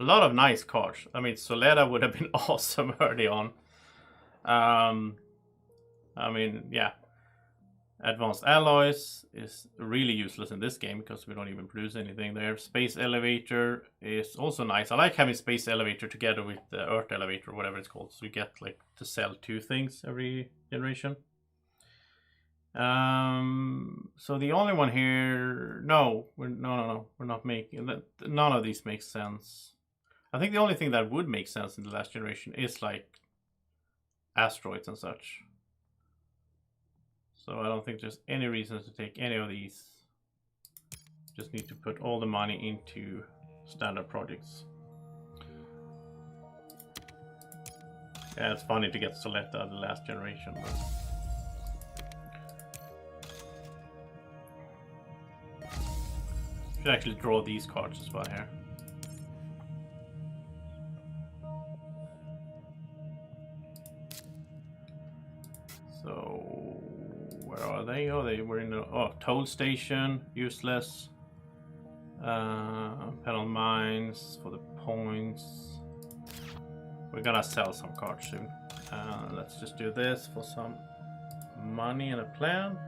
a lot of nice cards. I mean, Soleta would have been awesome early on. I mean, yeah. Advanced Alloys is really useless in this game because we don't even produce anything there. Space Elevator is also nice. I like having Space Elevator together with the Earth Elevator, whatever it's called. So we get like to sell 2 things every generation. So the only one here, no, we're not making that. None of these make sense. I think the only thing that would make sense in the last generation is like asteroids and such. So I don't think there's any reason to take any of these. Just need to put all the money into standard projects. Yeah, it's funny to get Soleta the last generation, but... Should actually draw these cards as well here. So where are they? Oh, they were in the toll station, useless. Panel mines for the points. We're gonna sell some cards soon. Let's just do this for some money and a plant.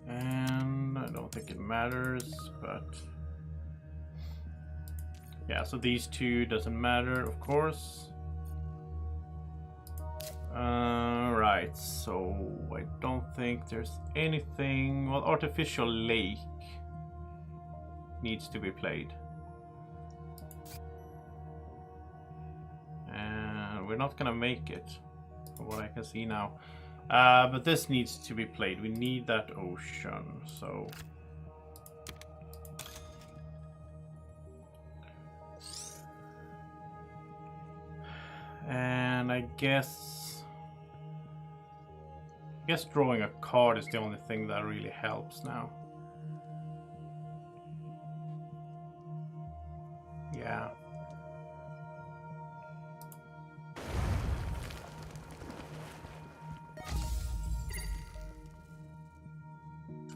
And I don't think it matters, but yeah, so these 2 doesn't matter, of course. Right, so I don't think there's anything. Well, Artificial Lake needs to be played. And we're not gonna make it, from what I can see now. But this needs to be played. We need that ocean, so... And I guess drawing a card is the only thing that really helps now. Yeah.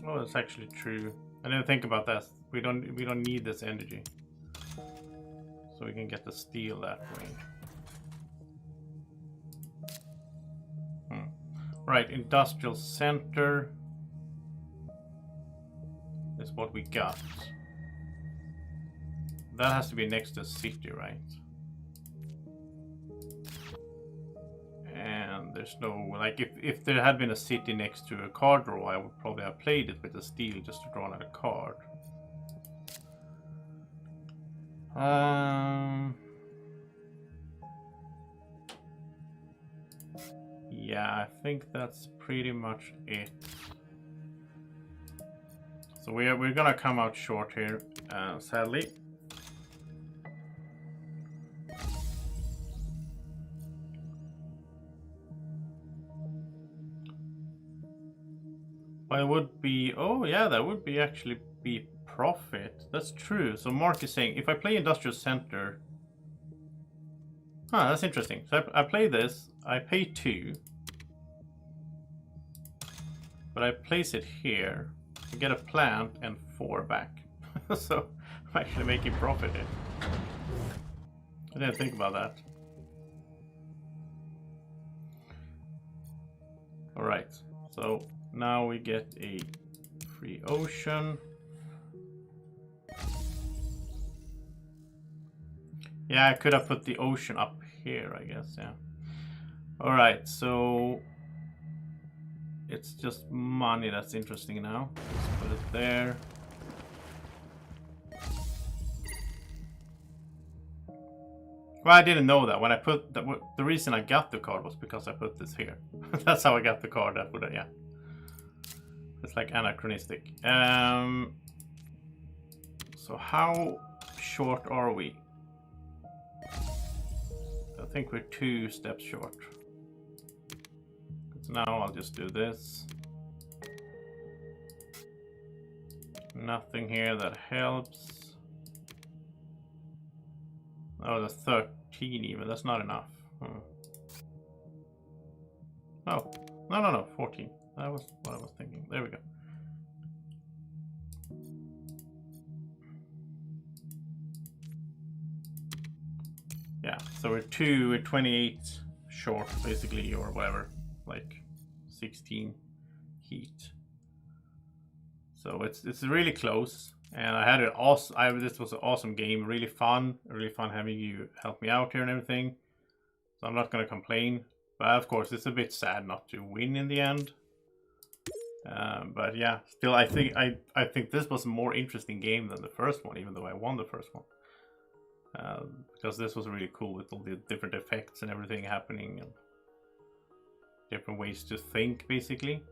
Well, that's actually true. I didn't think about that. We don't need this energy. so we can get the steel that way. Right, industrial center is what we got. That has to be next to the city, right? And there's no, like, if there had been a city next to a card draw, I would probably have played it with the steel just to draw another card. Yeah, I think that's pretty much it. So we're gonna come out short here, sadly. But it would be, oh yeah, that would be actually be profit. That's true. So Mark is saying if I play industrial center, huh, that's interesting. So I play this, I pay 2, but I place it here. I get a plant and 4 back. So I'm actually making profit here. I didn't think about that. Alright, so now we get a free ocean. Yeah, I could have put the ocean up here, I guess, yeah. Alright, so it's just money that's interesting now. Let's put it there. Well, I didn't know that. When I put the reason I got the card was because I put this here. That's how I got the card. That would, yeah. It's like anachronistic. So how short are we? I think we're 2 steps short. So now I'll just do this. Nothing here that helps. Oh, the 13 even. That's not enough. Oh, no, 14. That was what I was thinking. There we go. Yeah, so we're 28 short, basically, or whatever, like 16 heat. So it's really close. And I had an awesome. This was an awesome game, really fun having you help me out here and everything. So I'm not gonna complain, but of course it's a bit sad not to win in the end. But yeah, still I think this was a more interesting game than the first one, even though I won the first one. Because this was really cool with all the different effects and everything happening and different ways to think, basically.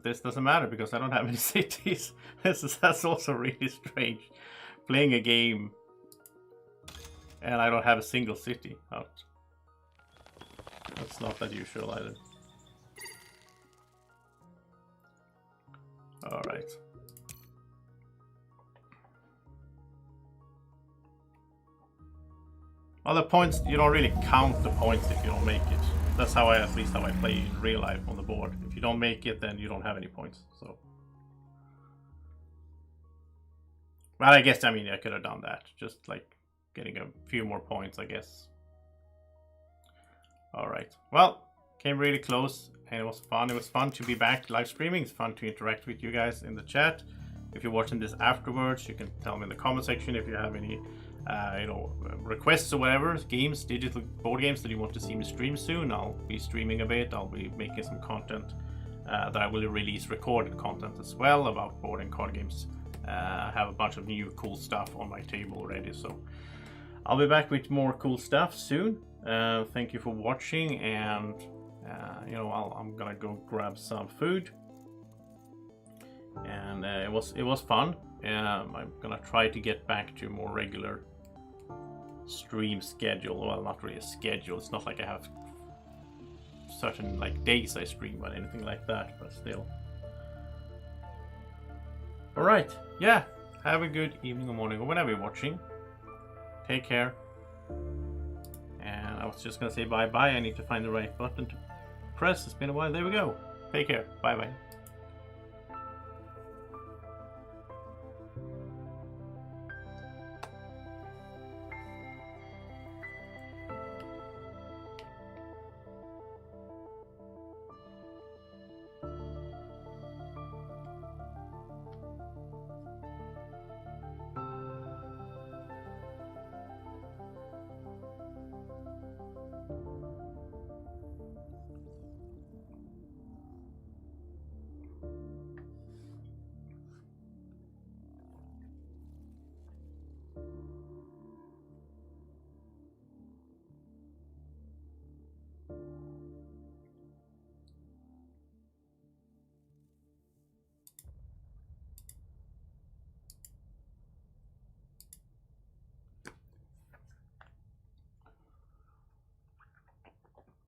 This doesn't matter because I don't have any cities. That's also really strange. Playing a game and I don't have a single city out. That's not that usual either. Alright. Well, the points, you don't really count the points if you don't make it. That's how at least how I play in real life on the board. If you don't make it, then you don't have any points. So, but I guess, I mean, I could have done that. Just like getting a few more points, I guess. Alright. Well, came really close and it was fun. It was fun to be back live streaming. It's fun to interact with you guys in the chat. If you're watching this afterwards, you can tell me in the comment section if you have any requests or whatever, games, digital board games that you want to see me stream soon. I'll be streaming a bit. I'll be making some content that I will release recorded content as well about board and card games. I have a bunch of new cool stuff on my table already, so I'll be back with more cool stuff soon. Thank you for watching, and I'm gonna go grab some food. And it was fun. I'm gonna try to get back to a more regular stream schedule. Well, not really a schedule. It's not like I have certain like days I stream or anything like that, but still. All right, yeah. Have a good evening or morning or whenever you're watching. Take care. And I was just gonna say bye bye. I need to find the right button to press. It's been a while. There we go. Take care. Bye bye.